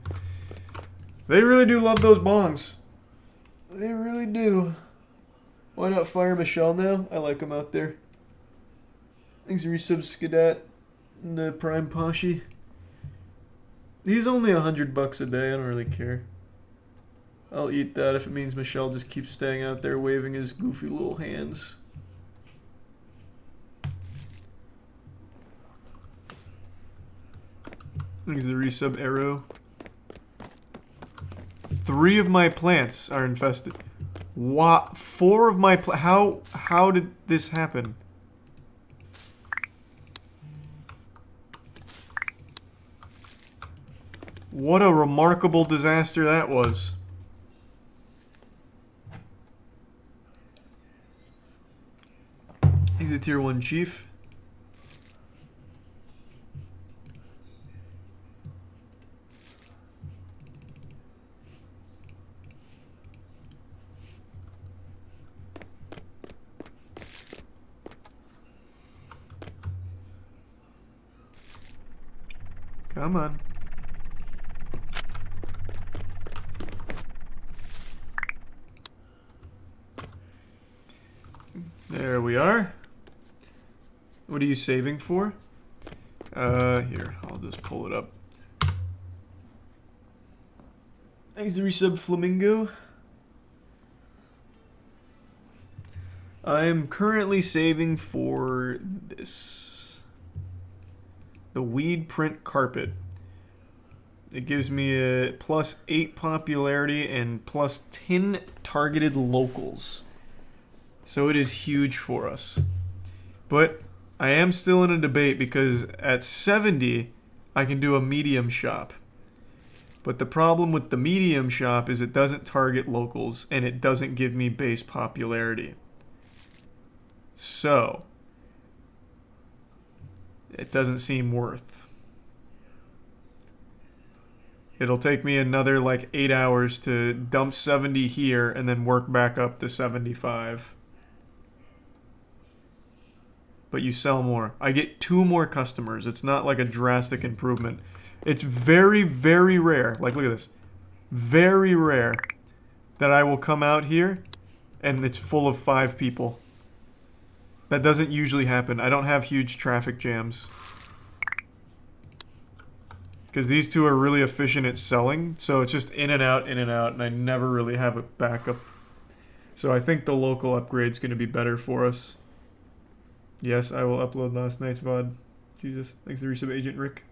They really do love those bongs. They really do. Why not fire Michelle now? I like him out there. Thanks, resub Skadat and the Prime Poshi. He's only $100 a day. I don't really care. I'll eat that if it means Michelle just keeps staying out there waving his goofy little hands. Thanks, the resub Arrow. 3 of my plants are infested. What? 4 of my how did this happen? What a remarkable disaster that was. He's a tier 1 chief. Come on. There we are. What are you saving for? Here, I'll just pull it up. Thanks to resub Flamingo. I am currently saving for this. The Weed Print Carpet. It gives me a +8 popularity and +10 targeted locals. So it is huge for us. But I am still in a debate because at 70, I can do a medium shop. But the problem with the medium shop is it doesn't target locals and it doesn't give me base popularity. So it doesn't seem worth. It'll take me another like 8 hours to dump 70 here and then work back up to 75. But you sell more. I get 2 more customers. It's not like a drastic improvement. It's very, very rare. Like, look at this. Very rare that I will come out here and it's full of 5 people. That doesn't usually happen. I don't have huge traffic jams. Because these 2 are really efficient at selling. So it's just in and out, and I never really have a backup. So I think the local upgrade's going to be better for us. Yes, I will upload last night's VOD. Jesus. Thanks to the resub Agent Rick.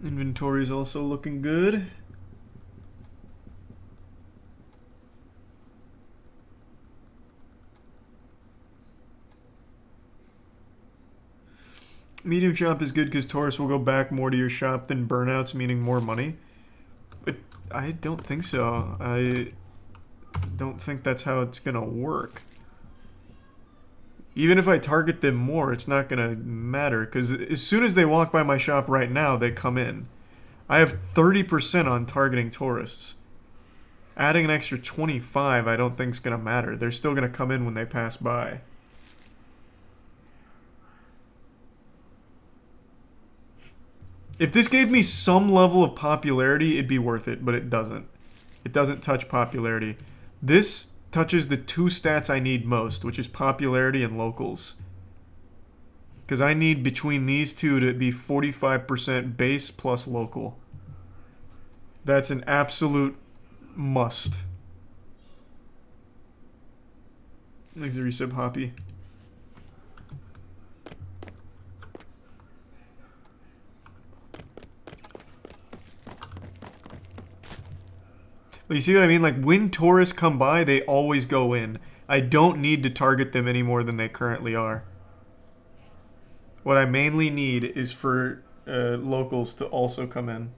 Inventory is also looking good. Medium shop is good because tourists will go back more to your shop than burnouts, meaning more money. But I don't think so. I don't think that's how it's gonna work. Even if I target them more, it's not gonna matter because as soon as they walk by my shop right now, they come in. I have 30% on targeting tourists. Adding an extra 25 I don't think is gonna matter. They're still gonna come in when they pass by. If this gave me some level of popularity, it'd be worth it, but it doesn't. It doesn't touch popularity. This touches the two stats I need most, which is popularity and locals. Because I need between these two to be 45% base plus local. That's an absolute must. Thanks to resub Hoppy. But you see what I mean? Like, when tourists come by, they always go in. I don't need to target them any more than they currently are. What I mainly need is for locals to also come in.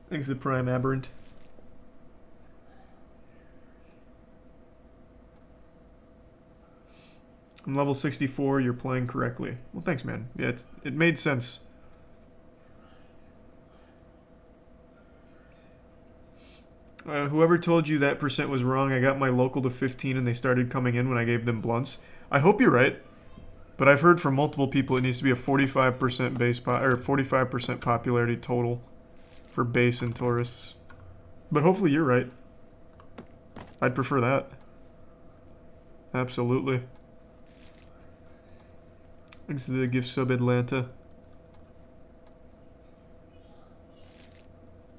Thanks to Prime Aberrant. I'm level 64, you're playing correctly. Well, thanks, man. Yeah, it made sense. Whoever told you that percent was wrong, I got my local to 15 and they started coming in when I gave them blunts. I hope you're right. But I've heard from multiple people it needs to be a 45% base or 45% popularity total for base and tourists. But hopefully you're right. I'd prefer that. Absolutely. Thanks to the gift sub Atlanta.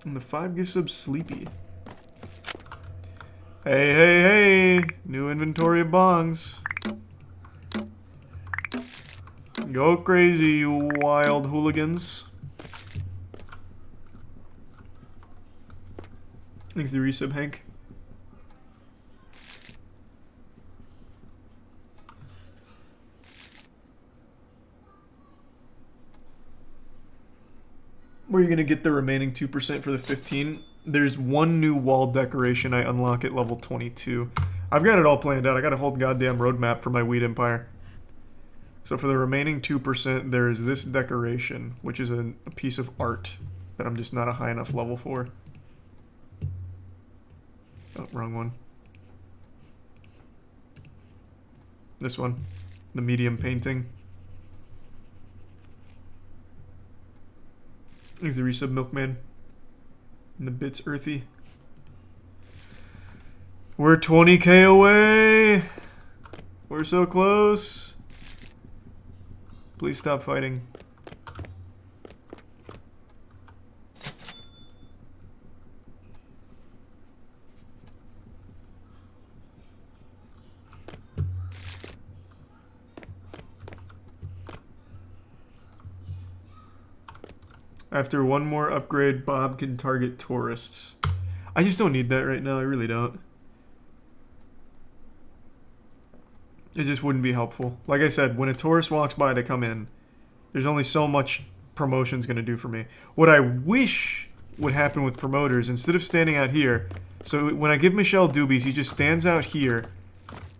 And the 5 gift sub Sleepy. Hey, hey, hey! New inventory of bongs. Go crazy, you wild hooligans. Thanks to resub, Hank. Where are you going to get the remaining 2% for the 15? There's one new wall decoration I unlock at level 22. I've got it all planned out. I got a whole goddamn roadmap for my Weed Empire. So for the remaining 2%, there's this decoration, which is a piece of art that I'm just not a high enough level for. Oh, wrong one. This one. The medium painting. Thanks the resub Milkman. And the bits earthy. We're 20k away! We're so close! Please stop fighting. After one more upgrade, Bob can target tourists. I just don't need that right now, I really don't. It just wouldn't be helpful. Like I said, when a tourist walks by, they come in. There's only so much promotion's going to do for me. What I wish would happen with promoters, instead of standing out here, so when I give Michelle doobies, he just stands out here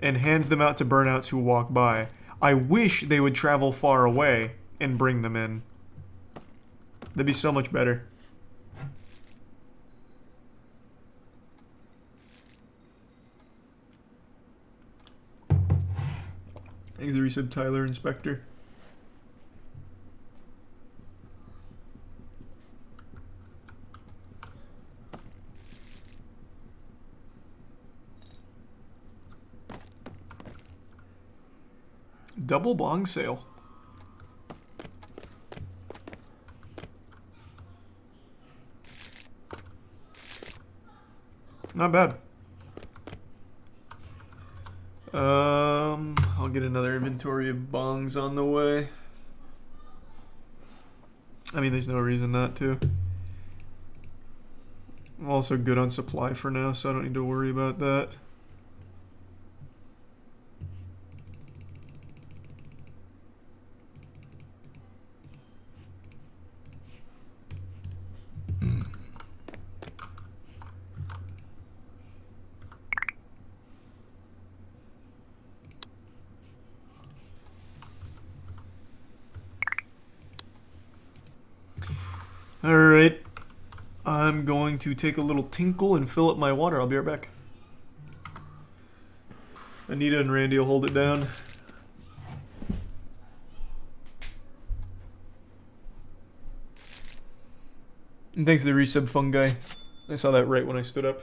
and hands them out to burnouts who walk by. I wish they would travel far away and bring them in. That'd be so much better. Thanks the resub Tyler Inspector. Double bong sale. Not bad. I'll get another inventory of bongs on the way. I mean, there's no reason not to. I'm also good on supply for now, so I don't need to worry about that. Alright. I'm going to take a little tinkle and fill up my water. I'll be right back. Anita and Randy will hold it down. And thanks to the resub fungi. I saw that right when I stood up.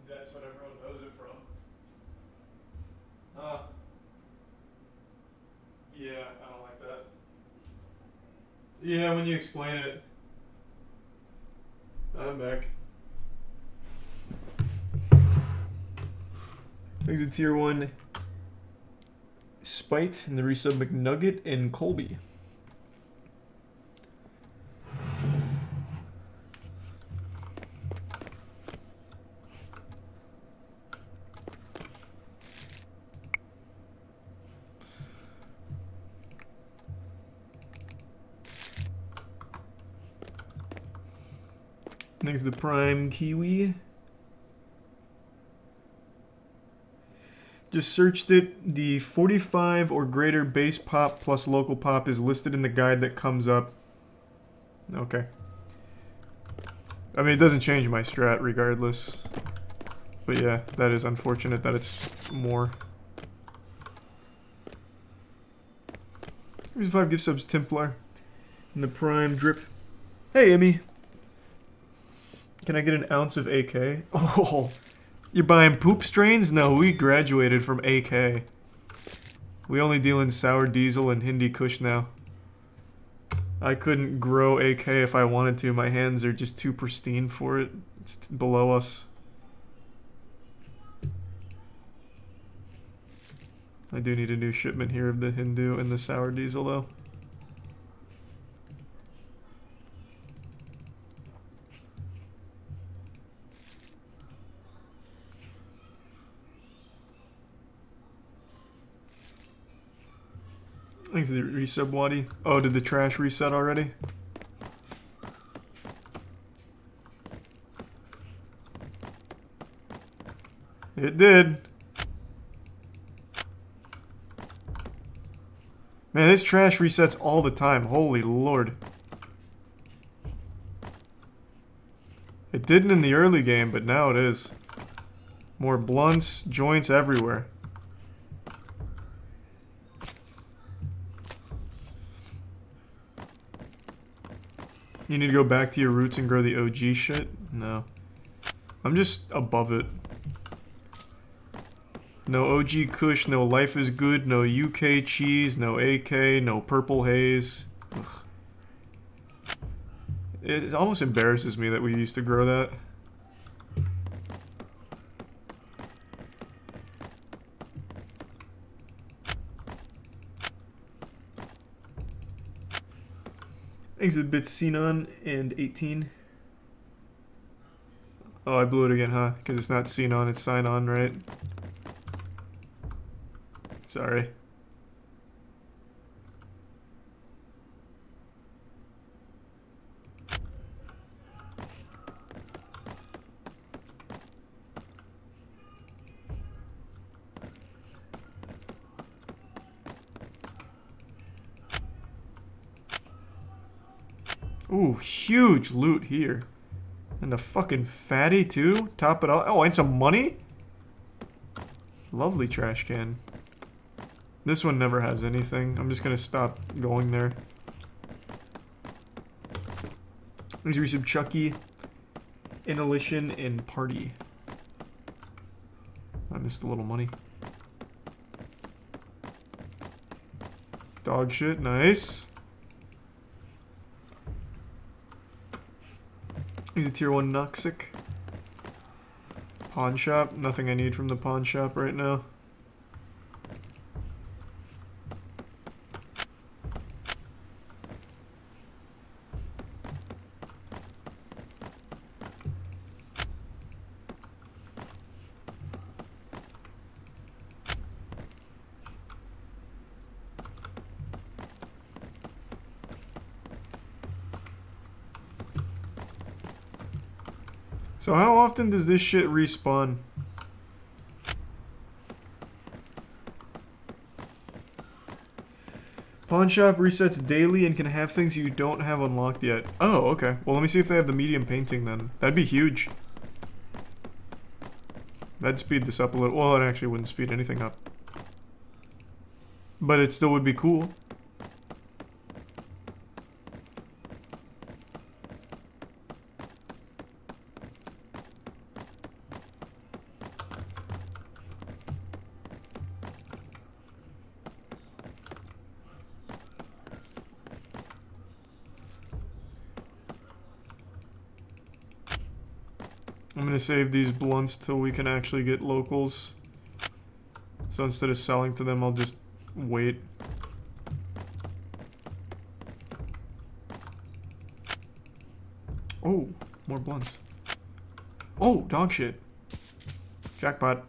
That's what everyone knows it from. Yeah, I don't like that. Yeah, when you explain it. I'm back. Thanks to Tier 1 Spite and the resub McNugget and Colby. Thanks to Prime Kiwi. Just searched it. The 45 or greater base pop plus local pop is listed in the guide that comes up. Okay. I mean, it doesn't change my strat regardless. But yeah, that is unfortunate that it's more. Here's 5 gift subs, Templar. And the Prime Drip. Hey, Emmy. Can I get an ounce of AK? Oh, you're buying poop strains? No, we graduated from AK. We only deal in sour diesel and Hindi Kush now. I couldn't grow AK if I wanted to. My hands are just too pristine for it. It's below us. I do need a new shipment here of the Hindu and the sour diesel though. Thanks for the resub, Wadi. Oh, did the trash reset already? It did. Man, this trash resets all the time. Holy lord. It didn't in the early game, but now it is. More blunts, joints everywhere. You need to go back to your roots and grow the OG shit? No. I'm just above it. No OG Kush, no Life is Good, no UK cheese, no AK, no Purple Haze. Ugh. It almost embarrasses me that we used to grow that. Exit bits Xenon and 18. Oh, I blew it again, huh? Because it's not Xenon, it's Sign On, right? Sorry. Ooh, huge loot here. And a fucking fatty too? Top it off. Oh, and some money? Lovely trash can. This one never has anything. I'm just gonna stop going there. Let's read some Chucky, Inhalation, and Party. I missed a little money. Dog shit, nice. He's a tier 1 Noxic. Pawn shop, nothing I need from the pawn shop right now. So how often does this shit respawn? Pawn shop resets daily and can have things you don't have unlocked yet. Oh, okay. Well, let me see if they have the medium painting then. That'd be huge. That'd speed this up a little. Well, it actually wouldn't speed anything up. But it still would be cool. I'm gonna save these blunts till we can actually get locals. So instead of selling to them, I'll just wait. Oh, more blunts. Oh, dog shit. Jackpot.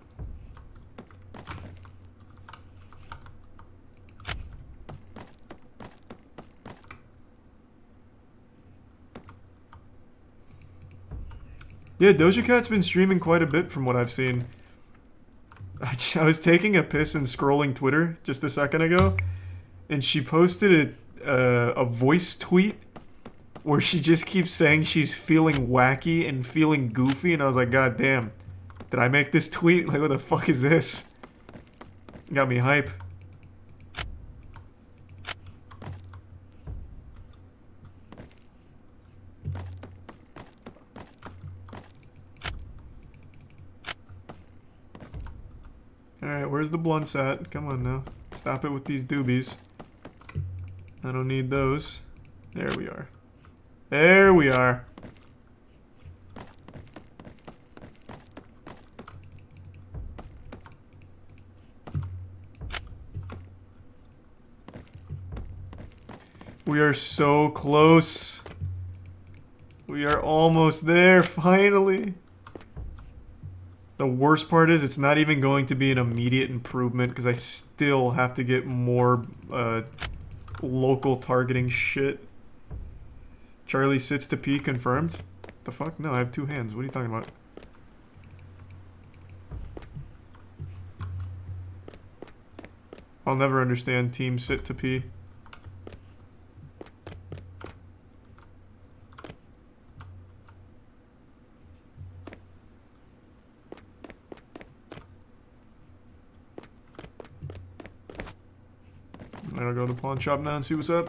Yeah, Doja Cat's been streaming quite a bit from what I've seen. I was taking a piss and scrolling Twitter just a second ago, and she posted a voice tweet where she just keeps saying she's feeling wacky and feeling goofy, and I was like, God damn, did I make this tweet? Like, what the fuck is this? Got me hype. Alright, where's the blunts at? Come on now. Stop it with these doobies. I don't need those. There we are. There we are. We are so close. We are almost there, finally. The worst part is it's not even going to be an immediate improvement because I still have to get more local targeting shit. Charlie sits to pee, confirmed. The fuck? No, I have two hands. What are you talking about? I'll never understand team sit to pee. I'll go to the pawn shop now and see what's up.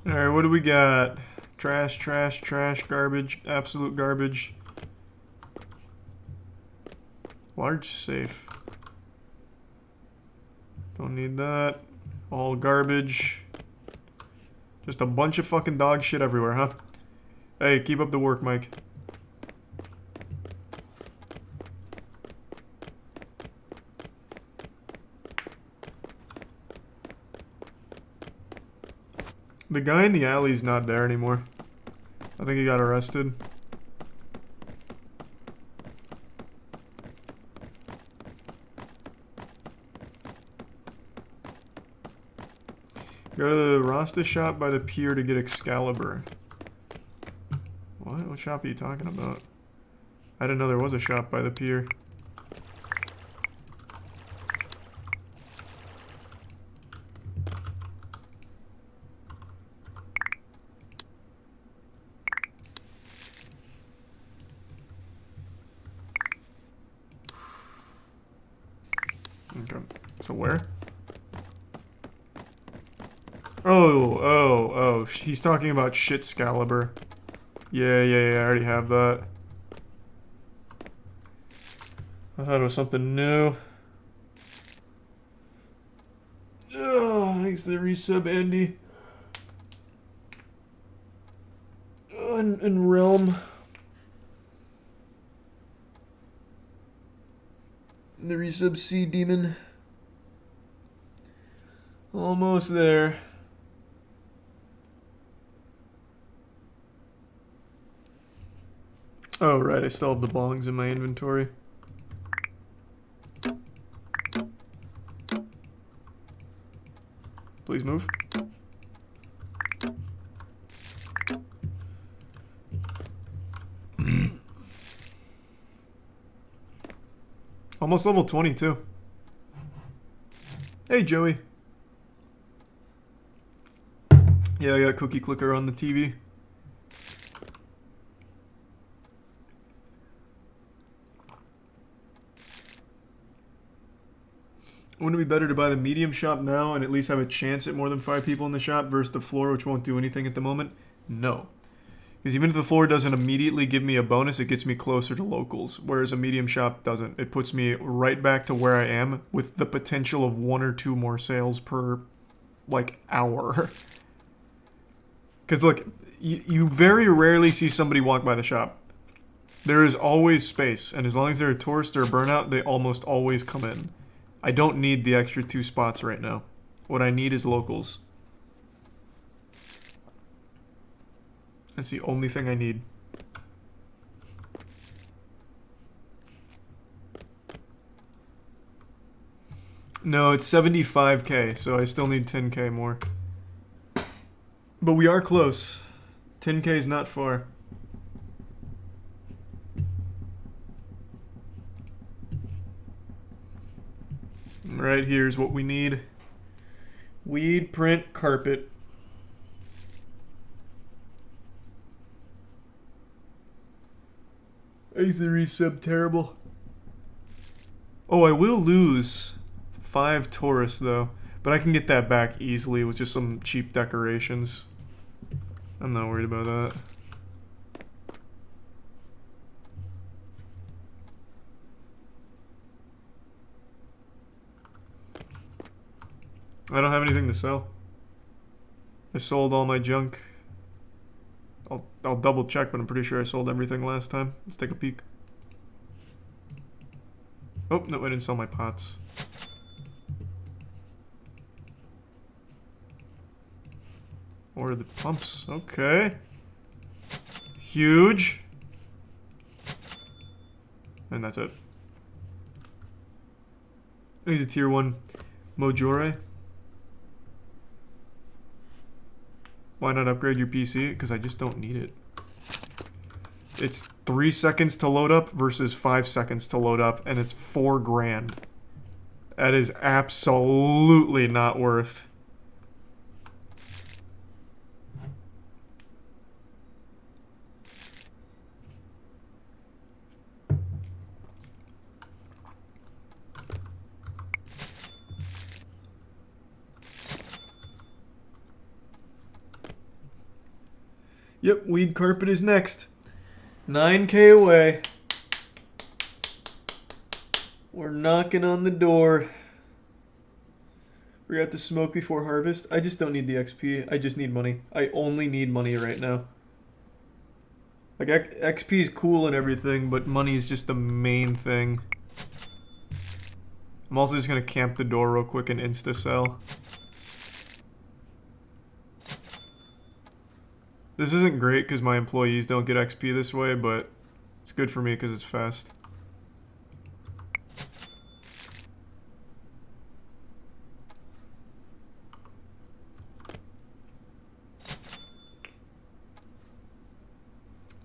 Alright, what do we got? Trash, trash, trash, garbage, absolute garbage. Large safe. Don't need that. All garbage. Just a bunch of fucking dog shit everywhere, huh? Hey, keep up the work, Mike. The guy in the alley's not there anymore. I think he got arrested. Go to the Rasta shop by the pier to get Excalibur. What? What shop are you talking about? I didn't know there was a shop by the pier. Okay. So where? Oh, he's talking about Shitscalibur. Yeah, I already have that. I thought it was something new. Oh, thanks for the resub, Andy. Oh, and Realm. The resub Sea Demon. Almost there. Oh, right, I still have the bongs in my inventory. Please move. Almost level 22. Hey, Joey. Yeah, I got Cookie Clicker on the TV. Wouldn't it be better to buy the medium shop now and at least have a chance at more than 5 people in the shop versus the floor, which won't do anything at the moment? No. Because even if the floor doesn't immediately give me a bonus, it gets me closer to locals, whereas a medium shop doesn't. It puts me right back to where I am with the potential of 1 or 2 more sales per, like, hour. Because, look, you very rarely see somebody walk by the shop. There is always space, and as long as they're a tourist or a burnout, they almost always come in. I don't need the extra 2 spots right now. What I need is locals. That's the only thing I need. No, it's 75k, so I still need 10k more. But we are close. 10k is not far. Right here's what we need. Weed print carpet. Is the resub terrible? Oh, I will lose 5 tourists though. But I can get that back easily with just some cheap decorations. I'm not worried about that. I don't have anything to sell. I sold all my junk. I'll double check, but I'm pretty sure I sold everything last time. Let's take a peek. Oh, no, I didn't sell my pots. Or the pumps. Okay. Huge. And that's it. Here's a tier 1 Mojore. Why not upgrade your PC? Because I just don't need it. It's 3 seconds to load up versus 5 seconds to load up, and it's $4 grand. That is absolutely not worth. Yep, weed carpet is next. 9K away. We're knocking on the door. Forgot to smoke before harvest. I just don't need the XP. I just need money. I only need money right now. Like, XP is cool and everything, but money is just the main thing. I'm also just gonna camp the door real quick and insta-sell. This isn't great because my employees don't get XP this way, but it's good for me because it's fast.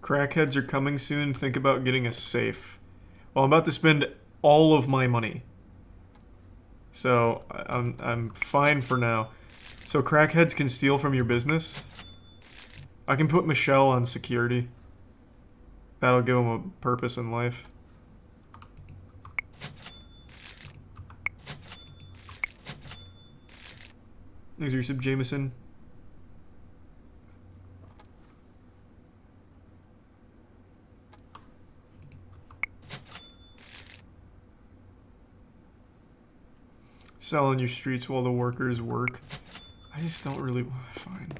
Crackheads are coming soon. Think about getting a safe. Well, I'm about to spend all of my money. So, I'm fine for now. So crackheads can steal from your business? I can put Michelle on security. That'll give him a purpose in life. Thanks, Resub Jameson. Sell on your streets while the workers work. I just don't really... Fine.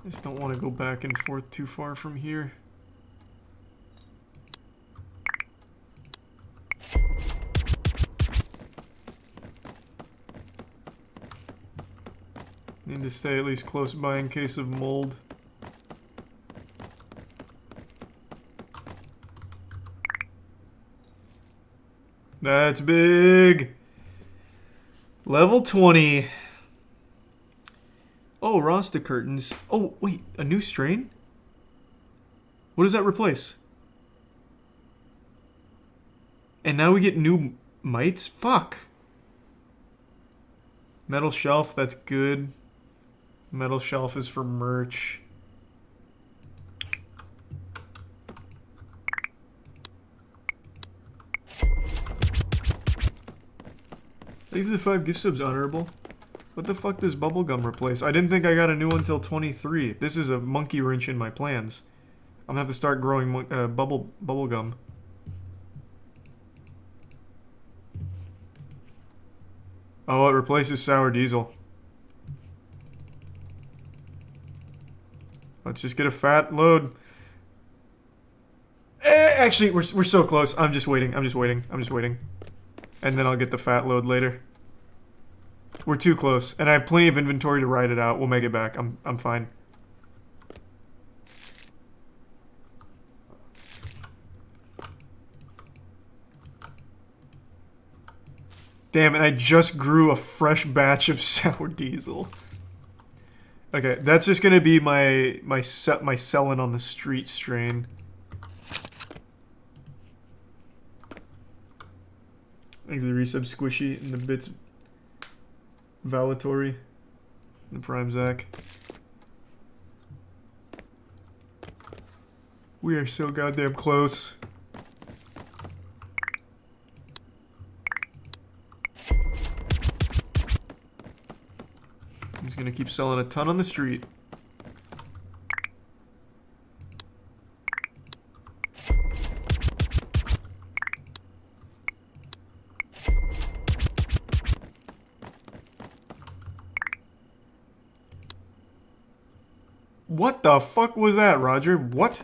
I just don't want to go back and forth too far from here. Need to stay at least close by in case of mold. That's big! Level 20. Oh, Rasta curtains. Oh, wait, a new strain? What does that replace? And now we get new mites? Fuck. Metal shelf, that's good. Metal shelf is for merch. These are the 5 gift subs, honorable. What the fuck does bubblegum replace? I didn't think I got a new one till 23. This is a monkey wrench in my plans. I'm gonna have to start growing bubblegum. Oh, it replaces sour diesel. Let's just get a fat load. Actually, we're so close. I'm just waiting. And then I'll get the fat load later. We're too close, and I have plenty of inventory to ride it out. We'll make it back. I'm fine. Damn, and I just grew a fresh batch of sour diesel. Okay, that's just gonna be my selling on the street strain. Thanks to the resub squishy and the bits Valatory and the Prime Zac. We are so goddamn close. Gonna keep selling a ton on the street. What the fuck was that, Roger? What?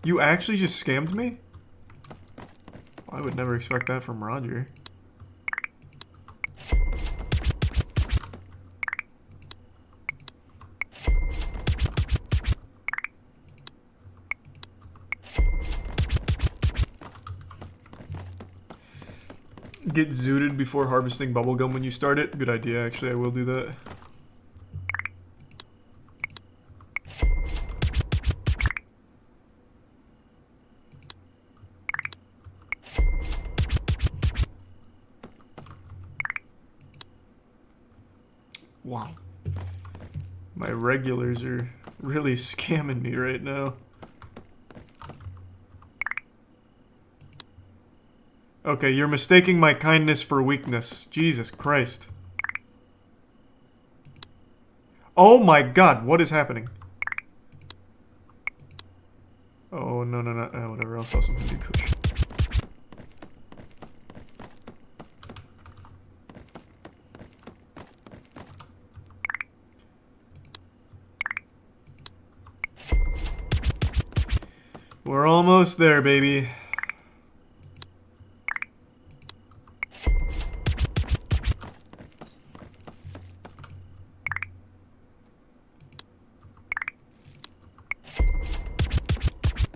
You actually just scammed me? I would never expect that from Roger. Get zooted before harvesting bubblegum when you start it. Good idea, actually. I will do that. Wow. My regulars are really scamming me right now. Okay, you're mistaking my kindness for weakness. Jesus Christ. Oh my god, what is happening? Oh, no, no, no. Whatever, I'll sell some Hindu Kush. We're almost there, baby.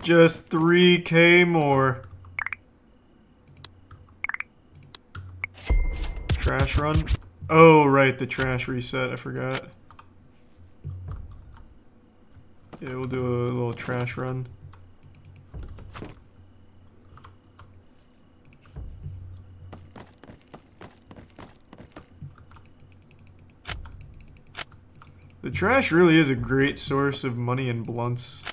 Just 3K more. Trash run? Oh, right, the trash reset. I forgot. Yeah, we'll do a little trash run. The trash really is a great source of money and blunts.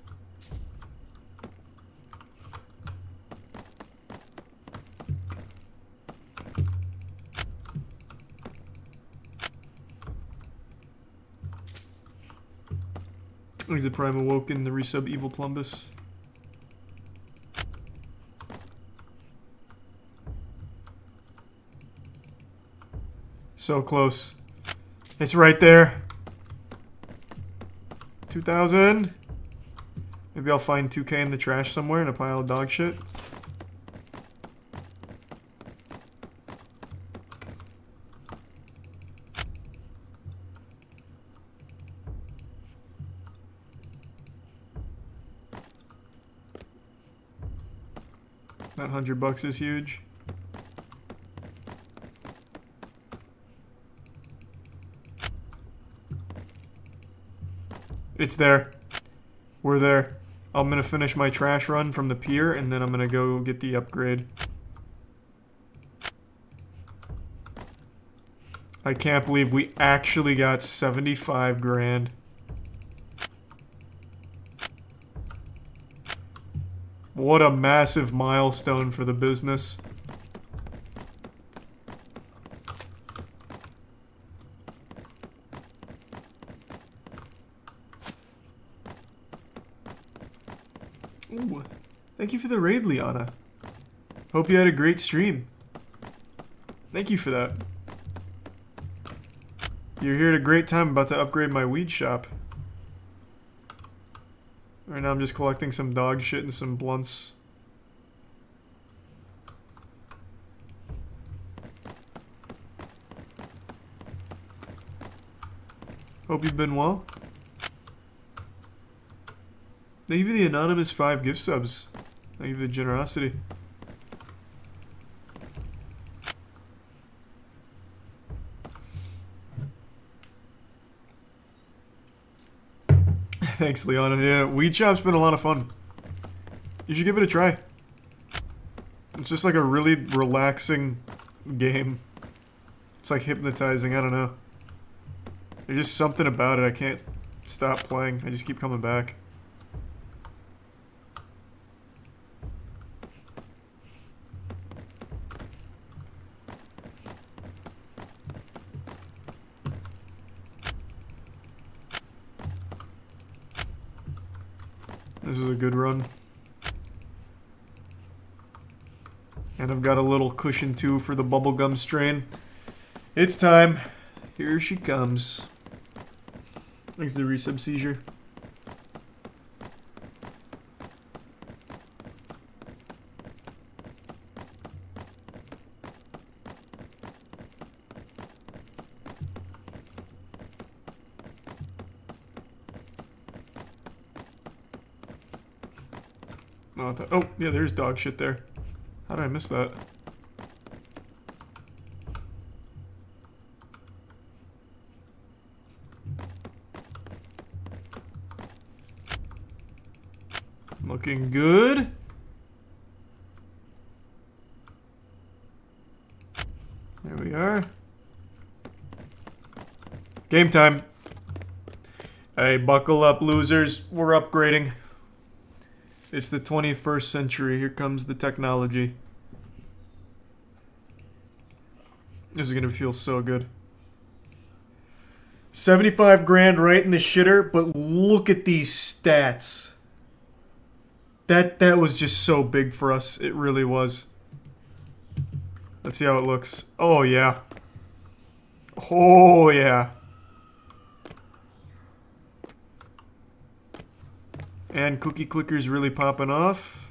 Exit Prime Awoken, the resub Evil Plumbus. So close. It's right there. 2,000. Maybe I'll find 2K in the trash somewhere in a pile of dog shit. That $100 is huge. It's there. We're there. I'm gonna finish my trash run from the pier, and then I'm gonna go get the upgrade. I can't believe we actually got 75 grand. What a massive milestone for the business. Ooh, thank you for the raid, Liana. Hope you had a great stream. Thank you for that. You're here at a great time. About to upgrade my weed shop. Right now I'm just collecting some dog shit and some blunts. Hope you've been well. Thank you for the anonymous 5 gift subs. Thank you for the generosity. Thanks, Liana. Yeah, Weed Shop's been a lot of fun. You should give it a try. It's just like a really relaxing game. It's like hypnotizing, I don't know. There's just something about it, I can't stop playing. I just keep coming back. This is a good run. And I've got a little cushion too for the bubblegum strain. It's time. Here she comes. Thanks to the resub seizure. Oh, yeah, there's dog shit there. How did I miss that? Looking good. There we are. Game time. Hey, buckle up, losers. We're upgrading. It's the 21st century. Here comes the technology. This is gonna feel so good. 75 grand right in the shitter, but look at these stats. That was just so big for us. It really was. Let's see how it looks. Oh, yeah. Oh, yeah. And Cookie Clicker's really popping off.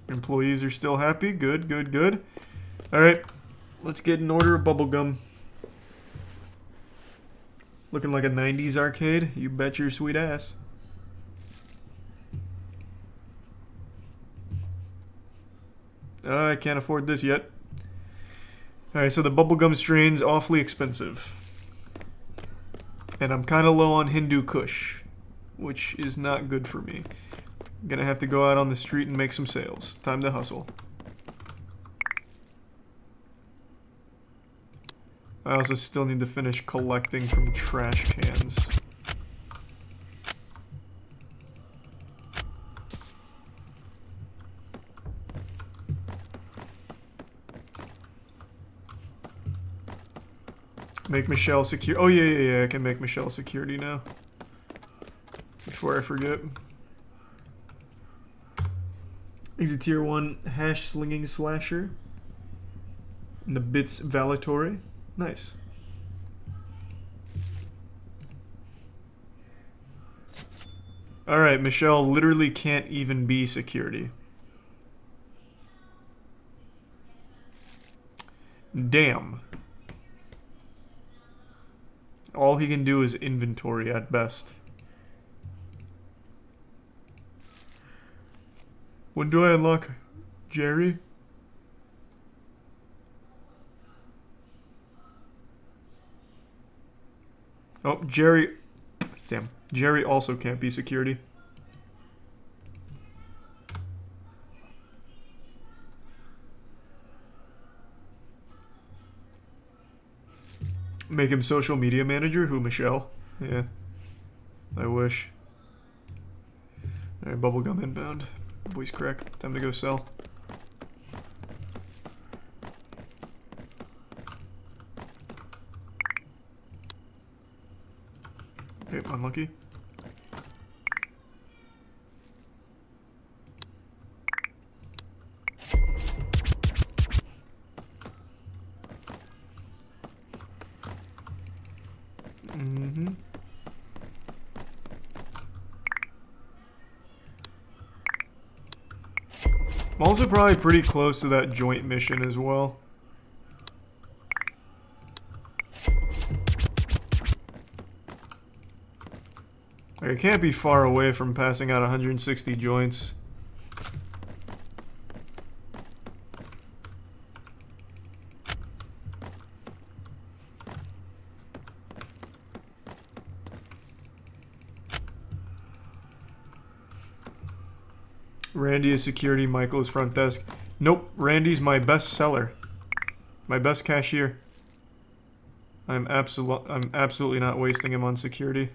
Employees are still happy. Good, good, good. Alright. Let's get an order of bubblegum. Looking like a 90s arcade. You bet your sweet ass. I can't afford this yet. Alright, so the bubblegum strain's awfully expensive. And I'm kind of low on Hindu Kush, which is not good for me. I'm gonna have to go out on the street and make some sales. Time to hustle. I also still need to finish collecting from trash cans. Make Michelle secure. Oh, yeah, I can make Michelle security now. Before I forget. He's a tier 1 hash slinging slasher. And the Bits Valatory. Nice. Alright, Michelle literally can't even be security. Damn. All he can do is inventory at best. When do I unlock Jerry? Oh, Jerry. Damn. Jerry also can't be security. Make him social media manager? Who, Michelle? Yeah. I wish. Alright, bubblegum inbound. Voice crack. Time to go sell. Okay, unlucky. Mm-hmm. I'm also probably pretty close to that joint mission as well. Like, I can't be far away from passing out 160 joints. Randy is security, Michael is front desk. Nope, Randy's my best seller. My best cashier. I'm absolutely not wasting him on security.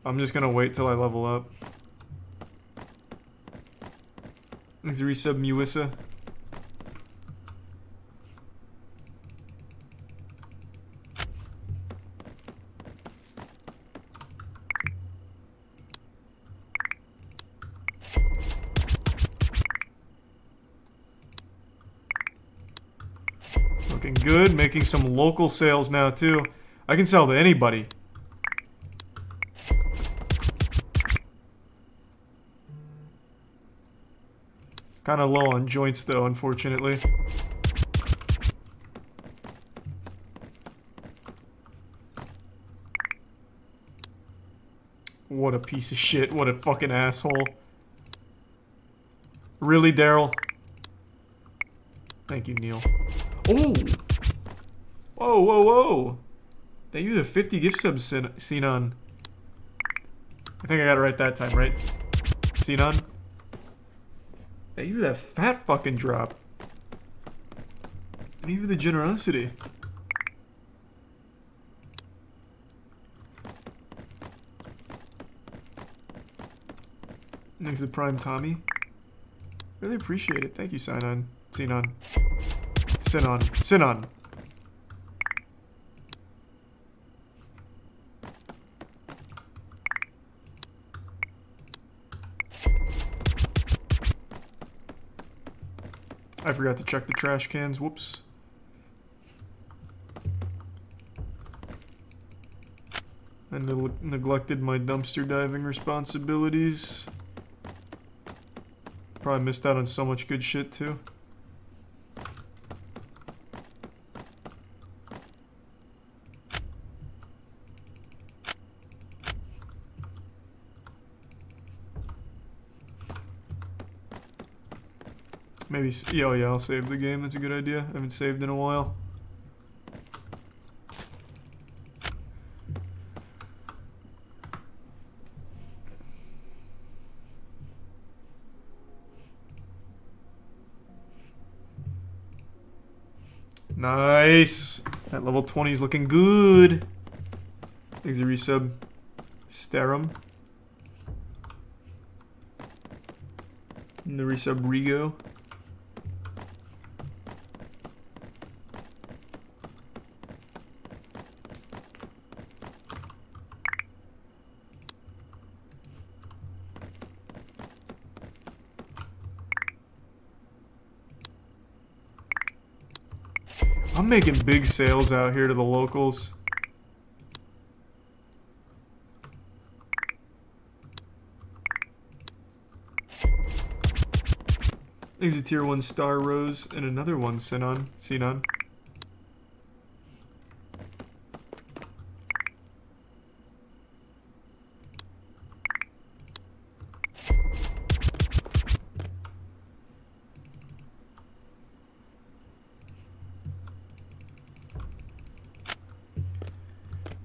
I'm just gonna wait till I level up. Is resub Muissa? Looking good. Making some local sales now, too. I can sell to anybody. Kind of low on joints, though, unfortunately. What a piece of shit. What a fucking asshole. Really, Daryl? Thank you, Neil. Oh! Whoa, whoa, whoa! Thank you, the 50 gift subs, Sinon. I think I got it right that time, right? Sinon? Thank you, that fat fucking drop. Thank you for the generosity. Thanks to Prime Tommy. Really appreciate it. Thank you, Sinon. Sinon. Sinon. Sinon. I forgot to check the trash cans. Whoops. I neglected my dumpster diving responsibilities. Probably missed out on so much good shit, too. Maybe, yeah, oh yeah, I'll save the game. That's a good idea. I haven't saved in a while. Nice! That level 20 is looking good. Thanks a resub. Starum. And the resub Rigo. I'm making big sales out here to the locals. There's a tier 1 Star Rose and another one, Sinon.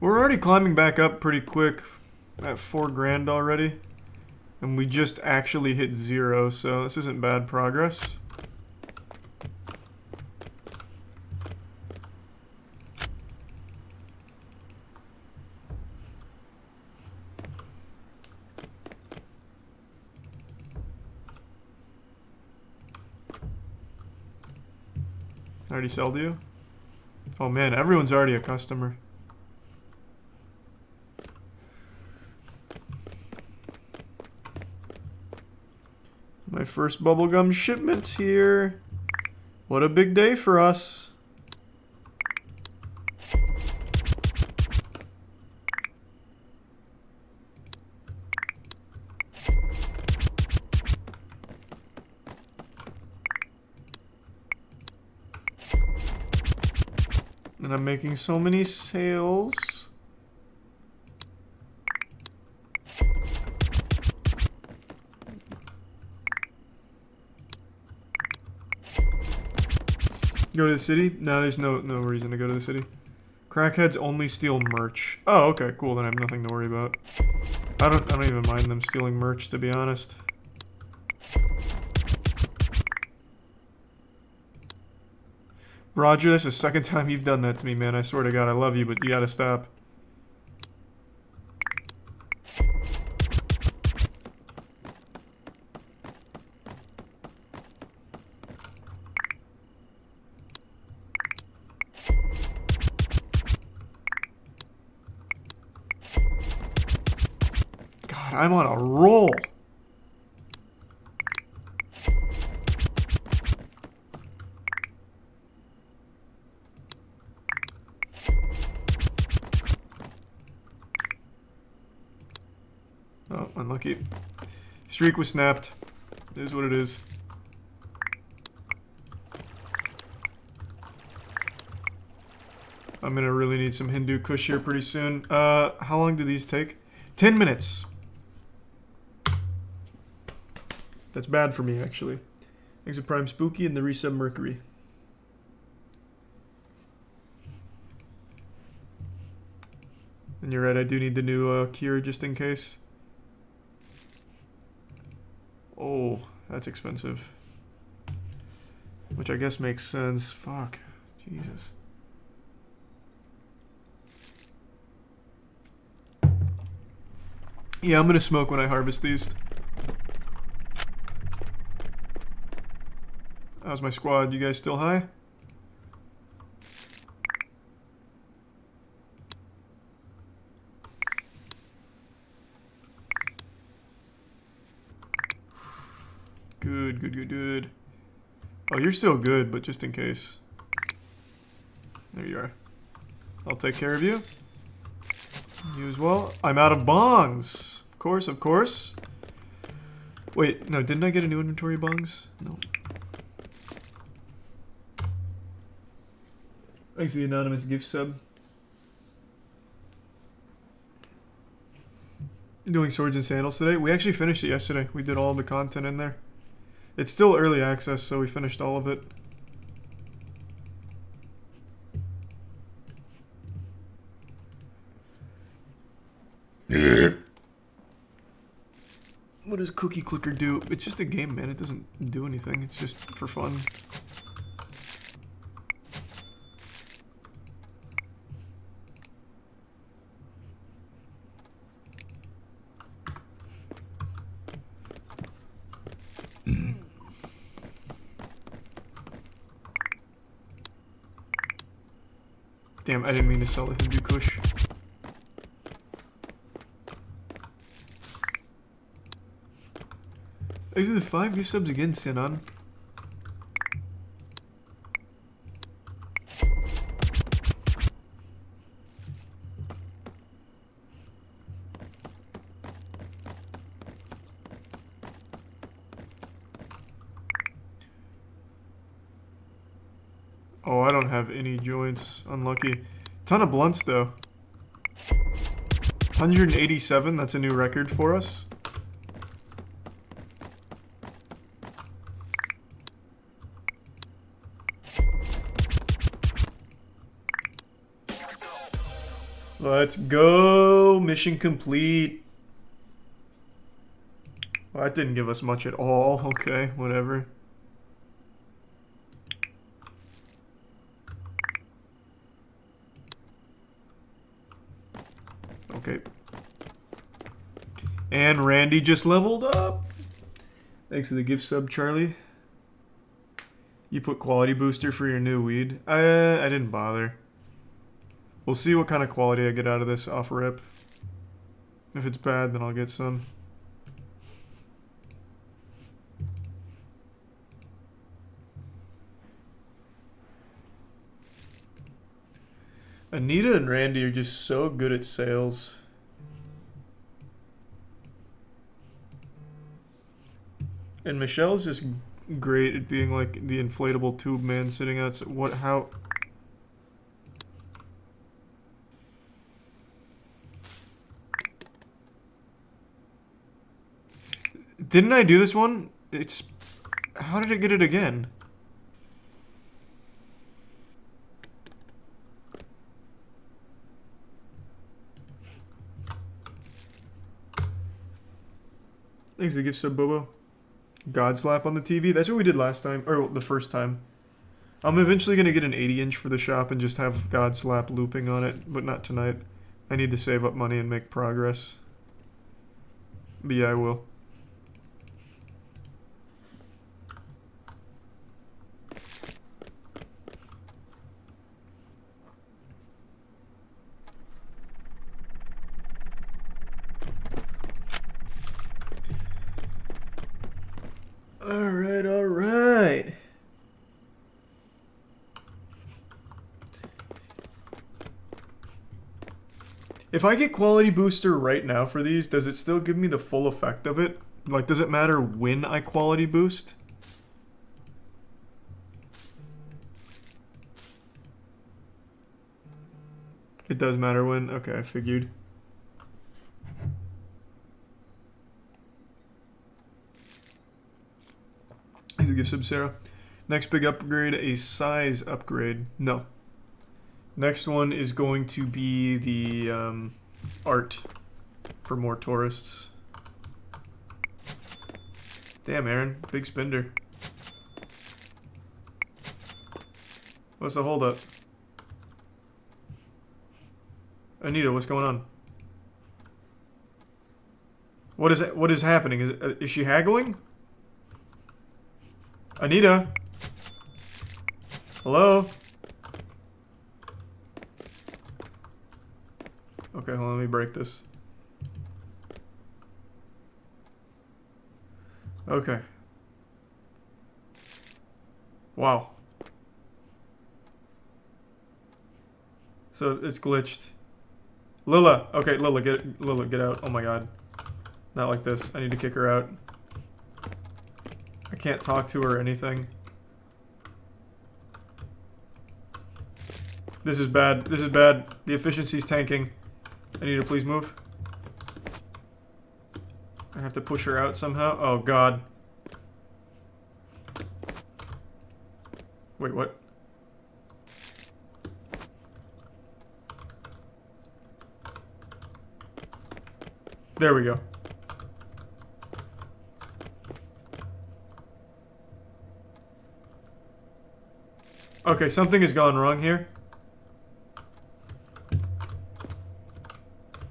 We're already climbing back up pretty quick at 4 grand already. And we just actually hit 0, so this isn't bad progress. Already sold you? Oh man, everyone's already a customer. My first bubblegum shipment's here. What a big day for us. And I'm making so many sales. Go to the city? No, there's no reason to go to the city. Crackheads only steal merch. Oh, okay, cool. Then I have nothing to worry about. I don't even mind them stealing merch, to be honest. Roger, that's the second time you've done that to me, man. I swear to God, I love you, but you gotta stop. God, I'm on a roll. unlucky. Streak was snapped. It is what it is. I'm gonna really need some Hindu Kush here pretty soon. How long do these take? 10 minutes. That's bad for me, actually. Thanks to Prime Spooky and the Resub Mercury. And you're right, I do need the new cure just in case. Oh, that's expensive. Which I guess makes sense. Fuck. Jesus. Yeah, I'm gonna smoke when I harvest these. How's my squad? You guys still high? Good, good, good, good. Oh, you're still good, but just in case. There you are. I'll take care of you. You as well. I'm out of bongs. Of course, of course. Wait, no, didn't I get a new inventory of bongs? No. Thanks to the anonymous gift sub. Doing swords and sandals today. We actually finished it yesterday. We did all the content in there. It's still early access, so we finished all of it. What does Cookie Clicker do? It's just a game, man. It doesn't do anything. It's just for fun. Damn, I didn't mean to sell the Hindu Kush. These are the 5 gift subs again, Sinan. Oh, I don't have any joints. Unlucky. Ton of blunts, though. 187, that's a new record for us. Let's go! Mission complete. Well, that didn't give us much at all. Okay, whatever. Okay. And Randy just leveled up. Thanks for the gift sub, Charlie. You put quality booster for your new weed? I didn't bother. We'll see what kind of quality I get out of this off rip. If it's bad, then I'll get some. Anita and Randy are just so good at sales. And Michelle's just great at being like the inflatable tube man sitting outside. How? Didn't I do this one? How did it get it again? Thanks for the gift sub, Bobo. God slap on the TV. That's what we did last time, or the first time. I'm eventually gonna get an 80-inch for the shop and just have God slap looping on it, but not tonight. I need to save up money and make progress. But yeah, I will. Alright, alright. If I get quality booster right now for these, does it still give me the full effect of it? Like, does it matter when I quality boost? It does matter when? Okay, I figured. I need to give Sub-Sarah. Next big upgrade, a size upgrade. No. Next one is going to be the art for more tourists. Damn, Aaron. Big spender. What's the holdup? Anita, what's going on? What is happening? Is she haggling? Anita? Hello? Okay, hold on, let me break this. Okay. Wow. So it's glitched. Lila! Okay, Lila, get out. Oh my god. Not like this. I need to kick her out. I can't talk to her or anything. This is bad. This is bad. The efficiency's tanking. I need to please move. I have to push her out somehow. Oh god. Wait, what? There we go. Okay, something has gone wrong here.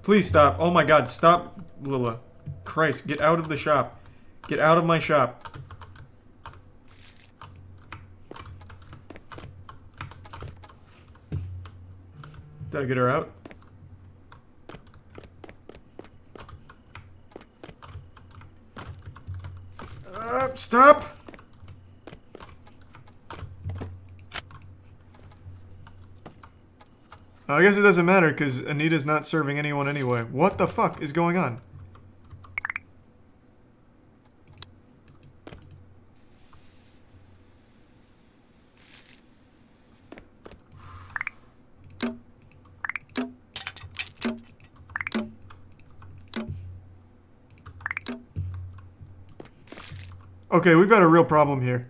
Please stop. Oh my god, stop, Lila. Christ, get out of the shop. Get out of my shop. Did I get her out? Stop! I guess it doesn't matter because Anita's not serving anyone anyway. What the fuck is going on? Okay, we've got a real problem here.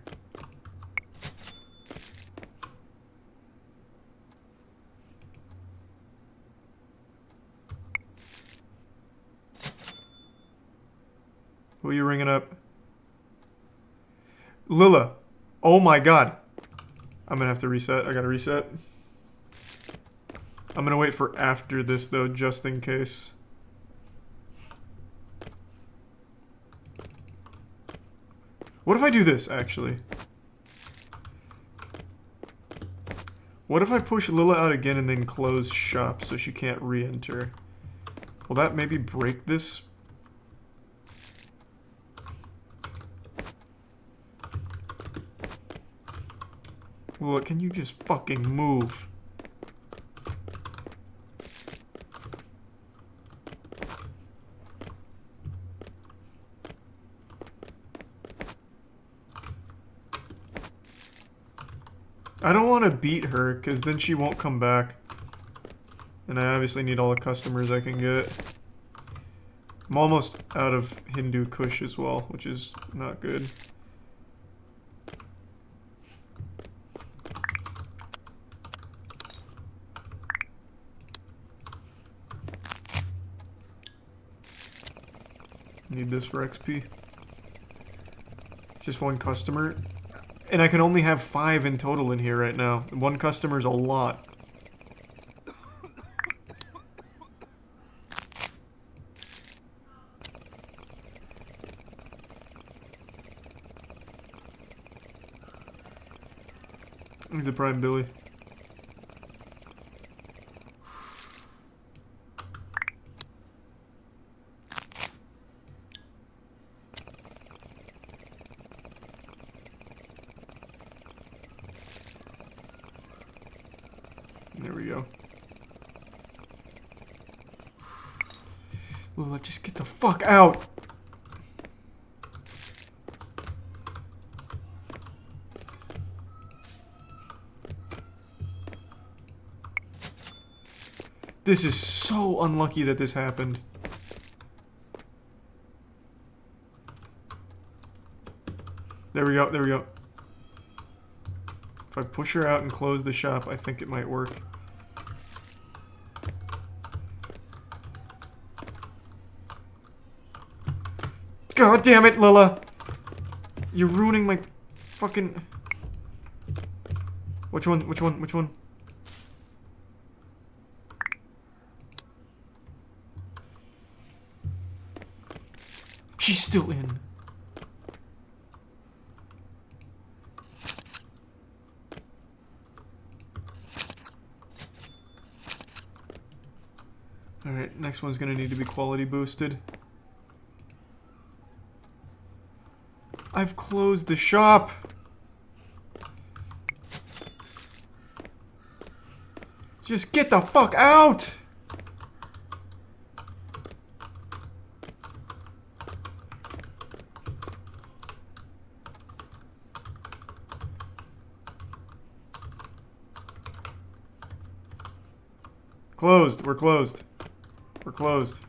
Who are you ringing up? Lila. Oh my god. I'm gonna have to reset. I gotta reset. I'm gonna wait for after this though, just in case. What if I do this, actually? What if I push Lila out again and then close shop so she can't re-enter? Will that maybe break this? Lila, can you just fucking move? I don't want to beat her, because then she won't come back. And I obviously need all the customers I can get. I'm almost out of Hindu Kush as well, which is not good. Need this for XP. Just one customer. And I can only have 5 in total in here right now. One customer's a lot. He's a prime Billy. There we go. Lila, just get the fuck out. This is so unlucky that this happened. There we go, there we go. If I push her out and close the shop, I think it might work. God damn it, Lila! You're ruining my fucking... Which one? Which one? Which one? She's still in. Alright, next one's gonna need to be quality boosted. I've closed the shop! Just get the fuck out! Closed. We're closed. We're closed.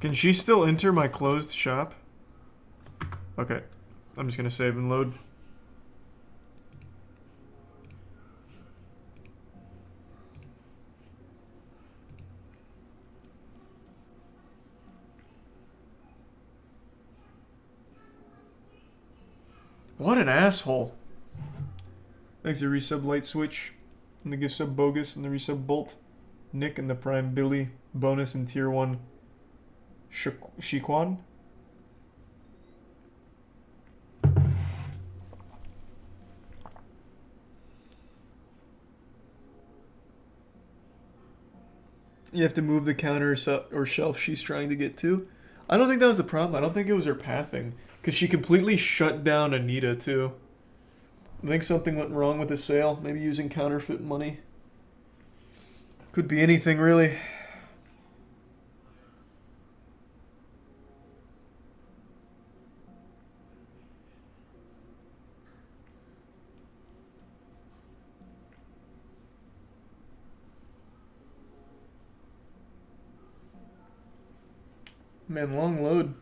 Can she still enter my closed shop? Okay. I'm just gonna save and load. What an asshole. Thanks to resub Light Switch, and the gift sub Bogus, and the resub Bolt, Nick, and the Prime Billy, bonus and tier 1 Shiquan. You have to move the counter or shelf she's trying to get to. I don't think that was the problem. I don't think it was her pathing. Because she completely shut down Anita, too. I think something went wrong with the sale. Maybe using counterfeit money. Could be anything, really. Man, long load.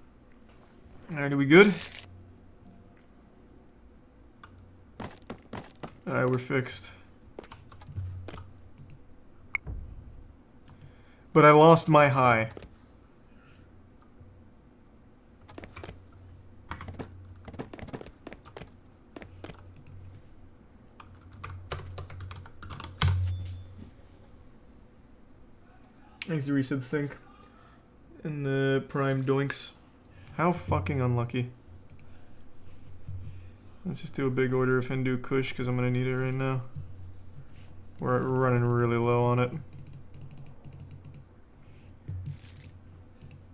Alright, are we good? Alright, we're fixed. But I lost my high. Thanks to resub Think. And the Prime Doinks. How fucking unlucky. Let's just do a big order of Hindu Kush because I'm gonna need it right now. We're running really low on it.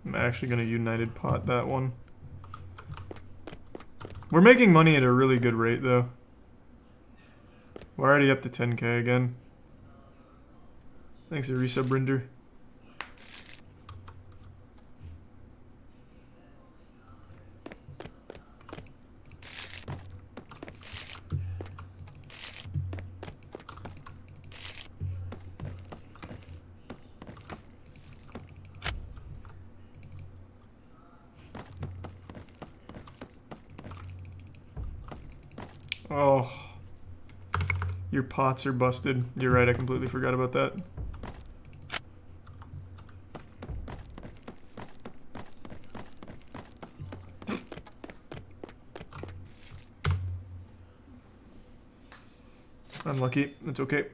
I'm actually gonna United Pot that one. We're making money at a really good rate though. We're already up to 10k again. Thanks to resub Rinder. Oh, your pots are busted. You're right, I completely forgot about that. Unlucky, that's okay.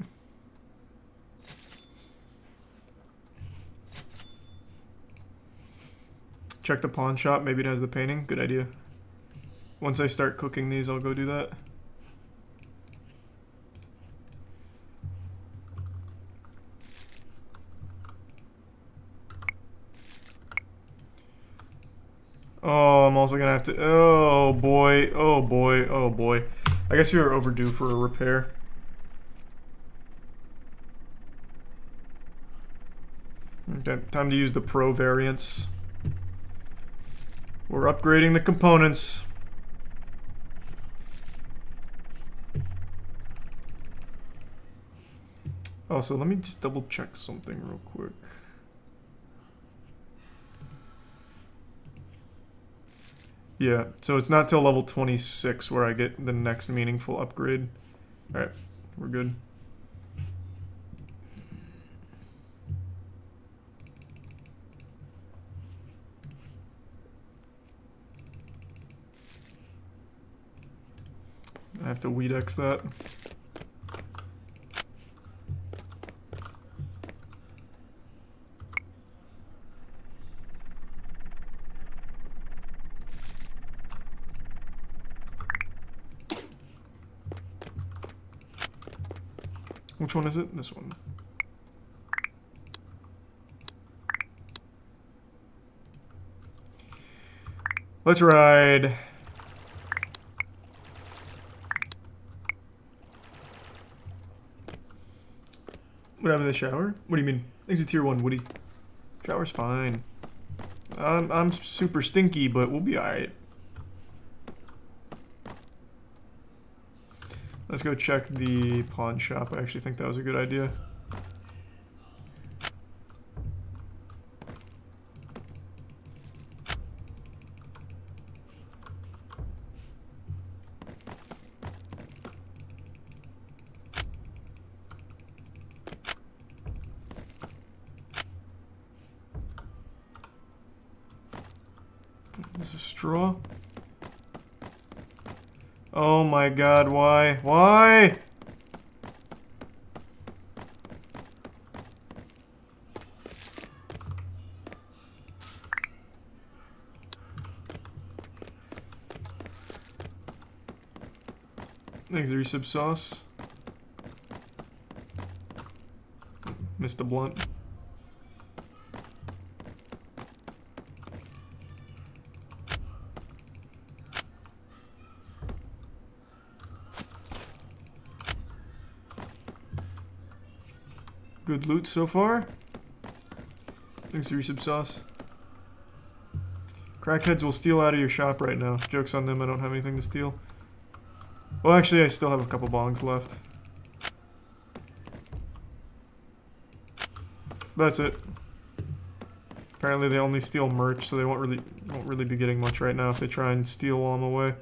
Check the pawn shop, maybe it has the painting. Good idea. Once I start cooking these, I'll go do that. Oh, I'm also gonna have to... Oh, boy. Oh, boy. Oh, boy. I guess we are overdue for a repair. Okay, time to use the Pro variants. We're upgrading the components. Also, let me just double check something real quick. Yeah, so it's not till level 26 where I get the next meaningful upgrade. Alright, we're good. I have to weed X that. Which one is it? This one. Let's ride. What happened in the shower? What do you mean? Exit tier 1, Woody. Shower's fine. I'm super stinky, but we'll be alright. Let's go check the pawn shop. I actually think that was a good idea. This is straw. Oh my god, why? Why? Thanks, resub sauce. Missed a blunt. Good loot so far. Thanks, resub sauce. Crackheads will steal out of your shop right now. Joke's on them, I don't have anything to steal. Well, actually, I still have a couple bongs left. That's it. Apparently they only steal merch, so they won't really be getting much right now if they try and steal while I'm away.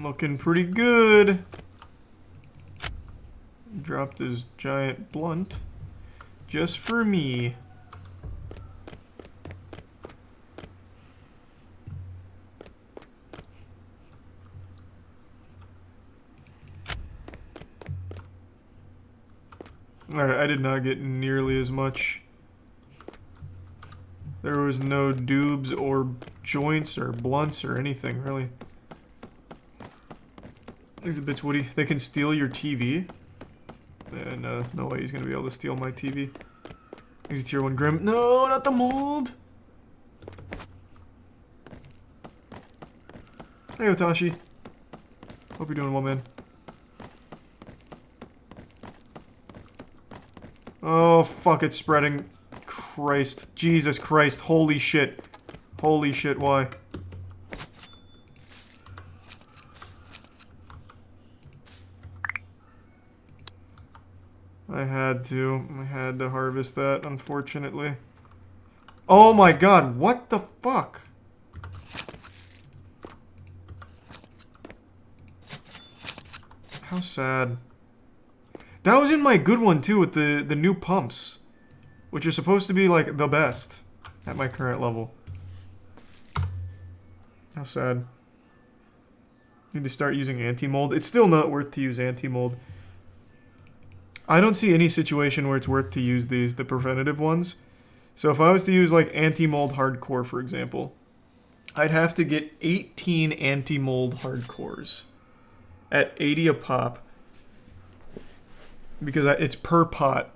Looking pretty good. Dropped his giant blunt. Just for me. Alright, I did not get nearly as much. There was no dubs or joints or blunts or anything, really. There's a bitch, Woody. They can steal your TV? No, no way he's gonna be able to steal my TV. He's a tier 1 Grim. No, not the mold! Hey, Otashi. Hope you're doing well, man. Oh, fuck, it's spreading. Christ. Jesus Christ. Holy shit. Holy shit, why? I had to harvest that, unfortunately. Oh my god, what the fuck? How sad. That was in my good one too, with the new pumps. Which are supposed to be like the best at my current level. How sad. Need to start using anti-mold. It's still not worth to use anti-mold. I don't see any situation where it's worth to use these, the preventative ones. So if I was to use like anti-mold hardcore, for example, I'd have to get 18 anti-mold hardcores at 80 a pop because it's per pot.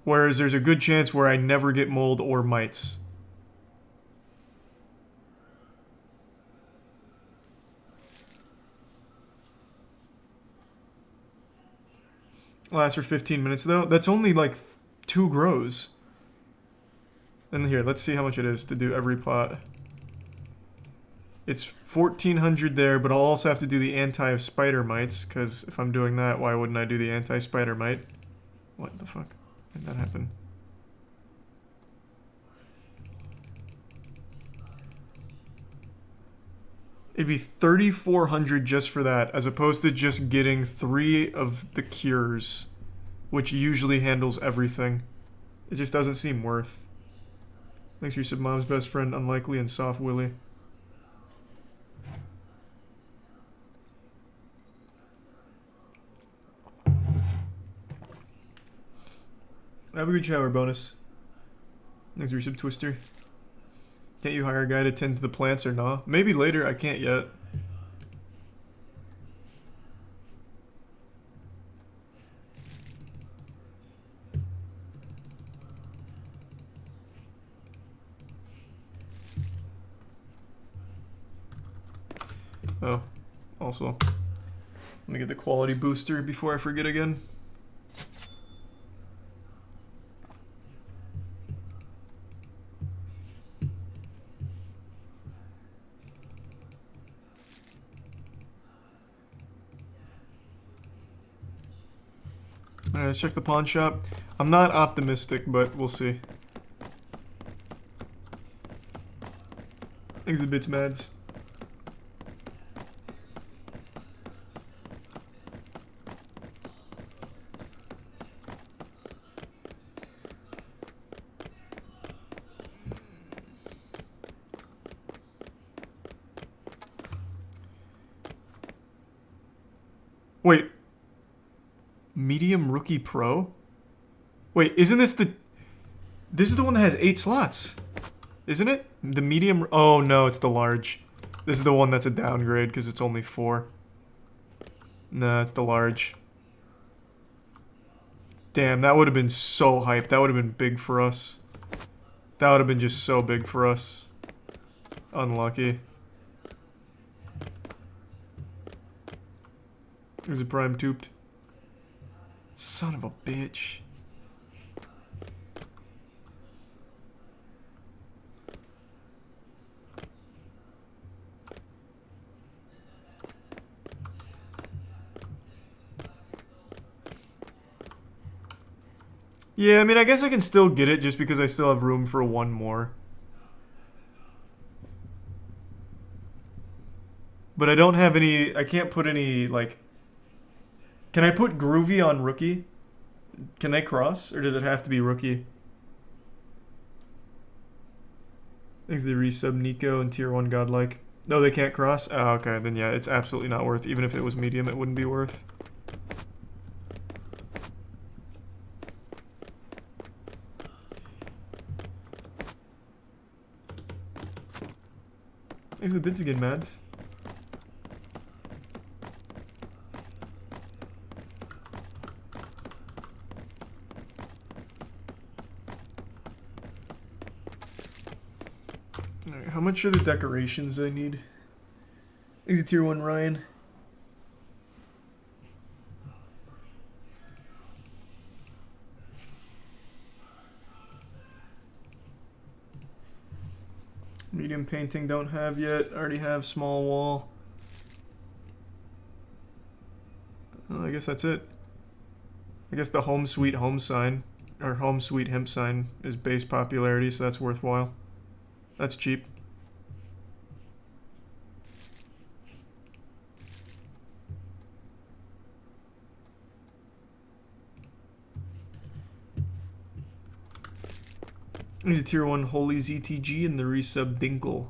Whereas there's a good chance where I never get mold or mites. Lasts for 15 minutes though. That's only like 2 grows. And here, let's see how much it is to do every pot. It's 1400 there, but I'll also have to do the anti-spider mites, because if I'm doing that, why wouldn't I do the anti-spider mite? What the fuck? How did that happen? It'd be 3,400 just for that, as opposed to just getting 3 of the cures, which usually handles everything. It just doesn't seem worth. Thanks for your sub, Mom's best friend, Unlikely, and Soft Willy. Have a good shower, bonus. Thanks for your sub, Twister. Can't you hire a guy to tend to the plants or nah? Maybe later, I can't yet. Oh, also, let me get the quality booster before I forget again. Alright, let's check the pawn shop. I'm not optimistic, but we'll see. Thanks the bits, Mads. Wait. Medium Rookie Pro? Wait, isn't this the... This is the one that has 8 slots. Isn't it? The medium... Oh, no, it's the large. This is the one that's a downgrade because it's only 4. Nah, it's the large. Damn, that would have been so hype. That would have been big for us. That would have been just so big for us. Unlucky. There's a prime tooped. Son of a bitch. Yeah, I mean, I guess I can still get it just because I still have room for one more. But I don't have any... I can't put any, like... Can I put Groovy on Rookie? Can they cross? Or does it have to be Rookie? Thanks to the resub Nico and Tier 1 Godlike. No, they can't cross? Oh, okay. Then yeah, it's absolutely not worth. Even if it was medium, it wouldn't be worth. Thanks for the bits again, Mads. Alright, how much are the decorations I need? Thanks to Tier 1 Ryan. Medium painting don't have yet. Already have small wall. I guess that's it. I guess the home sweet home sign, or home sweet hemp sign, is base popularity, so that's worthwhile. That's cheap. There's a Tier 1 Holy ZTG and the resub Dinkle.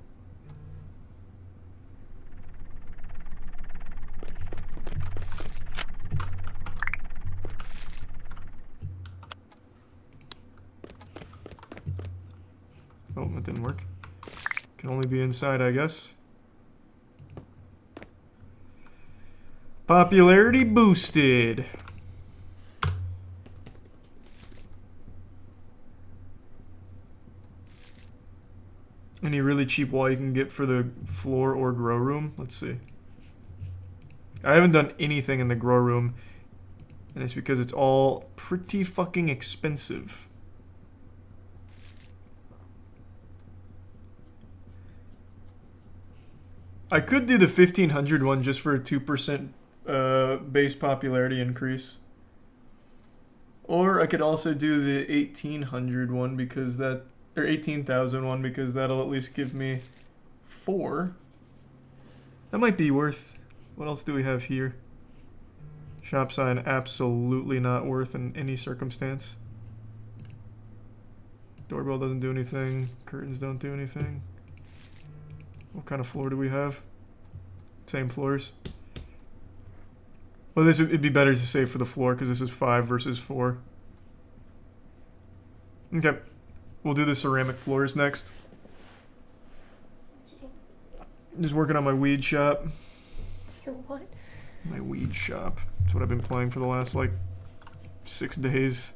Can only be inside, I guess. Popularity boosted. Any really cheap wall you can get for the floor or grow room? Let's see. I haven't done anything in the grow room, and it's because it's all pretty fucking expensive. I could do the 1500 one just for a 2% base popularity increase. Or I could also do the 1800 one because that, or 18,000 one because that'll at least give me 4. That might be worth. What else do we have here? Shop sign, absolutely not worth in any circumstance. Doorbell doesn't do anything. Curtains don't do anything. What kind of floor do we have? Same floors. Well, this it'd be better to save for the floor because this is 5 versus 4. Okay, we'll do the ceramic floors next. Just working on my weed shop. Your what? My weed shop. That's what I've been playing for the last like 6 days.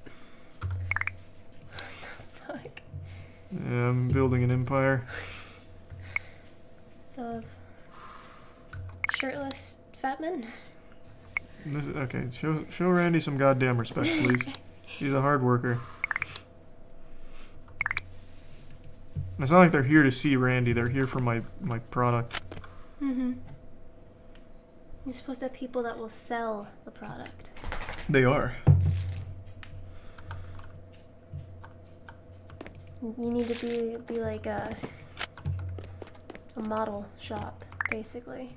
Fuck. Yeah, I'm building an empire. Of shirtless fat men? This is, okay, show Randy some goddamn respect, please. He's a hard worker. And it's not like they're here to see Randy, they're here for my product. Mm-hmm. You're supposed to have people that will sell the product. They are. You need to be like a model shop, basically.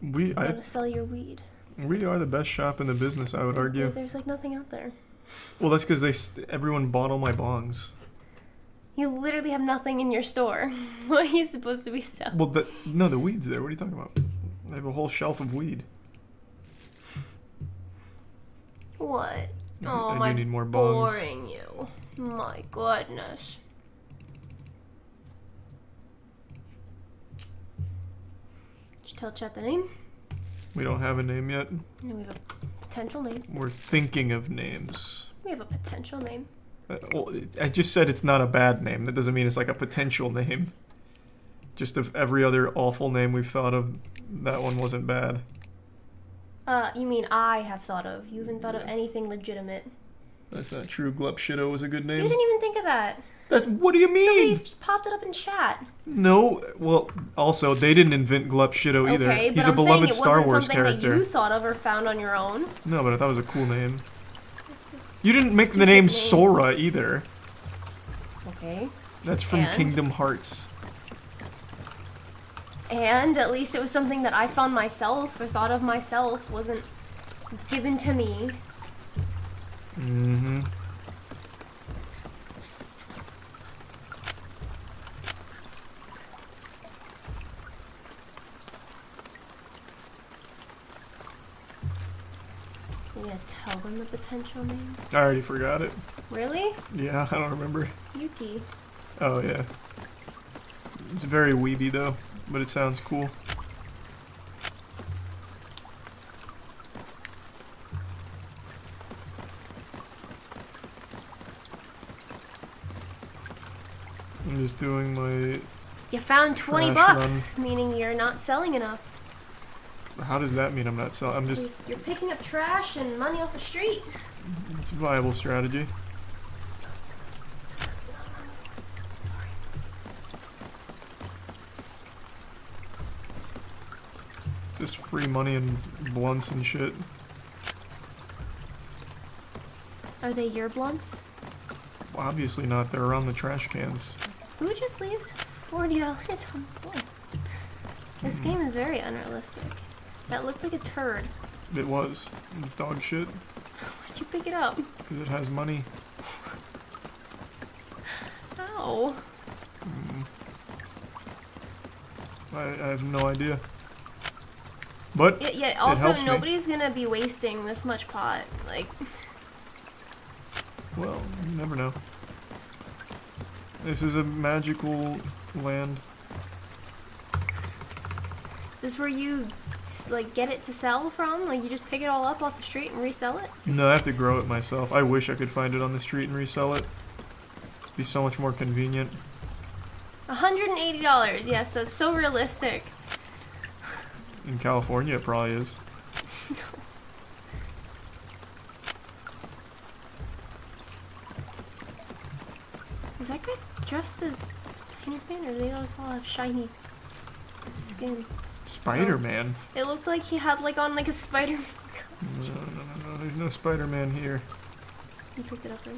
You gotta sell your weed. We are the best shop in the business, I would argue. There's like nothing out there. Well, that's because everyone bought all my bongs. You literally have nothing in your store. What are you supposed to be selling? Well, no, the weed's there. What are you talking about? I have a whole shelf of weed. What? I Oh, do am I need more bongs. boring you? My goodness. Did you tell Chet the name? We don't have a name yet. No, we have a potential name. We're thinking of names. We have a potential name. Well, I just said it's not a bad name. That doesn't mean it's like a potential name. Just of every other awful name we've thought of, that one wasn't bad. You mean I have thought of. You haven't thought of anything legitimate. That's not true. Glupshido was a good name. You didn't even think of that. What do you mean? Somebody popped it up in chat. No, well, also, they didn't invent Glupshido either. Okay, He's but a I'm beloved saying it Star wasn't Wars something character. that you thought of or found on your own. No, but I thought it was a cool name. You didn't make the Stupid name name. Sora either. Okay. That's from And? Kingdom Hearts. And at least it was something that I found myself or thought of myself. Wasn't given to me. Mm-hmm. You gonna tell them the potential name? I already forgot it. Really? Yeah, I don't remember. Yuki. Oh, yeah. It's very weeby, though, but it sounds cool. I'm just doing my... You found 20 Trash bucks, meaning you're not selling enough. How does that mean I'm not selling? I'm just... You're picking up trash and money off the street. It's a viable strategy. Sorry. It's just free money and blunts and shit. Are they your blunts? Well, obviously not. They're around the trash cans. Who just leaves $40 on the blunt? This game is very unrealistic. That looked like a turd. It was. Dog shit. Why'd you pick it up? Because it has money. Ow. I have no idea. But Yeah, also, helps me. nobody's gonna be wasting this much pot. Like, well, you never know. This is a magical land. Is this where you like get it to sell from? Like you just pick it all up off the street and resell it? No, I have to grow it myself. I wish I could find it on the street and resell it. It'd be so much more convenient. $180. Yes, that's so realistic. In California, it probably is. Is that guy dressed as Spider-Man, or do they just all have shiny skin? Spider-Man? It looked like he had like on like a Spider-Man No, costume. no. There's no Spider-Man here. You picked it up, right?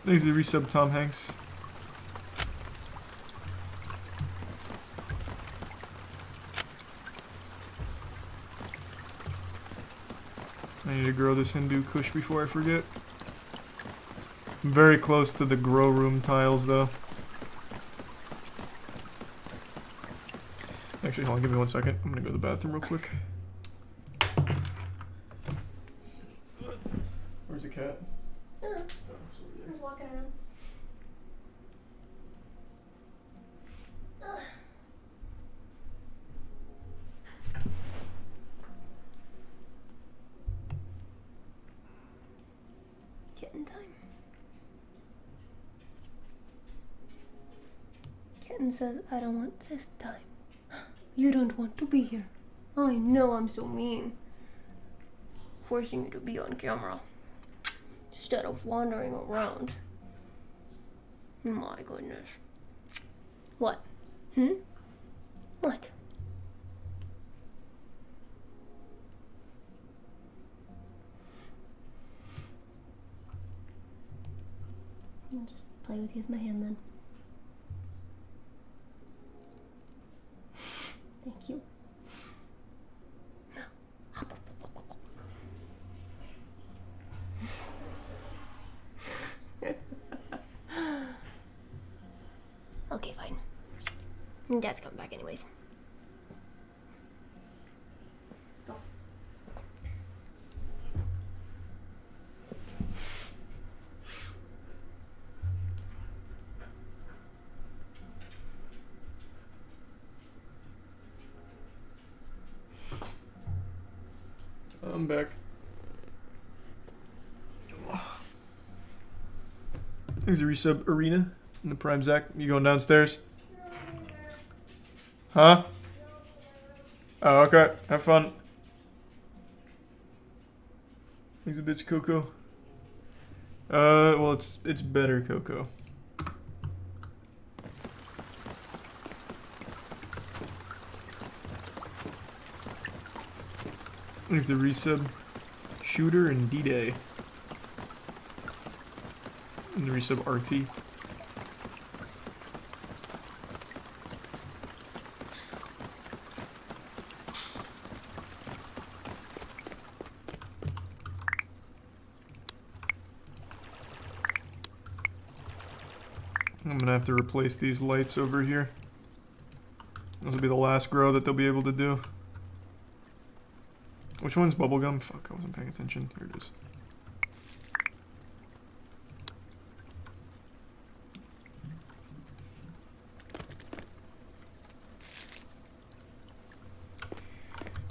Thanks to resub Tom Hanks. I need to grow this Hindu Kush before I forget. I'm very close to the grow room tiles though. Actually, hold on, give me 1 second. I'm gonna go to the bathroom real quick. Where's the cat? I don't know. I was walking around. Ugh. Kitten time. Kitten says, I don't want this time. You don't want to be here. I know I'm so mean. Forcing you to be on camera instead of wandering around. My goodness. What? What? I'll just play with you as my hand then. Thank you. Okay, fine. Dad's coming back anyways. Go. I'm back. There's a resub Arena in the Prime Zach. You going downstairs? Huh? Oh, okay. Have fun. He's a bitch, Coco. Well, it's better, Coco. There's the resub Shooter and D-Day. And the resub Arthi. I'm gonna have to replace these lights over here. This will be the last grow that they'll be able to do. Which one's bubblegum? Fuck, I wasn't paying attention. Here it is.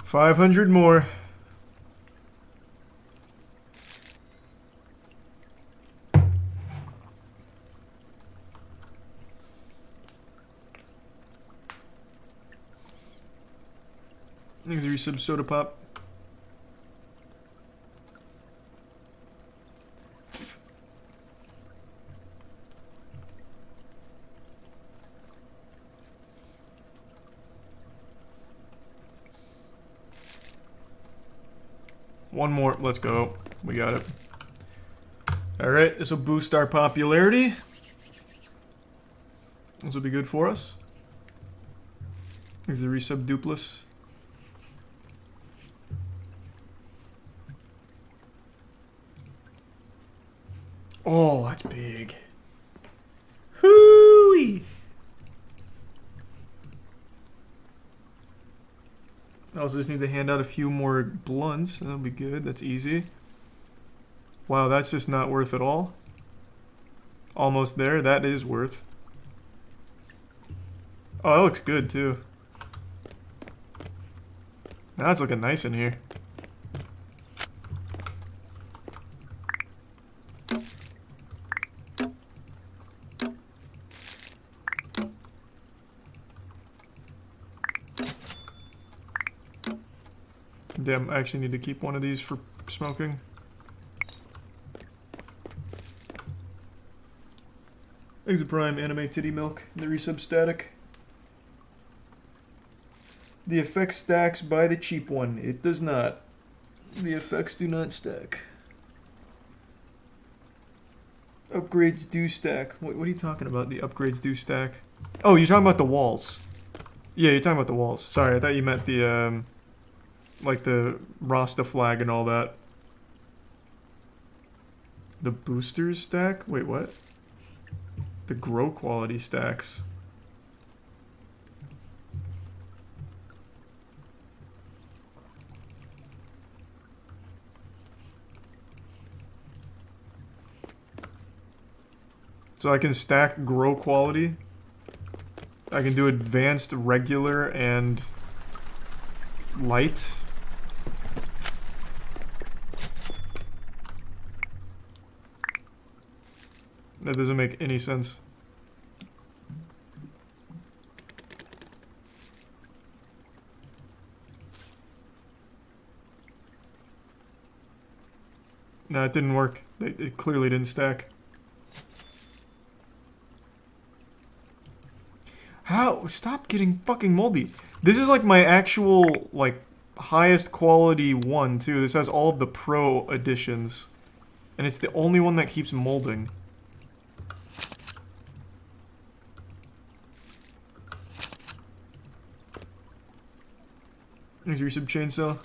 $500 more. Thanks for resub Soda Pop. One more. Let's go. We got it. Alright, this will boost our popularity. This will be good for us. Here's the resub Dupless. Oh, that's big. Hooey! I also just need to hand out a few more blunts. That'll be good. That's easy. Wow, that's just not worth at all. Almost there. That is worth. Oh, that looks good too. Now it's looking nice in here. Damn, I actually need to keep one of these for smoking. Exit Prime Anime Titty Milk, the resub static. The effects stacks by the cheap one. It does not. The effects do not stack. Upgrades do stack. What are you talking about? The upgrades do stack. Oh, you're talking about the walls. Yeah, you're talking about the walls. Sorry, I thought you meant the, like the Rasta flag and all that. The boosters stack? Wait, what? The grow quality stacks. So I can stack grow quality. I can do advanced, regular, and light. That doesn't make any sense. No, it didn't work. It clearly didn't stack. How? Stop getting fucking moldy. This is like my actual, like, highest quality one, too. This has all of the pro editions. And it's the only one that keeps molding. Is your sub chainsaw?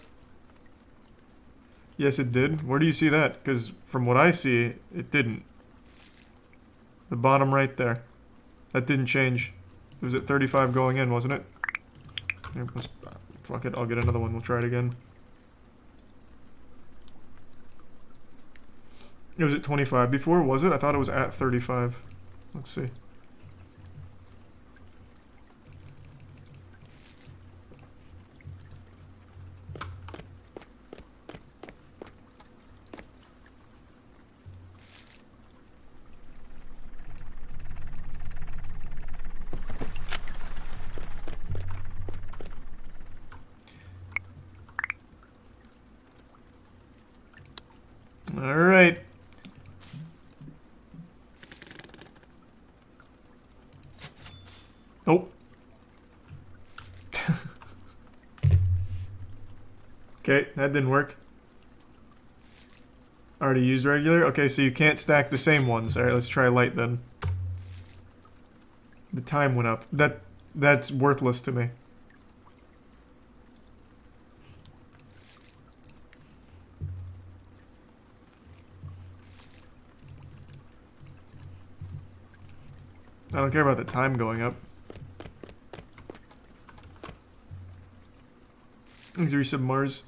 Yes, it did. Where do you see that? Because from what I see, it didn't. The bottom right there. That didn't change. It was at 35 going in, wasn't it? Here, fuck it, I'll get another one. We'll try it again. It was at 25 before, was it? I thought it was at 35. Let's see. Alright. Nope. Okay, that didn't work. Already used regular? Okay, so you can't stack the same ones. Alright, let's try light then. The time went up. That's worthless to me. I don't care about the time going up. These are resub Mars.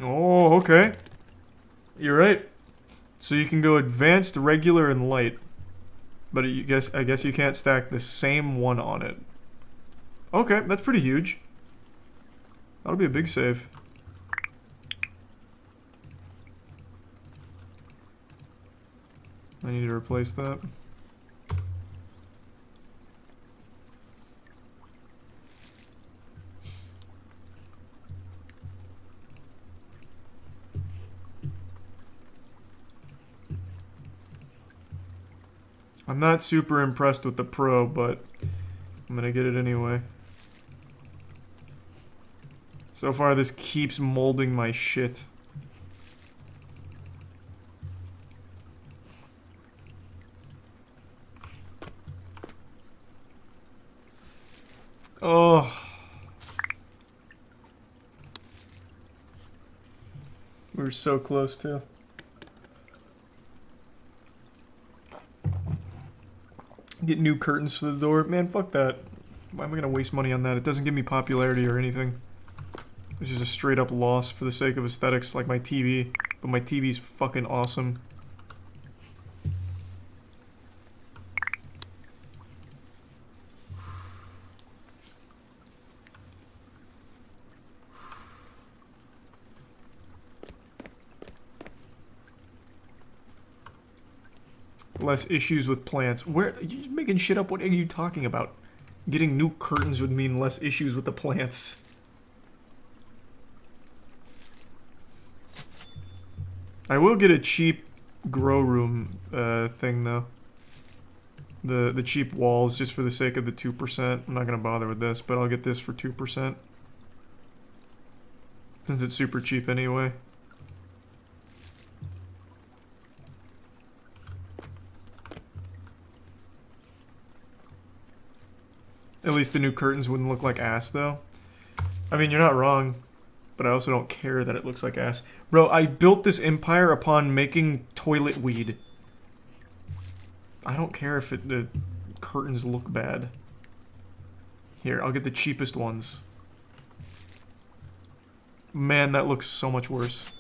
Oh, okay. You're right. So you can go advanced, regular, and light. But I guess you can't stack the same one on it. Okay, that's pretty huge. That'll be a big save. I need to replace that. I'm not super impressed with the Pro, but I'm gonna get it anyway. So far, this keeps molding my shit. Oh. We were so close, too. Get new curtains for the door. Man, fuck that. Why am I gonna waste money on that? It doesn't give me popularity or anything. It's just a straight up loss for the sake of aesthetics, like my TV. But my TV's fucking awesome. Less issues with plants. Where are you making shit up? What are you talking about? Getting new curtains would mean less issues with the plants. I will get a cheap grow room thing though. The cheap walls just for the sake of the 2%. I'm not gonna bother with this, but I'll get this for 2%. Since it's super cheap anyway. At least the new curtains wouldn't look like ass, though. I mean, you're not wrong, but I also don't care that it looks like ass. Bro, I built this empire upon making toilet weed. I don't care if the curtains look bad. Here, I'll get the cheapest ones. Man, that looks so much worse.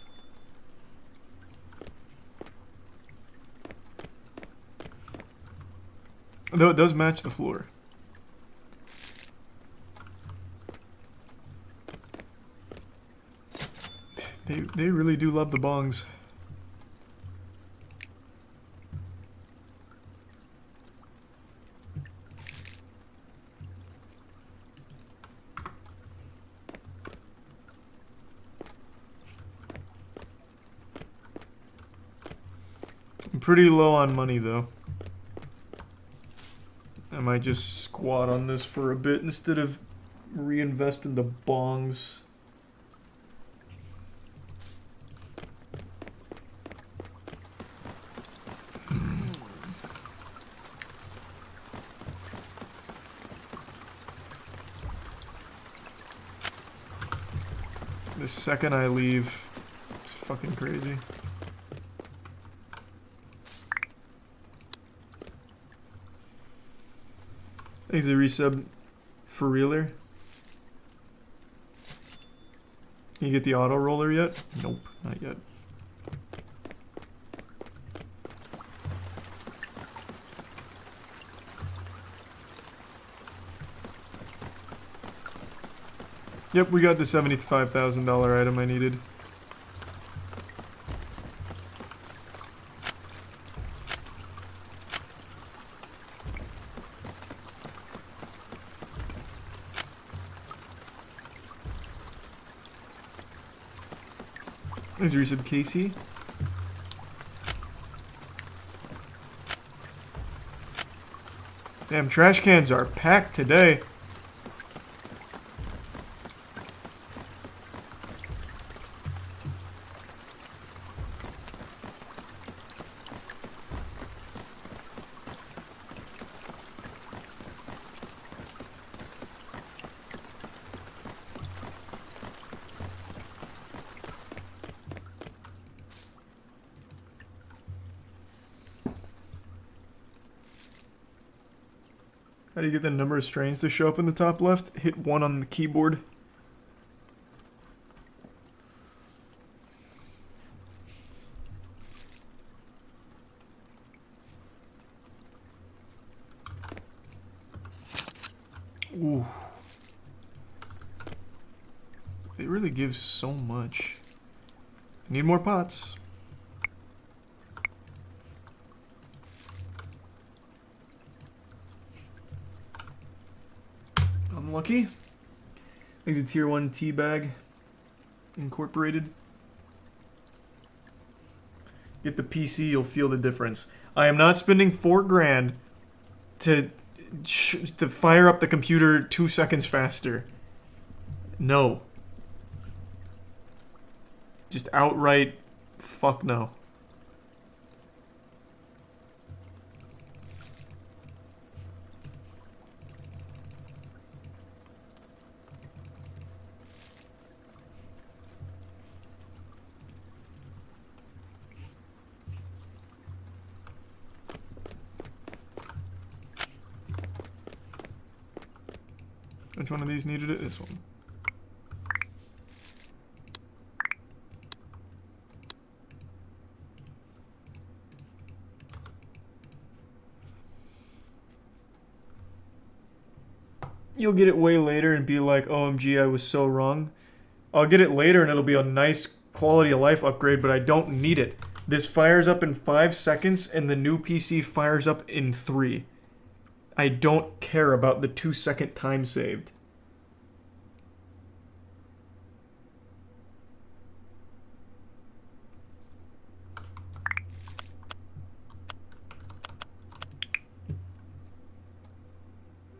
Though it does match the floor. They really do love the bongs. I'm pretty low on money though. I might just squat on this for a bit instead of reinvest in the bongs. The second I leave, it's fucking crazy. Thanks a resub for realer. Can you get the auto roller yet? Nope, not yet. Yep, we got the $75,000 item I needed. There's resub Casey. Damn, trash cans are packed today. How do you get the number of strains to show up in the top left? Hit 1 on the keyboard. Ooh. They really give so much. I need more pots. Unlucky. There's a tier 1 tea bag incorporated. Get the PC, you'll feel the difference. I am not spending $4,000 to fire up the computer 2 seconds faster. No. Just outright fuck no. Which one of these needed it? This one. You'll get it way later and be like, OMG, I was so wrong. I'll get it later and it'll be a nice quality of life upgrade, but I don't need it. This fires up in 5 seconds and the new PC fires up in 3. I don't care about the 2-second time saved.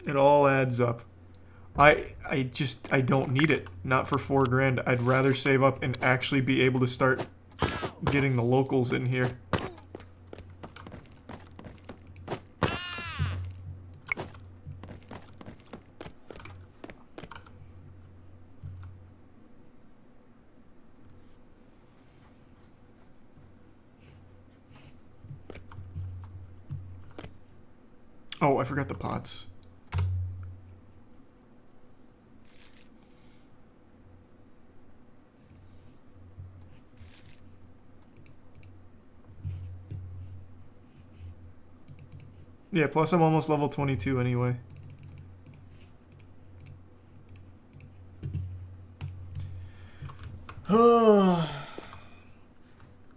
It all adds up. I don't need it. Not for $4 grand. I'd rather save up and actually be able to start getting the locals in here. Oh, I forgot the pots. Yeah, plus I'm almost level 22 anyway. I'm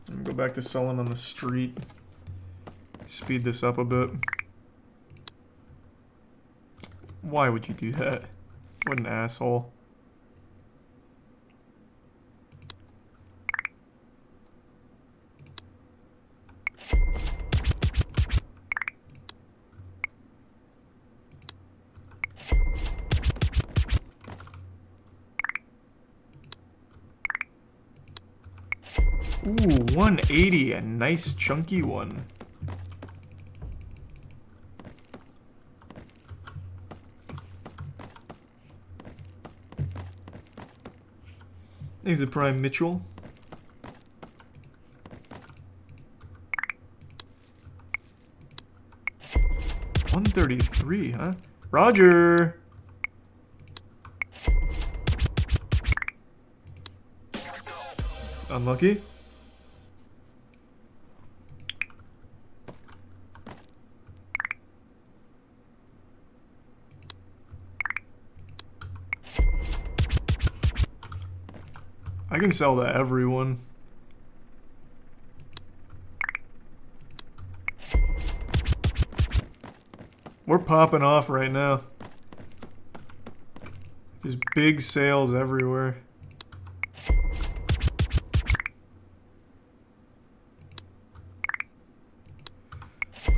gonna go back to selling on the street. Speed this up a bit. Why would you do that? What an asshole. Ooh, 180, a nice chunky one. There's a Prime Mitchell. $133, huh? Roger! Unlucky. I can sell to everyone. We're popping off right now. Just big sales everywhere.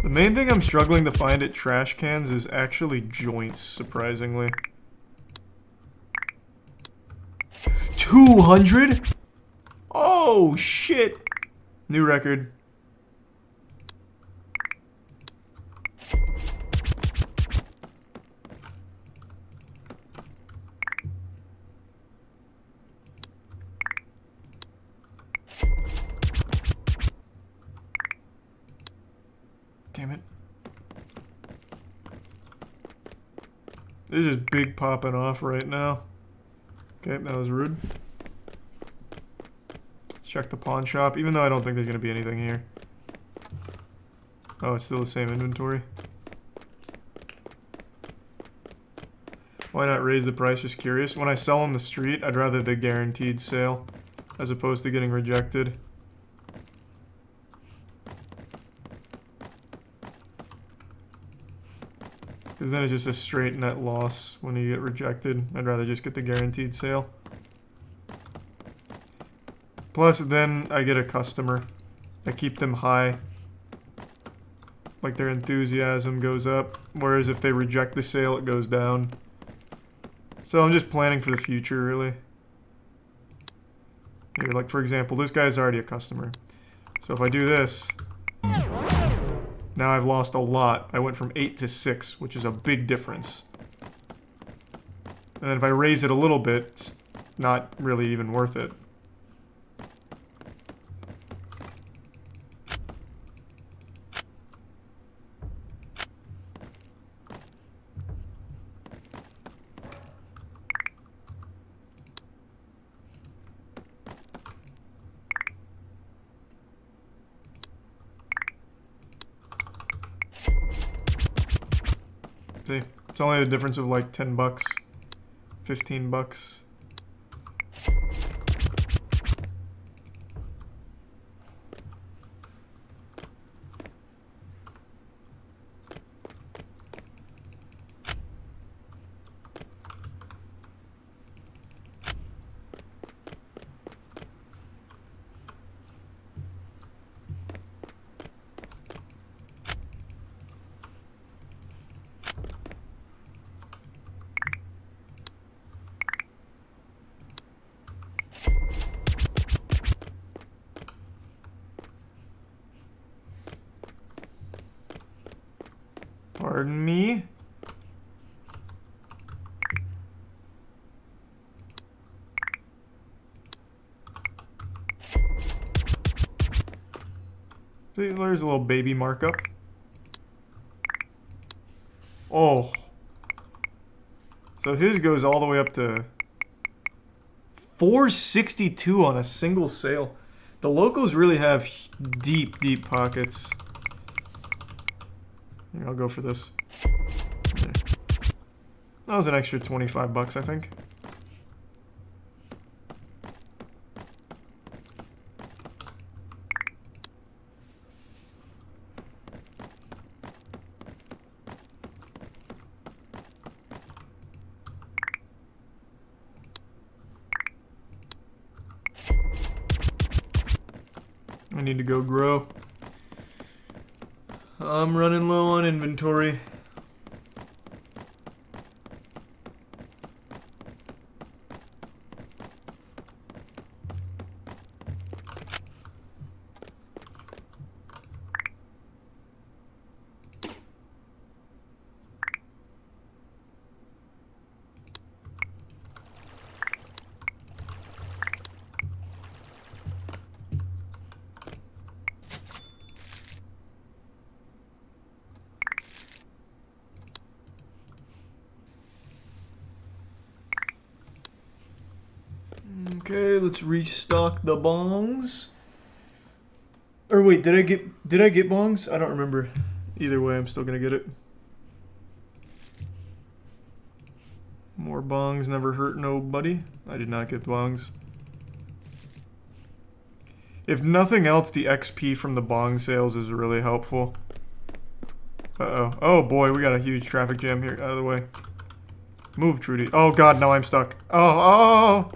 The main thing I'm struggling to find at trash cans is actually joints, surprisingly. 200? Oh, shit. New record. Damn it. This is big popping off right now. Okay, that was rude. Let's check the pawn shop, even though I don't think there's going to be anything here. Oh, it's still the same inventory. Why not raise the price? Just curious. When I sell on the street, I'd rather the guaranteed sale as opposed to getting rejected. Because then it's just a straight net loss when you get rejected. I'd rather just get the guaranteed sale. Plus, then I get a customer. I keep them high. Like their enthusiasm goes up. Whereas if they reject the sale, it goes down. So I'm just planning for the future, really. Here, like for example, this guy's already a customer. So if I do this... Now I've lost a lot. I went from 8 to 6, which is a big difference. And then if I raise it a little bit, it's not really even worth it. See, it's only the difference of like 10 bucks, 15 bucks. Pardon me? See, there's a little baby markup. Oh. So his goes all the way up to 462 on a single sale. The locals really have deep, deep pockets. Here, I'll go for this. There. That was an extra 25 bucks, I think. I need to go grow. I'm running low on inventory. Okay, let's restock the bongs. Or wait, did I get bongs? I don't remember. Either way, I'm still gonna get it. More bongs never hurt nobody. I did not get bongs. If nothing else, the XP from the bong sales is really helpful. Uh-oh. Oh boy, we got a huge traffic jam here. Out of the way. Move, Trudy. Oh god, no, I'm stuck. Oh.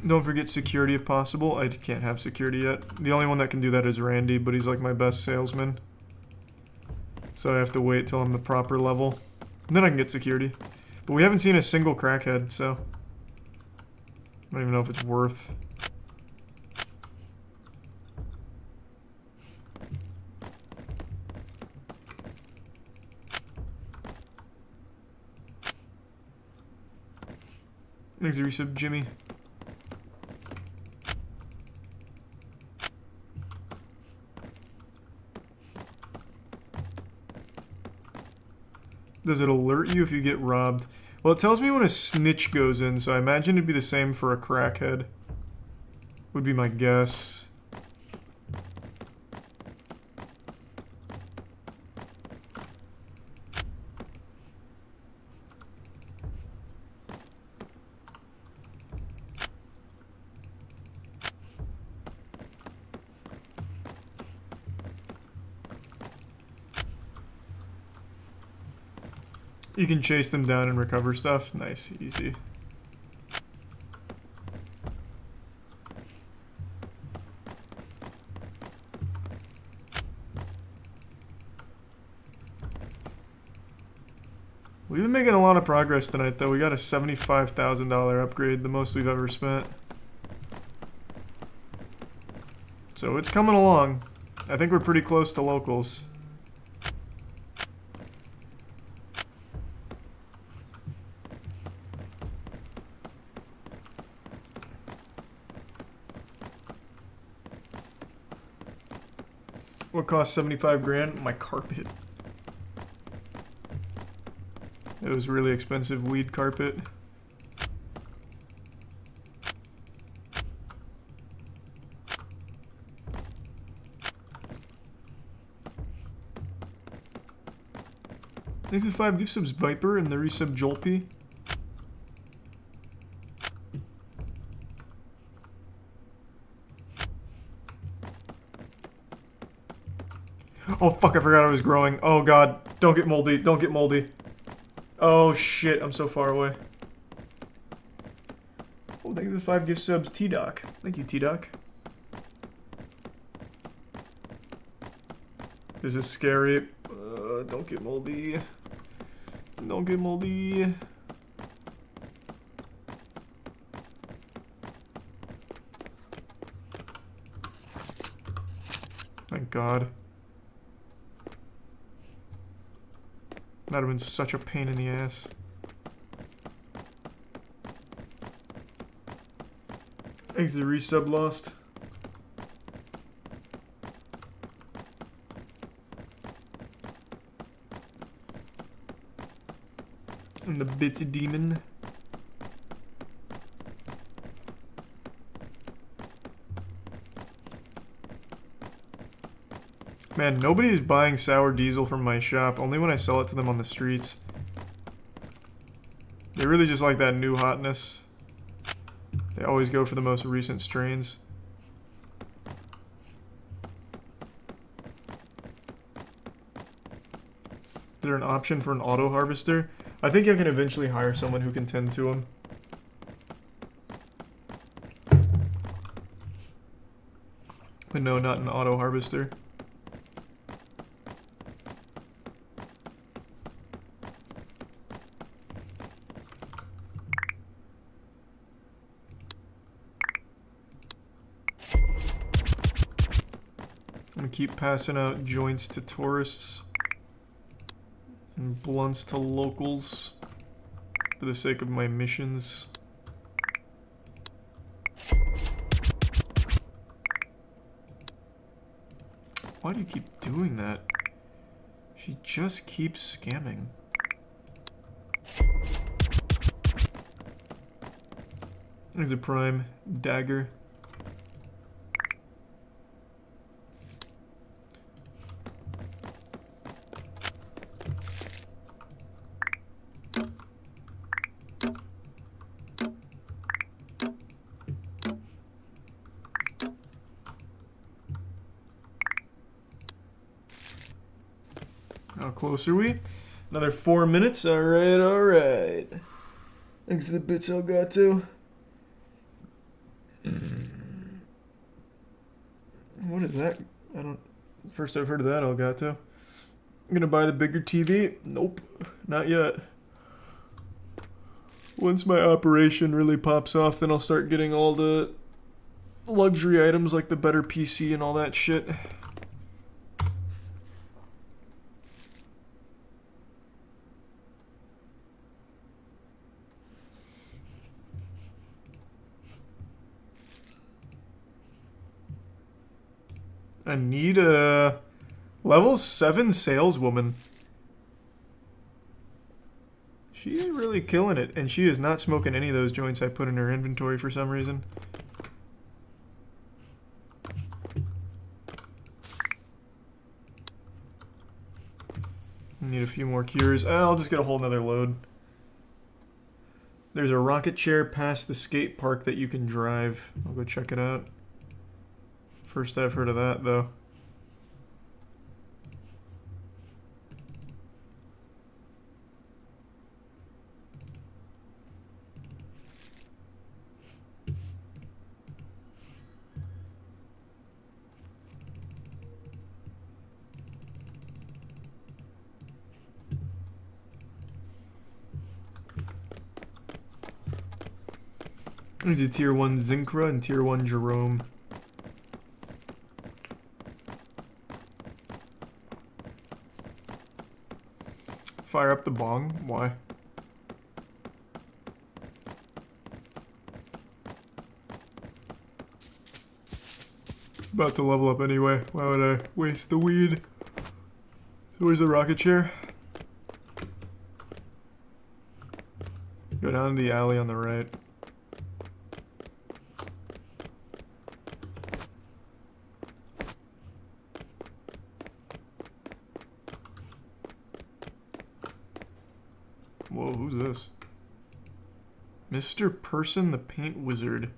Don't forget security if possible. I can't have security yet. The only one that can do that is Randy, but he's like my best salesman. So I have to wait till I'm the proper level. And then I can get security. But we haven't seen a single crackhead, so I don't even know if it's worth. Thanks, resub, Jimmy. Does it alert you if you get robbed? Well, it tells me when a snitch goes in, so I imagine it'd be the same for a crackhead. Would be my guess. You can chase them down and recover stuff. Nice, easy. We've been making a lot of progress tonight, though. We got a $75,000 upgrade, the most we've ever spent. So it's coming along. I think we're pretty close to locals. What cost 75 grand? My carpet. It was really expensive weed carpet. Thanks for 5 gift subs, Viper, and the resub Jolpy. Oh fuck, I forgot I was growing. Oh god, don't get moldy, don't get moldy. Oh shit, I'm so far away. Oh, thank you for the 5 gift subs, T-Doc. Thank you, T-Doc. This is scary. Don't get moldy. Don't get moldy. Thank God. That would have been such a pain in the ass. Thanks, the resub lost. And the Bitsy Demon. Man, nobody is buying sour diesel from my shop, only when I sell it to them on the streets. They really just like that new hotness. They always go for the most recent strains. Is there an option for an auto harvester? I think I can eventually hire someone who can tend to them. But no, not an auto harvester. I'm gonna keep passing out joints to tourists and blunts to locals for the sake of my missions. Why do you keep doing that? She just keeps scamming. There's a prime dagger. How close are we? Another 4 minutes. Alright, alright. Thanks to the bits Elgato. What is that? I don't... First I've heard of that Elgato. I'm gonna buy the bigger TV? Nope. Not yet. Once my operation really pops off, then I'll start getting all the luxury items like the better PC and all that shit. I need a level 7 saleswoman. She's really killing it, and she is not smoking any of those joints I put in her inventory for some reason. Need a few more cures. I'll just get a whole nother load. There's a rocket chair past the skate park that you can drive. I'll go check it out. First I've heard of that, though. There's a tier 1 Zinkra and tier 1 Jerome. Fire up the bong? Why? About to level up anyway. Why would I waste the weed? So where's the rocket chair? Go down to the alley on the right. Whoa, who's this? Mr. Person the Paint Wizard.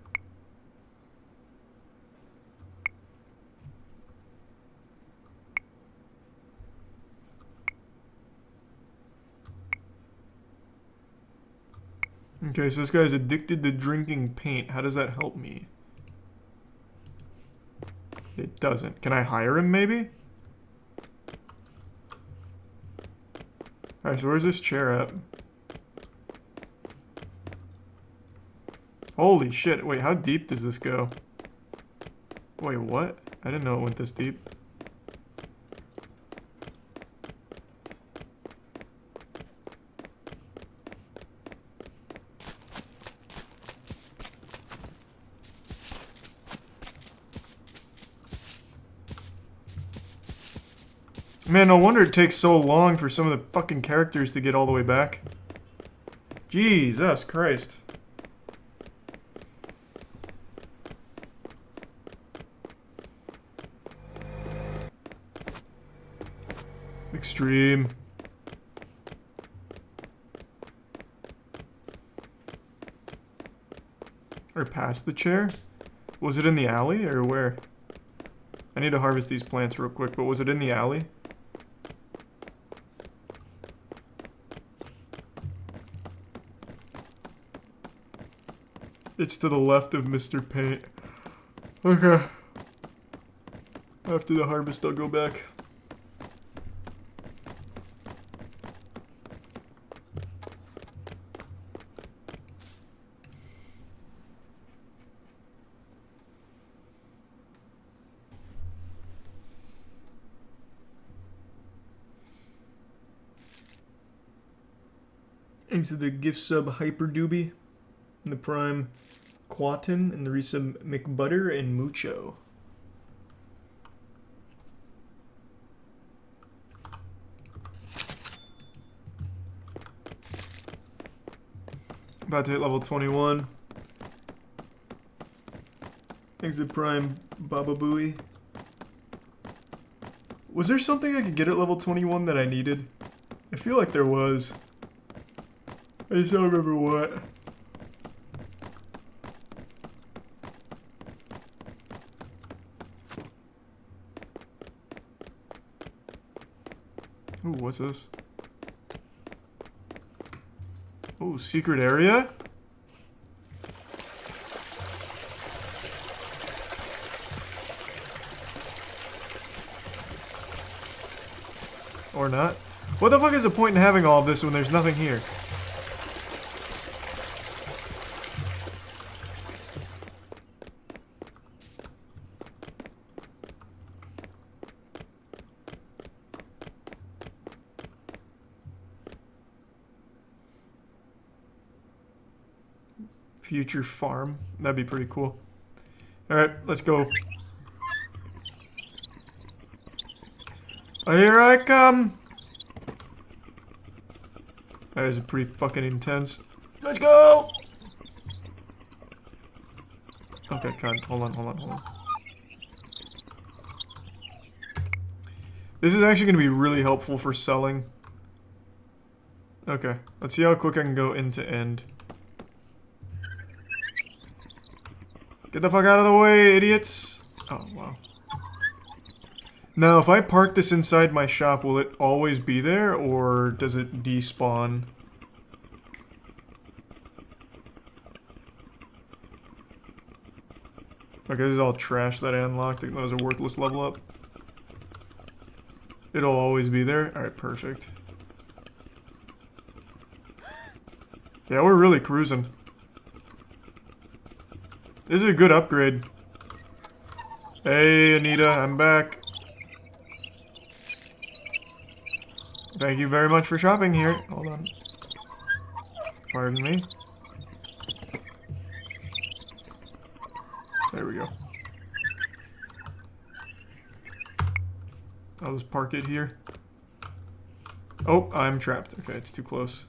Okay, so this guy's addicted to drinking paint. How does that help me? It doesn't. Can I hire him, maybe? Alright, so where's this chair at? Holy shit. Wait, how deep does this go? Wait, what? I didn't know it went this deep. Man, no wonder it takes so long for some of the fucking characters to get all the way back. Jesus Christ. Extreme. Or past the chair? Was it in the alley or where? I need to harvest these plants real quick, but was it in the alley? It's to the left of Mr. Paint. Okay. After the harvest, I'll go back. Thanks to the gift sub Hyperdoobie, and the Prime Quatin, and the resub McButter and Mucho. About to hit level 21. Thanks to Prime Baba Booey. Was there something I could get at level 21 that I needed? I feel like there was. I just don't remember what. Ooh, what's this? Ooh, secret area? Or not. What the fuck is the point in having all of this when there's nothing here? Future farm. That'd be pretty cool. Alright, let's go. Here I come! That is pretty fucking intense. Let's go! Okay, hold on. This is actually going to be really helpful for selling. Okay, let's see how quick I can go end to end. Get the fuck out of the way, idiots! Oh, wow. Now, if I park this inside my shop, will it always be there, or does it despawn? Okay, this is all trash that I unlocked. That was a worthless level up. It'll always be there? Alright, perfect. Yeah, we're really cruising. This is a good upgrade. Hey, Anita, I'm back. Thank you very much for shopping here. Hold on. Pardon me. There we go. I'll just park it here. Oh, I'm trapped. Okay, it's too close.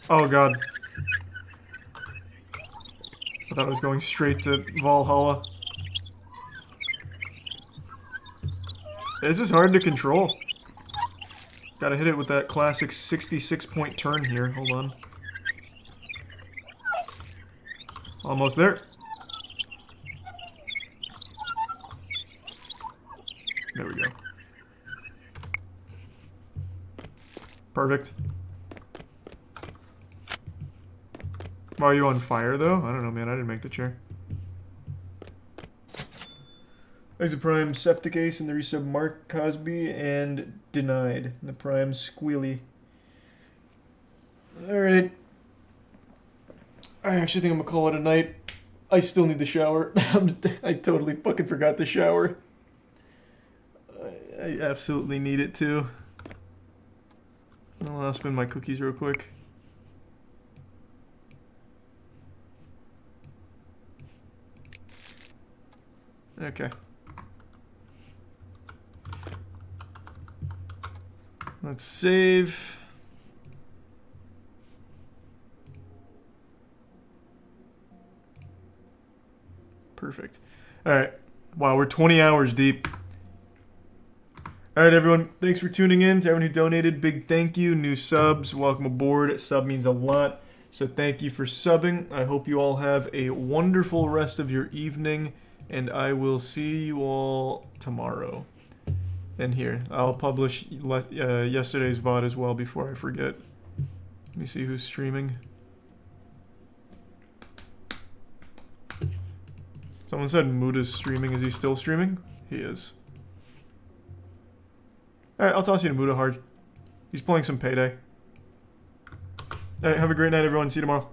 Oh god. I thought I was going straight to Valhalla. This is hard to control. Gotta hit it with that classic 66-point turn here. Hold on. Almost there. There we go. Perfect. Why are you on fire, though? I don't know, man. I didn't make the chair. Thanks to Prime Septic Ace and the resub Mark Cosby and Denied. The Prime Squealy. Alright. I actually think I'm gonna call it a night. I still need the shower. I totally fucking forgot the shower. I absolutely need it too. I'll spin my cookies real quick. Okay. Let's save. Perfect. Alright. Wow, we're 20 hours deep. Alright, everyone. Thanks for tuning in. To everyone who donated, big thank you. New subs, welcome aboard. Sub means a lot. So thank you for subbing. I hope you all have a wonderful rest of your evening. And I will see you all tomorrow. And here, I'll publish yesterday's VOD as well before I forget. Let me see who's streaming. Someone said Muda's streaming. Is he still streaming? He is. Alright, I'll toss you to Muda hard. He's playing some Payday. Alright, have a great night, everyone. See you tomorrow.